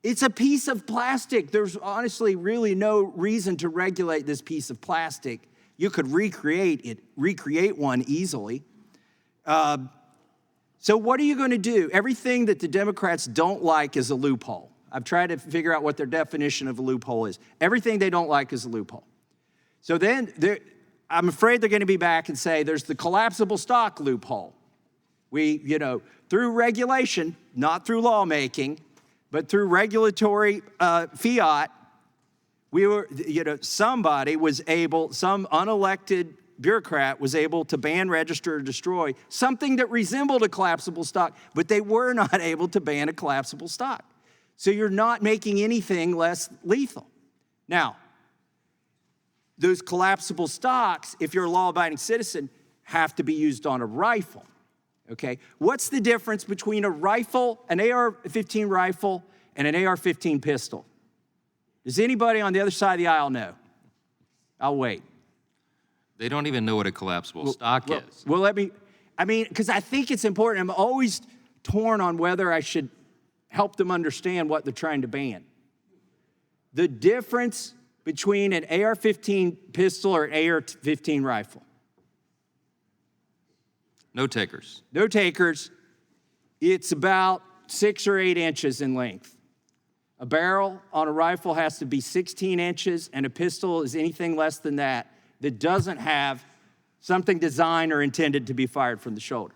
It's a piece of plastic. There's honestly really no reason to regulate this piece of plastic. You could recreate one easily. So what are you going to do? Everything that the Democrats don't like is a loophole. I've tried to figure out what their definition of a loophole is. Everything they don't like is a loophole. So then I'm afraid they're going to be back and say there's the collapsible stock loophole. We, through regulation, not through lawmaking, but through regulatory fiat, somebody was able, some unelected bureaucrat was able to ban, register, or destroy something that resembled a collapsible stock, but they were not able to ban a collapsible stock. So you're not making anything less lethal. Now, those collapsible stocks, if you're a law-abiding citizen, have to be used on a rifle. Okay, what's the difference between a rifle, an AR-15 rifle, and an AR-15 pistol? Does anybody on the other side of the aisle know? I'll wait. They don't even know what a collapsible stock is. Well, because I think it's important. I'm always torn on whether I should help them understand what they're trying to ban. The difference between an AR-15 pistol or an AR-15 rifle. No takers. No takers. It's about 6 or 8 inches in length. A barrel on a rifle has to be 16 inches, and a pistol is anything less than that doesn't have something designed or intended to be fired from the shoulder.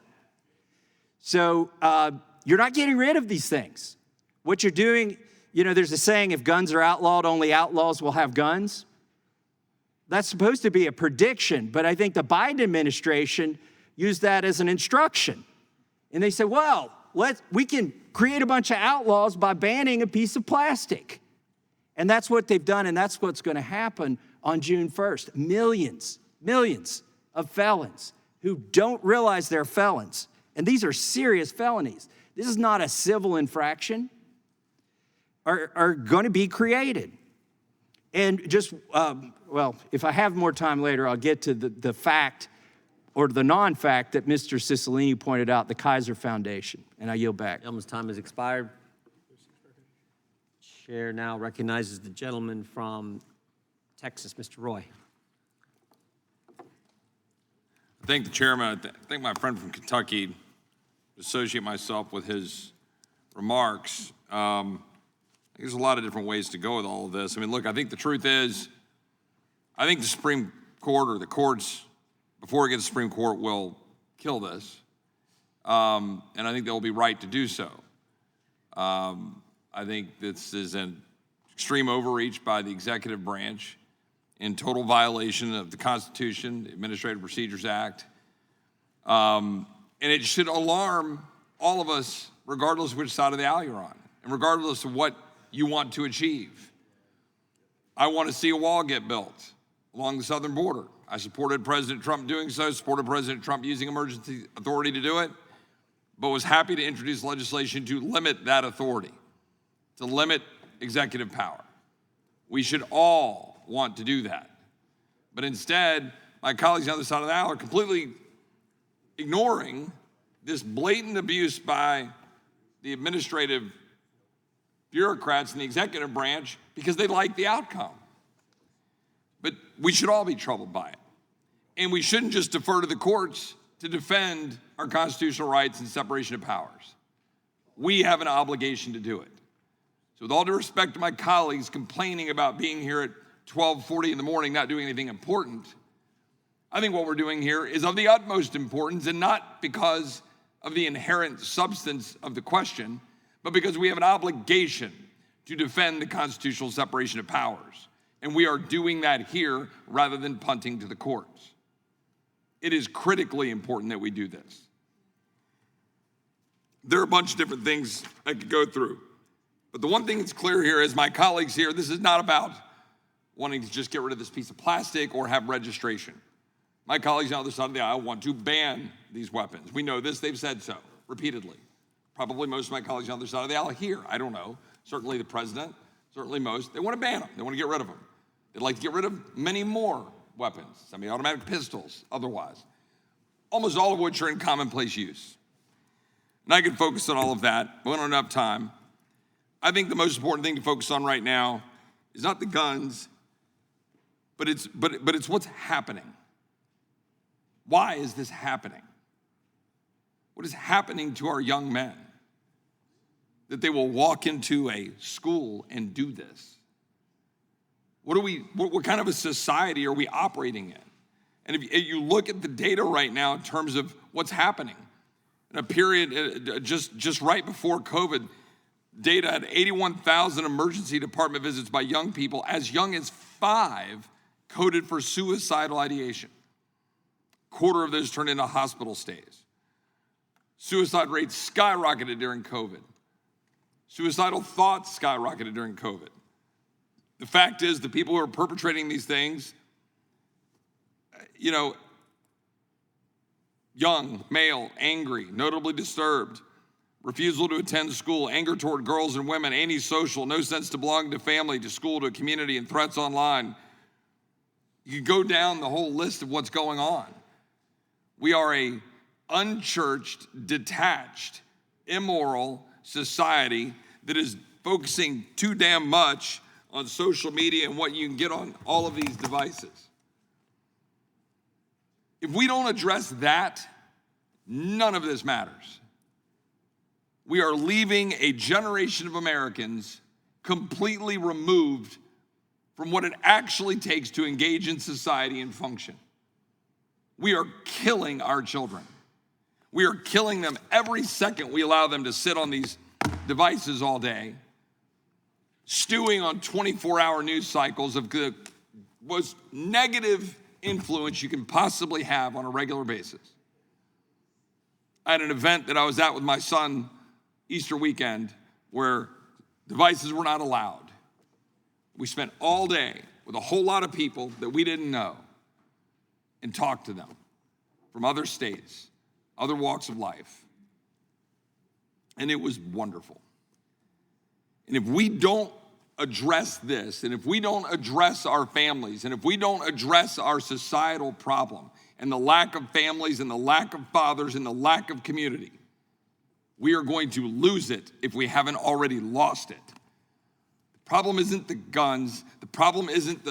So you're not getting rid of these things. What you're doing, there's a saying, if guns are outlawed, only outlaws will have guns. That's supposed to be a prediction, but I think the Biden administration used that as an instruction. And they said, well, we can create a bunch of outlaws by banning a piece of plastic. And that's what they've done, and that's what's going to happen on June 1st. Millions of felons who don't realize they're felons. And these are serious felonies. This is not a civil infraction, are going to be created. And just, if I have more time later, I'll get to the fact or the non-fact that Mr. Cicilline pointed out, the Kaiser Foundation, and I yield back. Gentleman's time has expired. Chair now recognizes the gentleman from Texas, Mr. Roy. I thank the chairman. I thank my friend from Kentucky. Associate myself with his remarks. There's a lot of different ways to go with all of this. Look, I think the truth is, I think the Supreme Court or the courts, before it gets to the Supreme Court, will kill this. And I think they'll be right to do so. I think this is an extreme overreach by the executive branch in total violation of the Constitution, the Administrative Procedures Act. And it should alarm all of us, regardless of which side of the aisle you're on, and regardless of what you want to achieve. I want to see a wall get built along the southern border. I supported President Trump doing so, supported President Trump using emergency authority to do it, but was happy to introduce legislation to limit that authority, to limit executive power. We should all want to do that. But instead, my colleagues on the other side of the aisle are completely ignoring this blatant abuse by the administrative bureaucrats in the executive branch because they like the outcome. But we should all be troubled by it. And we shouldn't just defer to the courts to defend our constitutional rights and separation of powers. We have an obligation to do it. So with all due respect to my colleagues complaining about being here at 12:40 in the morning, not doing anything important, I think what we're doing here is of the utmost importance, and not because of the inherent substance of the question, but because we have an obligation to defend the constitutional separation of powers. And we are doing that here rather than punting to the courts. It is critically important that we do this. There are a bunch of different things I could go through. But the one thing that's clear here is my colleagues here, this is not about wanting to just get rid of this piece of plastic or have registration. My colleagues on the other side of the aisle want to ban these weapons. We know this, they've said so repeatedly. Probably most of my colleagues on the other side of the aisle here, I don't know. Certainly the president, certainly most, they want to ban them. They want to get rid of them. They'd like to get rid of many more weapons, semi-automatic pistols, otherwise. Almost all of which are in commonplace use. And I could focus on all of that, but we don't have enough time. I think the most important thing to focus on right now is not the guns, but it's what's happening. Why is this happening? What is happening to our young men that they will walk into a school and do this? What kind of a society are we operating in? And if you look at the data right now in terms of what's happening, in a period just right before COVID, data had 81,000 emergency department visits by young people, as young as 5 coded for suicidal ideation. A quarter of those turned into hospital stays. Suicide rates skyrocketed during COVID. Suicidal thoughts skyrocketed during COVID. The fact is, the people who are perpetrating these things, young, male, angry, notably disturbed, refusal to attend school, anger toward girls and women, antisocial, no sense to belong to family, to school, to a community, and threats online. You go down the whole list of what's going on. We are a unchurched, detached, immoral society that is focusing too damn much on social media and what you can get on all of these devices. If we don't address that, none of this matters. We are leaving a generation of Americans completely removed from what it actually takes to engage in society and function. We are killing our children. We are killing them every second we allow them to sit on these devices all day, stewing on 24-hour news cycles of the most negative influence you can possibly have on a regular basis. I had an event that I was at with my son Easter weekend where devices were not allowed. We spent all day with a whole lot of people that we didn't know and talked to them from other states, other walks of life. And it was wonderful. And if we don't address this, and if we don't address our families, and if we don't address our societal problem, and the lack of families, and the lack of fathers, and the lack of community, we are going to lose it if we haven't already lost it. The problem isn't the guns. The problem isn't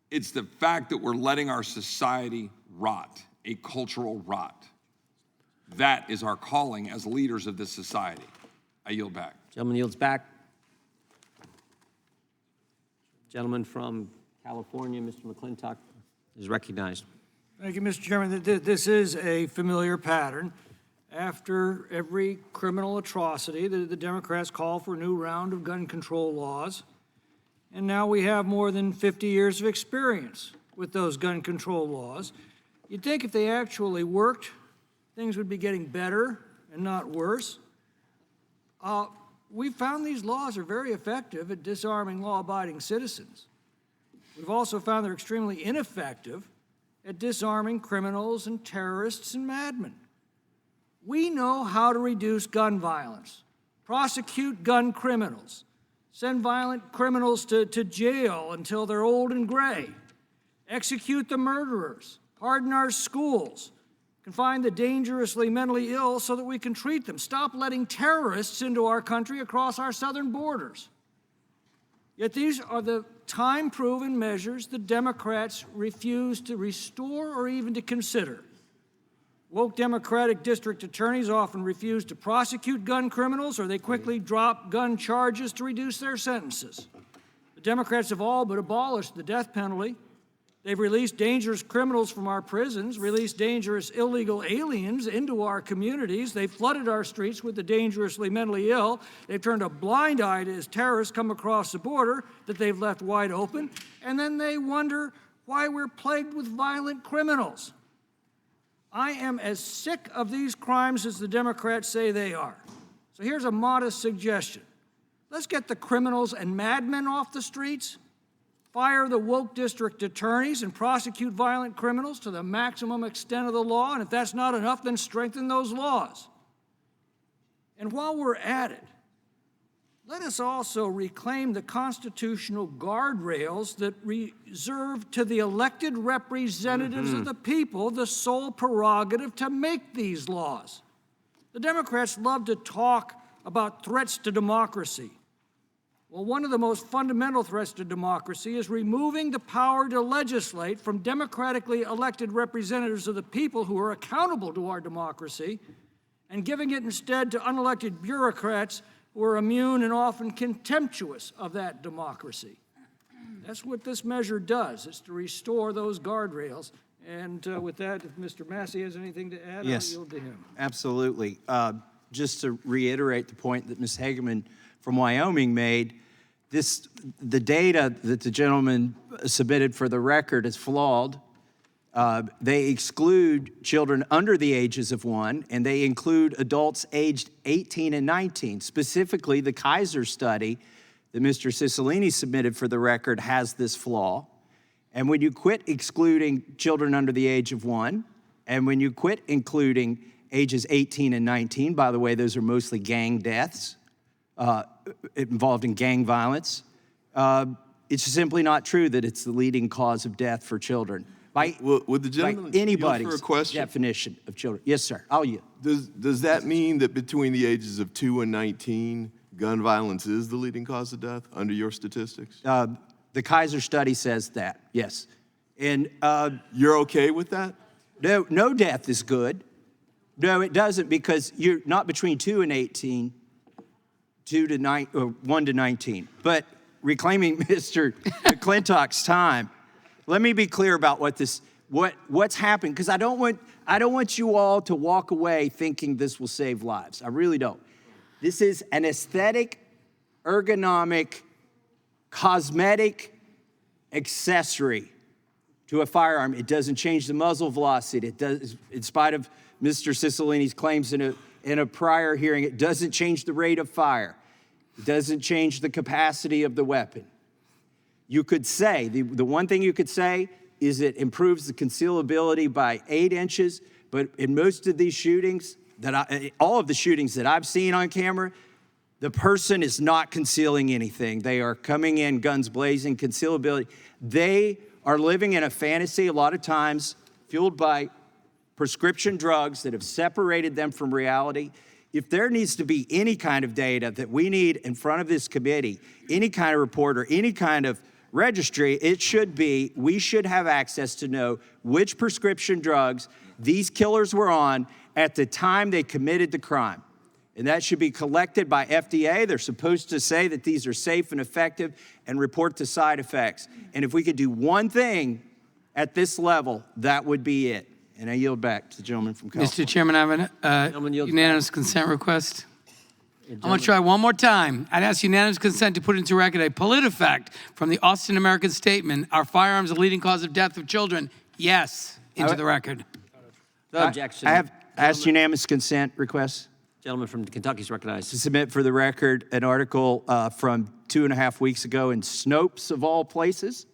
it's the fact that we're letting our society rot, a cultural rot. That is our calling as leaders of this society. I yield back. Gentleman yields back. Gentleman from California, Mr. McClintock, is recognized. Thank you, Mr. Chairman. This is a familiar pattern. After every criminal atrocity, the Democrats call for a new round of gun control laws. And now we have more than 50 years of experience with those gun control laws. You'd think if they actually worked, things would be getting better and not worse. We found these laws are very effective at disarming law-abiding citizens. We've also found they're extremely ineffective at disarming criminals and terrorists and madmen. We know how to reduce gun violence, prosecute gun criminals, send violent criminals to jail until they're old and gray, execute the murderers, harden our schools, confine the dangerously mentally ill so that we can treat them, stop letting terrorists into our country across our southern borders. Yet these are the time-proven measures the Democrats refuse to restore or even to consider. Woke Democratic district attorneys often refuse to prosecute gun criminals, or they quickly drop gun charges to reduce their sentences. The Democrats have all but abolished the death penalty. They've released dangerous criminals from our prisons, released dangerous illegal aliens into our communities. They've flooded our streets with the dangerously mentally ill. They've turned a blind eye to as terrorists come across the border that they've left wide open. And then they wonder why we're plagued with violent criminals. I am as sick of these crimes as the Democrats say they are. So here's a modest suggestion. Let's get the criminals and madmen off the streets, fire the woke district attorneys, and prosecute violent criminals to the maximum extent of the law. And if that's not enough, then strengthen those laws. And while we're at it, let us also reclaim the constitutional guardrails that reserve to the elected representatives of the people the sole prerogative to make these laws. The Democrats love to talk about threats to democracy. Well, one of the most fundamental threats to democracy is removing the power to legislate from democratically elected representatives of the people who are accountable to our democracy and giving it instead to unelected bureaucrats who are immune and often contemptuous of that democracy. That's what this measure does. It's to restore those guardrails. And with that, if Mr. Massey has anything to add, Yes, I'll yield to him. absolutely. Just to reiterate the point that Ms. Hageman from Wyoming made, the data that the gentleman submitted for the record is flawed. They exclude children under the ages of 1, and they include adults aged 18 and 19. Specifically, the Kaiser study that Mr. Cicilline submitted for the record has this flaw. And when you quit excluding children under the age of 1, and when you quit including ages 18 and 19, by the way, those are mostly gang deaths involved in gang violence, it's simply not true that it's the leading cause of death for children. Would the gentleman by anybody's yield for a question? definition of children. Yes, sir. I'll yield. Does that mean that between the ages of 2 and 19, gun violence is the leading cause of death under your statistics? The Kaiser study says that, yes. And you're okay with that? No death is good. No, it doesn't, because you're not between 2 and 18, 1 to 19. But reclaiming Mr. McClintock's time, let me be clear about what's happened, because I don't want you all to walk away thinking this will save lives. I really don't. This is an aesthetic, ergonomic, cosmetic accessory to a firearm. It doesn't change the muzzle velocity. It does, in spite of Mr. Cicilline's claims in a prior hearing, it doesn't change the rate of fire. It doesn't change the capacity of the weapon. You could say, the one thing you could say is it improves the concealability by 8 inches, but in most of these shootings, all of the shootings that I've seen on camera, the person is not concealing anything. They are coming in guns blazing, concealability. They are living in a fantasy a lot of times fueled by prescription drugs that have separated them from reality. If there needs to be any kind of data that we need in front of this committee, any kind of report or any kind of registry, it should be, we should have access to know which prescription drugs these killers were on at the time they committed the crime. And that should be collected by FDA. They're supposed to say that these are safe and effective and report the side effects. And if we could do one thing at this level, that would be it. And I yield back to the gentleman from California. Mr. Chairman, I have a unanimous consent request. I'm going to try one more time. I'd ask unanimous consent to put into record a PolitiFact from the Austin American Statement. Are firearms a leading cause of death of children? Yes, into the record. No objection. I have asked unanimous consent requests. Gentleman from Kentucky is recognized. To submit for the record an article from 2.5 weeks ago in Snopes, of all places,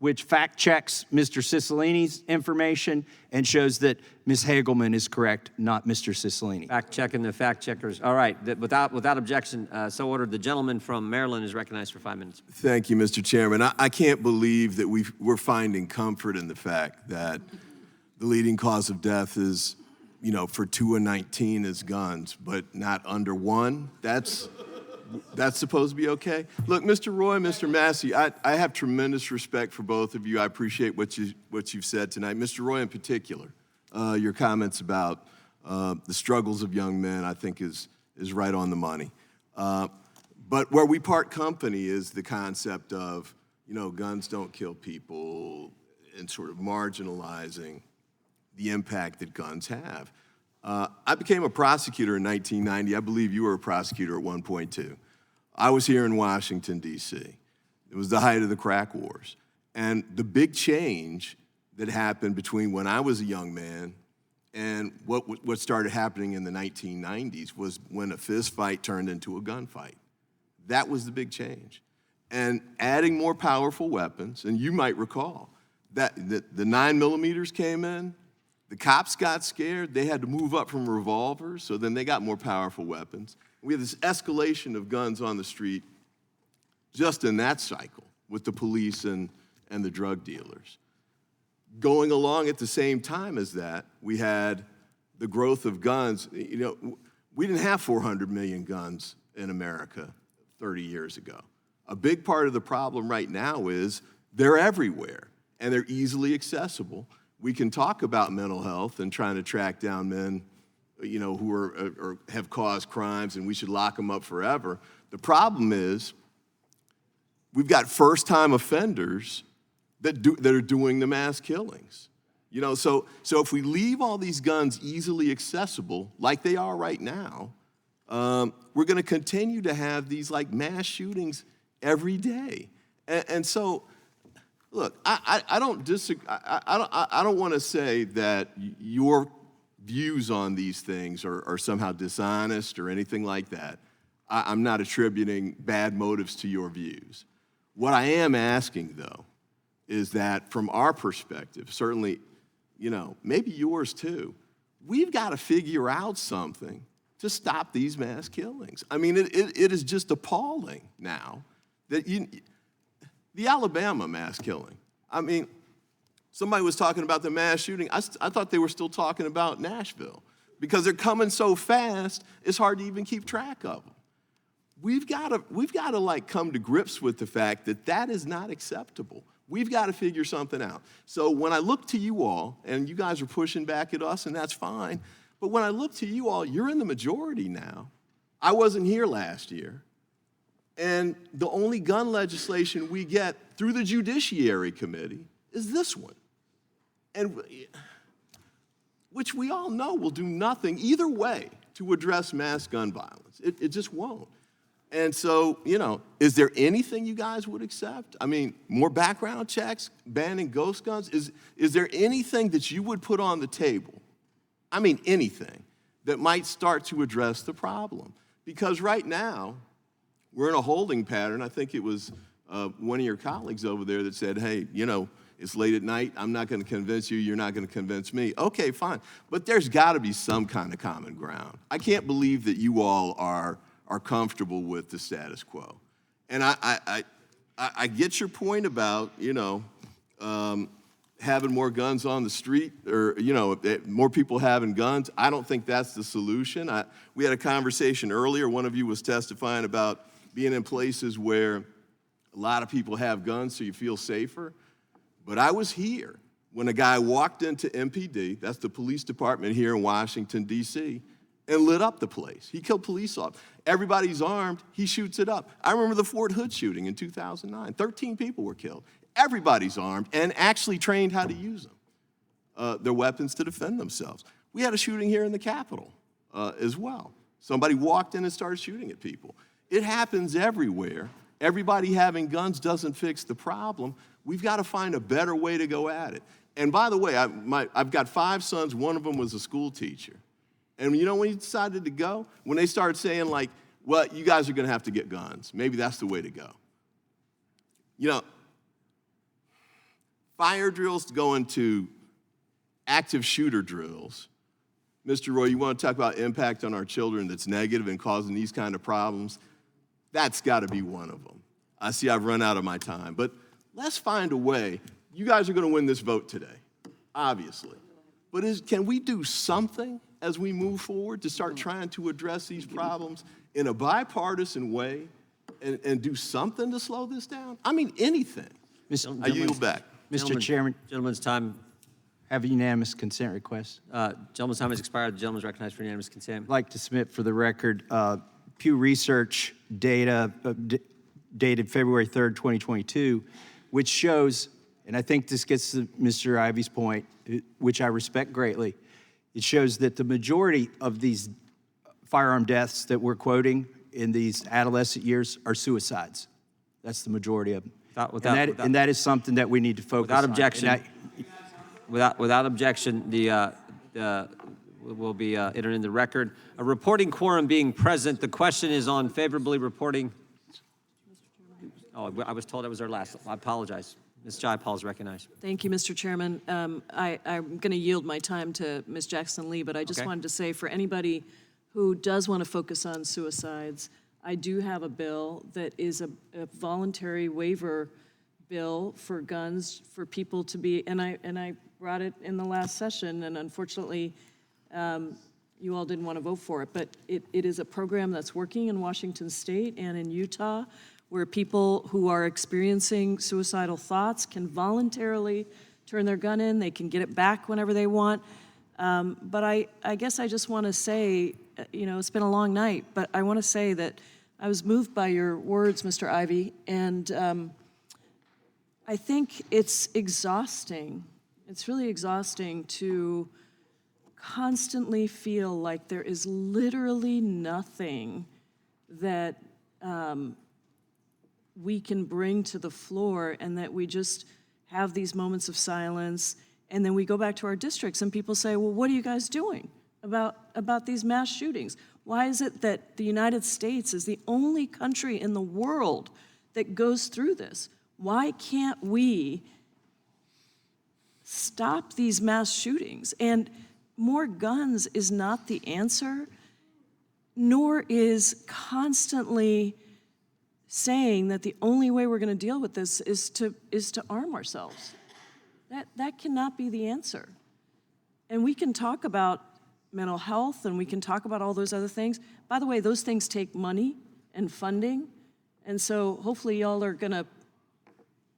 which fact checks Mr. Cicilline's information and shows that Ms. Hagelman is correct, not Mr. Cicilline. Fact checking the fact checkers. All right, without objection, so ordered. The gentleman from Maryland is recognized for 5 minutes. Thank you, Mr. Chairman. I can't believe that we're finding comfort in the fact that the leading cause of death is, for 2 and 19 is guns, but not under 1. That's supposed to be okay? Look, Mr. Roy, Mr. Massey, I have tremendous respect for both of you. I appreciate what you've said tonight. Mr. Roy in particular, your comments about the struggles of young men, I think is right on the money. But where we part company is the concept of, guns don't kill people and sort of marginalizing the impact that guns have. I became a prosecutor in 1990. I believe you were a prosecutor at one point too. I was here in Washington, D.C. It was the height of the crack wars. And the big change that happened between when I was a young man and what started happening in the 1990s was when a fist fight turned into a gunfight. That was the big change. And adding more powerful weapons, and you might recall that the 9mm came in, the cops got scared, they had to move up from revolvers, so then they got more powerful weapons. We had this escalation of guns on the street just in that cycle with the police and the drug dealers. Going along at the same time as that, we had the growth of guns. We didn't have 400 million guns in America 30 years ago. A big part of the problem right now is they're everywhere and they're easily accessible. We can talk about mental health and trying to track down men, who are or have caused crimes and we should lock them up forever. The problem is we've got first-time offenders that are doing the mass killings. So if we leave all these guns easily accessible like they are right now, we're going to continue to have these mass shootings every day. And so, look, I don't disagree. I don't want to say that your views on these things are somehow dishonest or anything like that. I'm not attributing bad motives to your views. What I am asking, though, is that from our perspective, certainly, maybe yours too, we've got to figure out something to stop these mass killings. I mean, it is just appalling now that the Alabama mass killing. I mean, somebody was talking about the mass shooting. I thought they were still talking about Nashville because they're coming so fast, it's hard to even keep track of them. We've got to come to grips with the fact that is not acceptable. We've got to figure something out. So when I look to you all, and you guys are pushing back at us, and that's fine, but when I look to you all, you're in the majority now. I wasn't here last year. And the only gun legislation we get through the Judiciary Committee is this one. And which we all know will do nothing either way to address mass gun violence. It just won't. And so, is there anything you guys would accept? I mean, more background checks, banning ghost guns? Is there anything that you would put on the table? I mean, anything that might start to address the problem? Because right now, we're in a holding pattern. I think it was one of your colleagues over there that said, hey, it's late at night. I'm not going to convince you. You're not going to convince me. Okay, fine. But there's got to be some kind of common ground. I can't believe that you all are comfortable with the status quo. And I get your point about, having more guns on the street or, more people having guns. I don't think that's the solution. We had a conversation earlier. One of you was testifying about being in places where a lot of people have guns so you feel safer. But I was here when a guy walked into MPD, that's the police department here in Washington, D.C., and lit up the place. He killed police officers. Everybody's armed. He shoots it up. I remember the Fort Hood shooting in 2009. 13 people were killed. Everybody's armed and actually trained how to use them, their weapons to defend themselves. We had a shooting here in the Capitol as well. Somebody walked in and started shooting at people. It happens everywhere. Everybody having guns doesn't fix the problem. We've got to find a better way to go at it. And by the way, I've got 5 sons. One of them was a school teacher. And when he decided to go? When they started saying well, you guys are going to have to get guns. Maybe that's the way to go. Fire drills going to active shooter drills. Mr. Roy, you want to talk about impact on our children that's negative and causing these kind of problems? That's got to be one of them. I see I've run out of my time, but let's find a way. You guys are going to win this vote today, obviously. But can we do something as we move forward to start trying to address these problems in a bipartisan way and do something to slow this down? I mean, anything. I yield back. Mr. Chairman. Gentleman's time. Have a unanimous consent request. Gentleman's time has expired. The gentleman is recognized for unanimous consent. I'd like to submit for the record Pew Research data dated February 3rd, 2022, which shows, and I think this gets to Mr. Ivey's point, which I respect greatly, it shows that the majority of these firearm deaths that we're quoting in these adolescent years are suicides. That's the majority of them. And that is something that we need to focus on. Without objection, without objection, the will be entered in the record. A reporting quorum being present, the question is on favorably reporting. Oh, I was told that was our last. I apologize. Ms. Jayapal is recognized. Thank you, Mr. Chairman. I'm going to yield my time to Ms. Jackson-Lee, but I just wanted to say for anybody who does want to focus on suicides, I do have a bill that is a voluntary waiver bill for guns for people to be, and I brought it in the last session, and unfortunately, you all didn't want to vote for it, but it is a program that's working in Washington State and in Utah, where people who are experiencing suicidal thoughts can voluntarily turn their gun in. They can get it back whenever they want. But I guess I just want to say, it's been a long night, but I want to say that I was moved by your words, Mr. Ivey, and I think it's exhausting. It's really exhausting to constantly feel like there is literally nothing that we can bring to the floor, and that we just have these moments of silence, and then we go back to our districts and people say, well, what are you guys doing about these mass shootings? Why is it that the United States is the only country in the world that goes through this? Why can't we stop these mass shootings? And more guns is not the answer, nor is constantly saying that the only way we're going to deal with this is to arm ourselves. That cannot be the answer. And we can talk about mental health and we can talk about all those other things. By the way, those things take money and funding. And so hopefully y'all are going to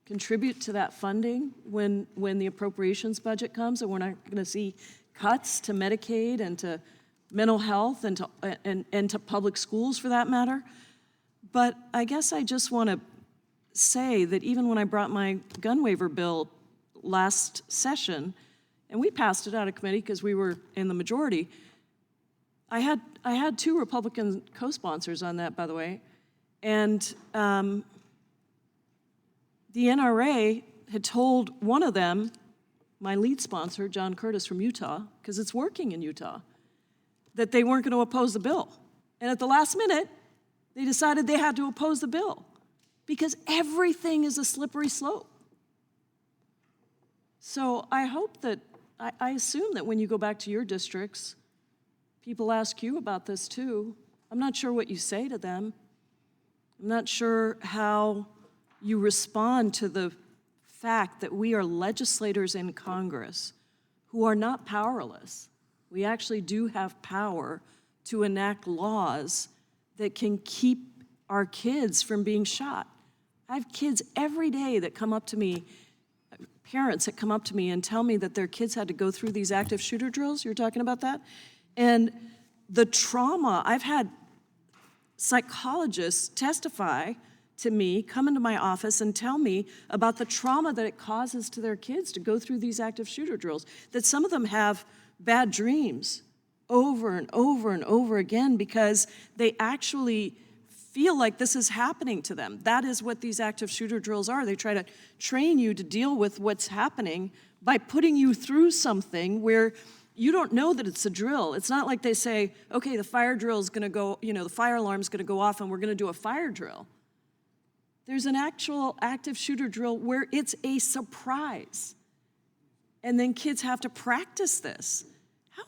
contribute to that funding when the appropriations budget comes, and we're not going to see cuts to Medicaid and to mental health and to public schools for that matter. But I guess I just want to say that even when I brought my gun waiver bill last session, and we passed it out of committee because we were in the majority, I had 2 Republican co-sponsors on that, by the way, and the NRA had told one of them, my lead sponsor, John Curtis from Utah, because it's working in Utah, that they weren't going to oppose the bill. And at the last minute, they decided they had to oppose the bill because everything is a slippery slope. So I hope that, I assume that when you go back to your districts, people ask you about this too. I'm not sure what you say to them. I'm not sure how you respond to the fact that we are legislators in Congress who are not powerless. We actually do have power to enact laws that can keep our kids from being shot. I have kids every day that come up to me, parents that come up to me and tell me that their kids had to go through these active shooter drills. You're talking about that? And the trauma, I've had psychologists testify to me, come into my office and tell me about the trauma that it causes to their kids to go through these active shooter drills, that some of them have bad dreams over and over and over again because they actually feel like this is happening to them. That is what these active shooter drills are. They try to train you to deal with what's happening by putting you through something where you don't know that it's a drill. It's not like they say, okay, the fire drill is going to go, the fire alarm is going to go off and we're going to do a fire drill. There's an actual active shooter drill where it's a surprise. And then kids have to practice this. How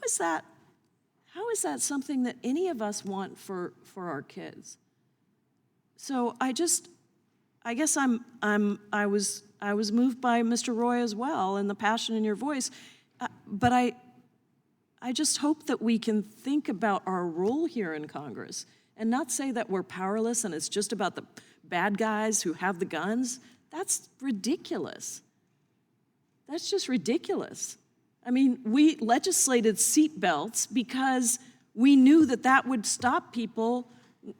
is that something that any of us want for our kids? So I guess I was moved by Mr. Roy as well and the passion in your voice, but I just hope that we can think about our role here in Congress and not say that we're powerless and it's just about the bad guys who have the guns. That's ridiculous. That's just ridiculous. I mean, we legislated seatbelts because we knew that that would stop people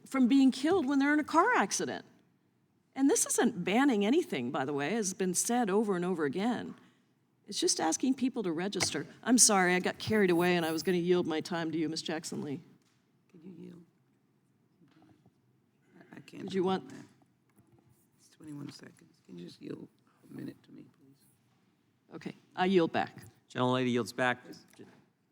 from being killed when they're in a car accident. And this isn't banning anything, by the way, as has been said over and over again. It's just asking people to register. I'm sorry, I got carried away and I was going to yield my time to you, Ms. Jackson Lee. Can you yield? I can't. Did you want? It's 21 seconds. Can you just yield a minute to me, please? Okay, I yield back. Gentlelady yields back.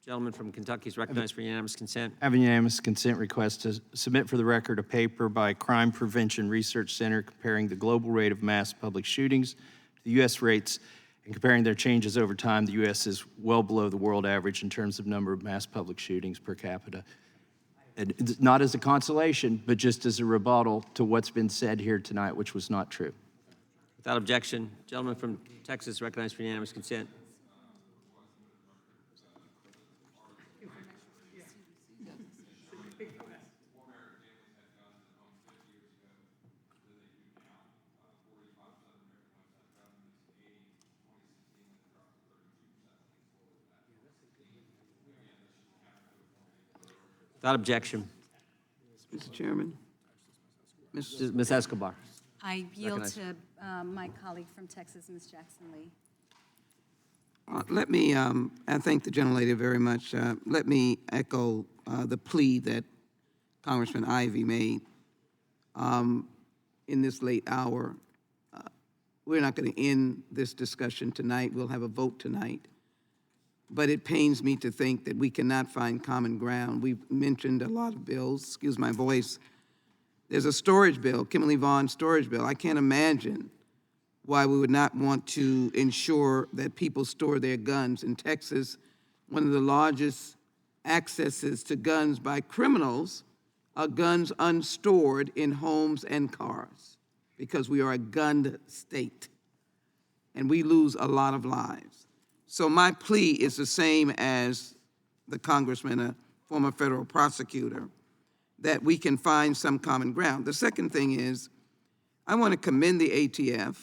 Gentleman from Kentucky is recognized for unanimous consent. I have a unanimous consent request to submit for the record a paper by Crime Prevention Research Center comparing the global rate of mass public shootings to the U.S. rates and comparing their changes over time. The U.S. is well below the world average in terms of number of mass public shootings per capita. And it's not as a consolation, but just as a rebuttal to what's been said here tonight, which was not true. Without objection, gentleman from Texas recognized for unanimous consent. Without objection. Mr. Chairman. Ms. Escobar. I yield Recognized. to my colleague from Texas, Ms. Jackson Lee. Let me, I thank the gentlelady very much. Let me echo the plea that Congressman Ivey made in this late hour. We're not going to end this discussion tonight. We'll have a vote tonight. But it pains me to think that we cannot find common ground. We've mentioned a lot of bills, excuse my voice. There's a storage bill, Kimberly Vaughn storage bill. I can't imagine why we would not want to ensure that people store their guns. In Texas, one of the largest accesses to guns by criminals are guns unstored in homes and cars because we are a gunned state and we lose a lot of lives. So my plea is the same as the congressman, a former federal prosecutor, that we can find some common ground. The second thing is, I want to commend the ATF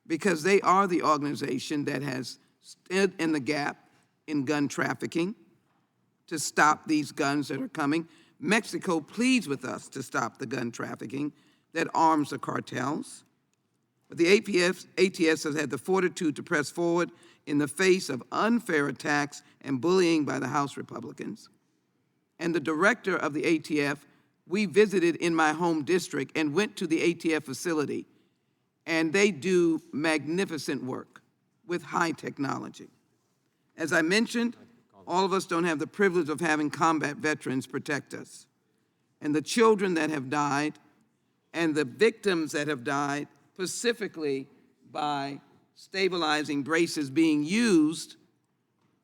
because they are the organization that has stood in the gap in gun trafficking to stop these guns that are coming. Mexico pleads with us to stop the gun trafficking that arms the cartels. But the ATF has had the fortitude to press forward in the face of unfair attacks and bullying by the House Republicans. And the director of the ATF, we visited in my home district and went to the ATF facility, and they do magnificent work with high technology. As I mentioned, all of us don't have the privilege of having combat veterans protect us. And the children that have died and the victims that have died specifically by stabilizing braces being used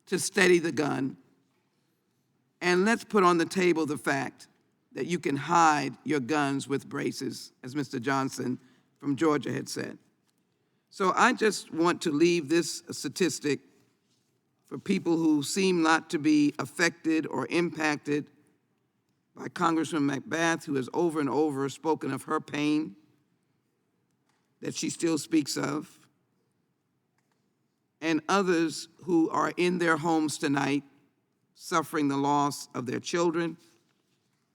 to steady the gun. And let's put on the table the fact that you can hide your guns with braces, as Mr. Johnson from Georgia had said. So I just want to leave this statistic for people who seem not to be affected or impacted by Congressman McBath, who has over and over spoken of her pain that she still speaks of, and others who are in their homes tonight suffering the loss of their children,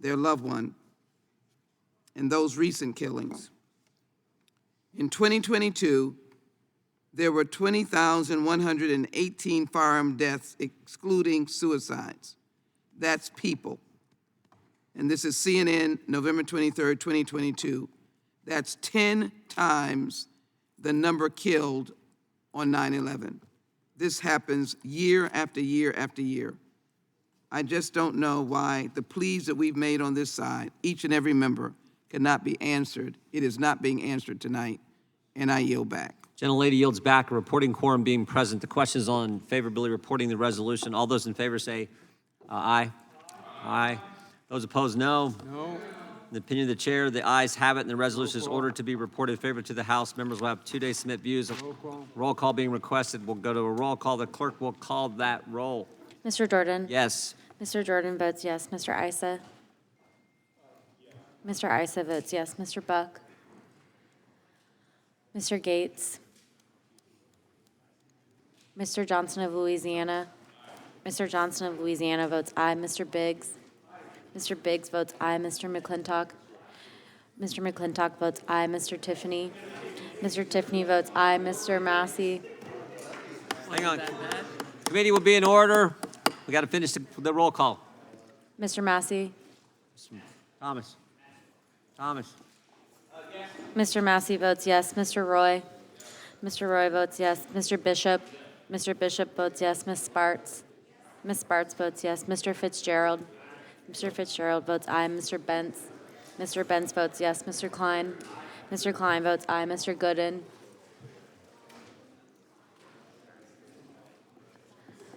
their loved one, and those recent killings. In 2022, there were 20,118 firearm deaths, excluding suicides. That's people. And this is CNN, November 23rd, 2022. That's 10 times the number killed on 9/11. This happens year after year after year. I just don't know why the pleas that we've made on this side, each and every member, cannot be answered. It is not being answered tonight, and I yield back. Gentlelady yields back. A reporting quorum being present. The question is on favorably reporting the resolution. All those in favor say aye. Aye. Those opposed, no. No. In the opinion of the chair, the ayes have it, and the resolution is ordered to be reported favorably to the House. Members will have 2 days to submit views. Roll call being requested. We'll go to a roll call. The clerk will call that roll. Mr. Jordan? Yes. Mr. Jordan votes yes. Mr. Issa? Mr. Issa votes yes. Mr. Buck? Mr. Gates? Mr. Johnson of Louisiana? Mr. Johnson of Louisiana votes aye. Mr. Biggs? Mr. Biggs votes aye. Mr. McClintock? Mr. McClintock votes aye. Mr. Tiffany? Mr. Tiffany votes aye. Mr. Massey? Hang on. Committee will be in order. We got to finish the roll call. Mr. Massey? Thomas. Thomas. Mr. Massey votes yes. Mr. Roy? Mr. Roy votes yes. Mr. Bishop? Mr. Bishop votes yes. Ms. Sparts? Ms. Sparts votes yes. Mr. Fitzgerald? Mr. Fitzgerald votes aye. Mr. Bentz? Mr. Bentz votes yes. Mr. Klein? Mr. Klein votes aye. Mr. Gooden?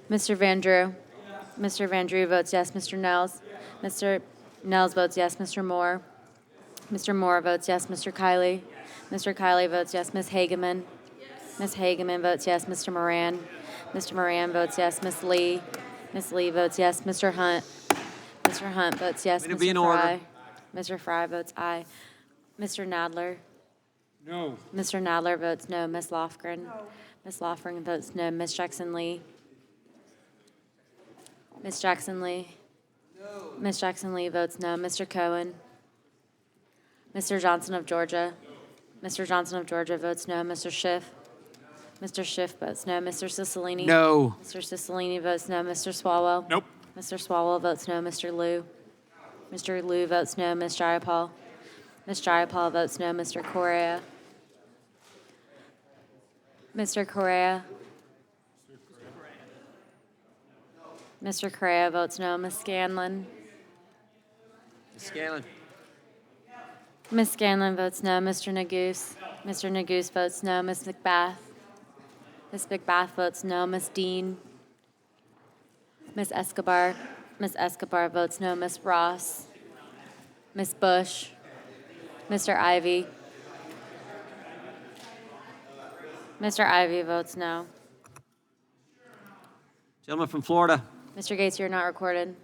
Mr. Van Drew? Mr. Van Drew votes yes. Mr. Nels? Mr. Nels votes yes. Mr. Moore? Mr. Moore votes yes. Mr. Kiley? Mr. Kiley votes yes. Ms. Hageman? Ms. Hageman votes yes. Mr. Moran? Mr. Moran votes yes. Ms. Lee? Ms. Lee votes yes. Mr. Hunt? Mr. Hunt votes yes. It'll be in Mr. order. Fry? Mr. Fry votes aye. Mr. Nadler? No. Mr. Nadler votes no. Ms. Lofgren? Ms. Lofgren votes no. Ms. Jackson Lee? Ms. Jackson Lee? No. Ms. Jackson Lee votes no. Mr. Cohen? Mr. Johnson of Georgia? Mr. Johnson of Georgia votes no. Mr. Schiff? Mr. Schiff votes no. Mr. Cicilline? No. Mr. Cicilline votes no. Mr. Swalwell? Nope. Mr. Swalwell votes no. Mr. Liu? Mr. Liu votes no. Ms. Jayapal? Ms. Jayapal votes no. Mr. Correa? Mr. Correa? Mr. Correa votes no. Ms. Scanlon? Ms. Scanlon. Ms. Scanlon votes no. Mr. Neguse? Mr. Neguse votes no. Ms. McBath? Ms. McBath votes no. Ms. Dean? Ms. Escobar? Ms. Escobar votes no. Ms. Ross? Ms. Bush? Mr. Ivy? Mr. Ivy votes no. Gentleman from Florida. Mr. Gates, you're not recorded.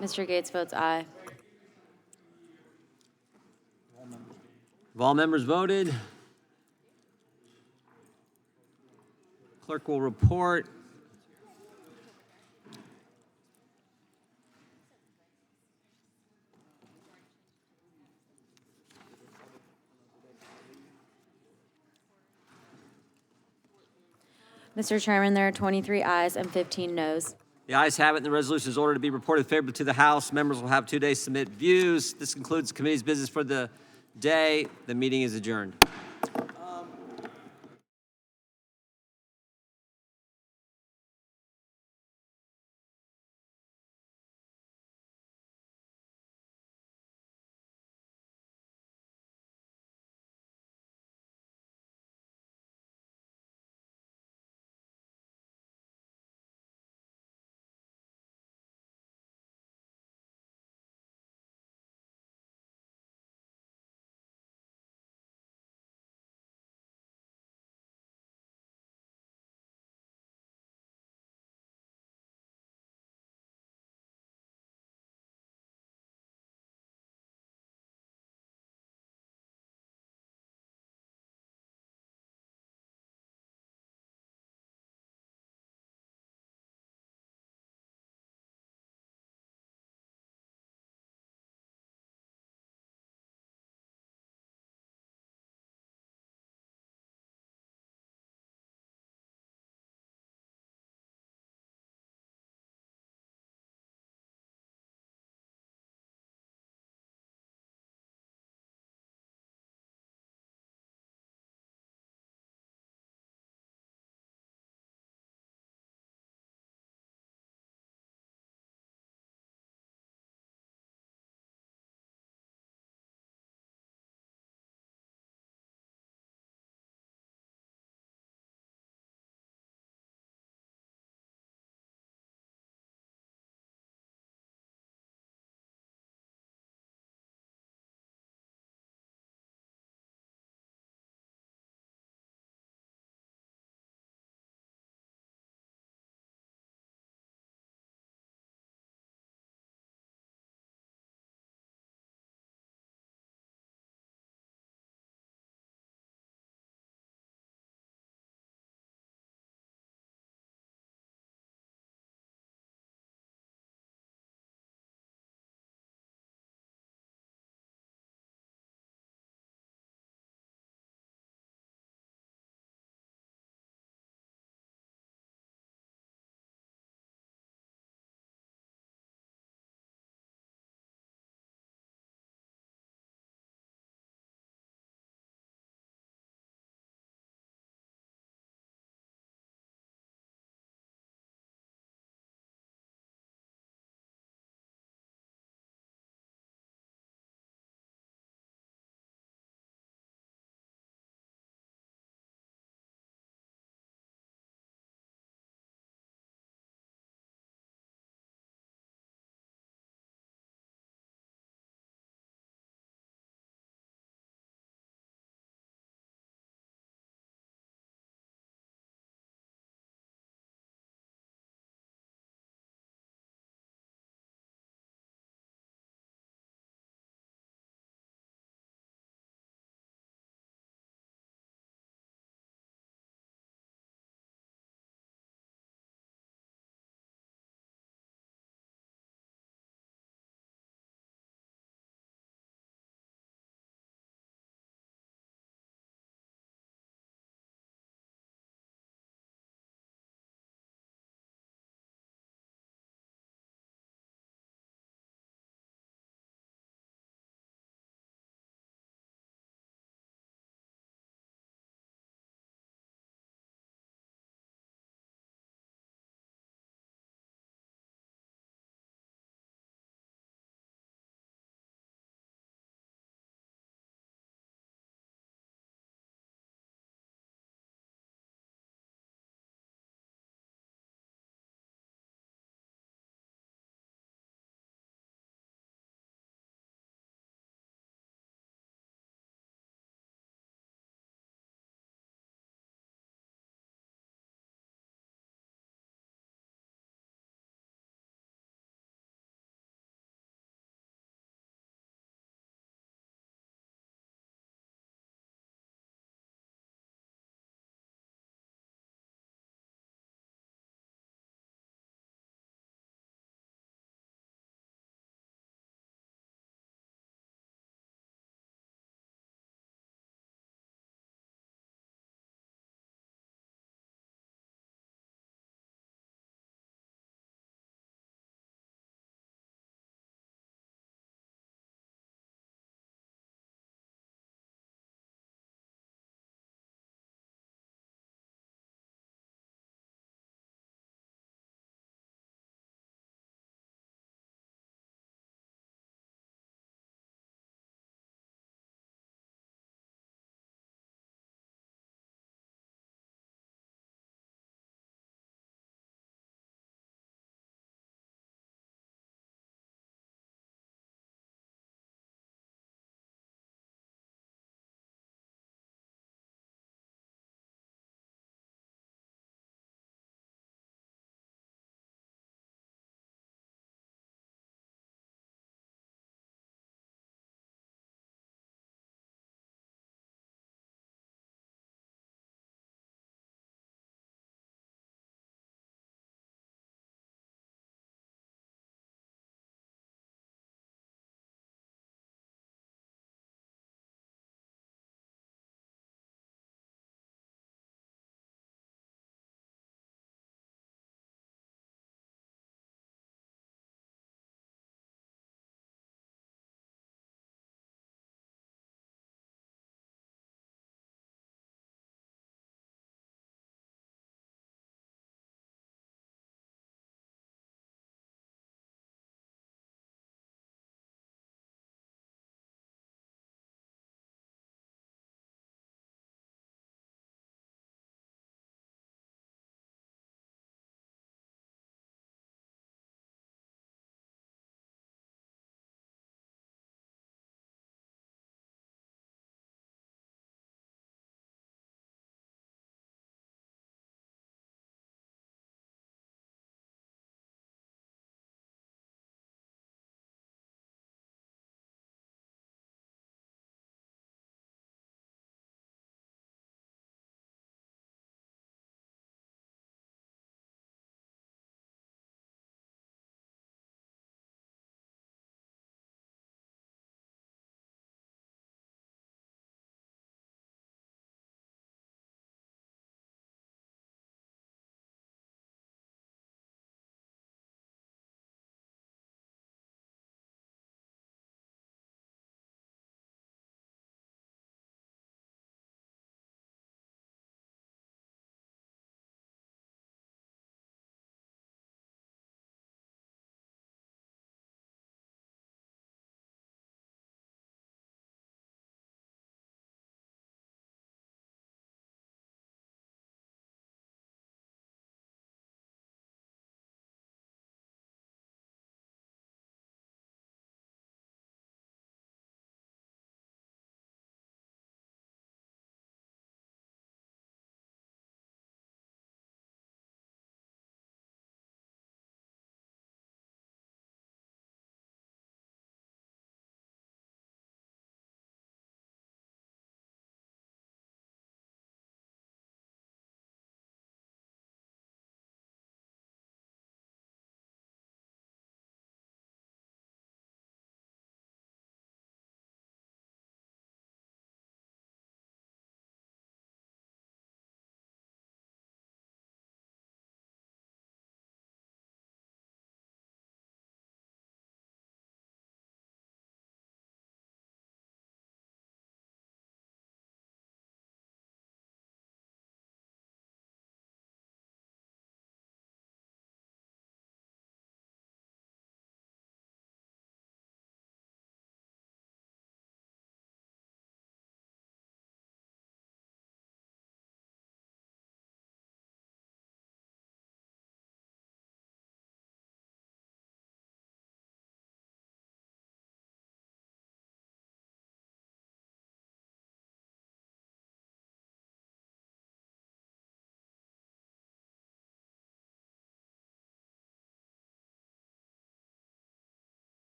Mr. Gates votes aye. Have all members voted? Clerk will report. Mr. Chairman, there are 23 ayes and 15 noes. The ayes have it, and the resolution is ordered to be reported favorably to the House. Members will have 2 days to submit views. This concludes the committee's business for the day. The meeting is adjourned.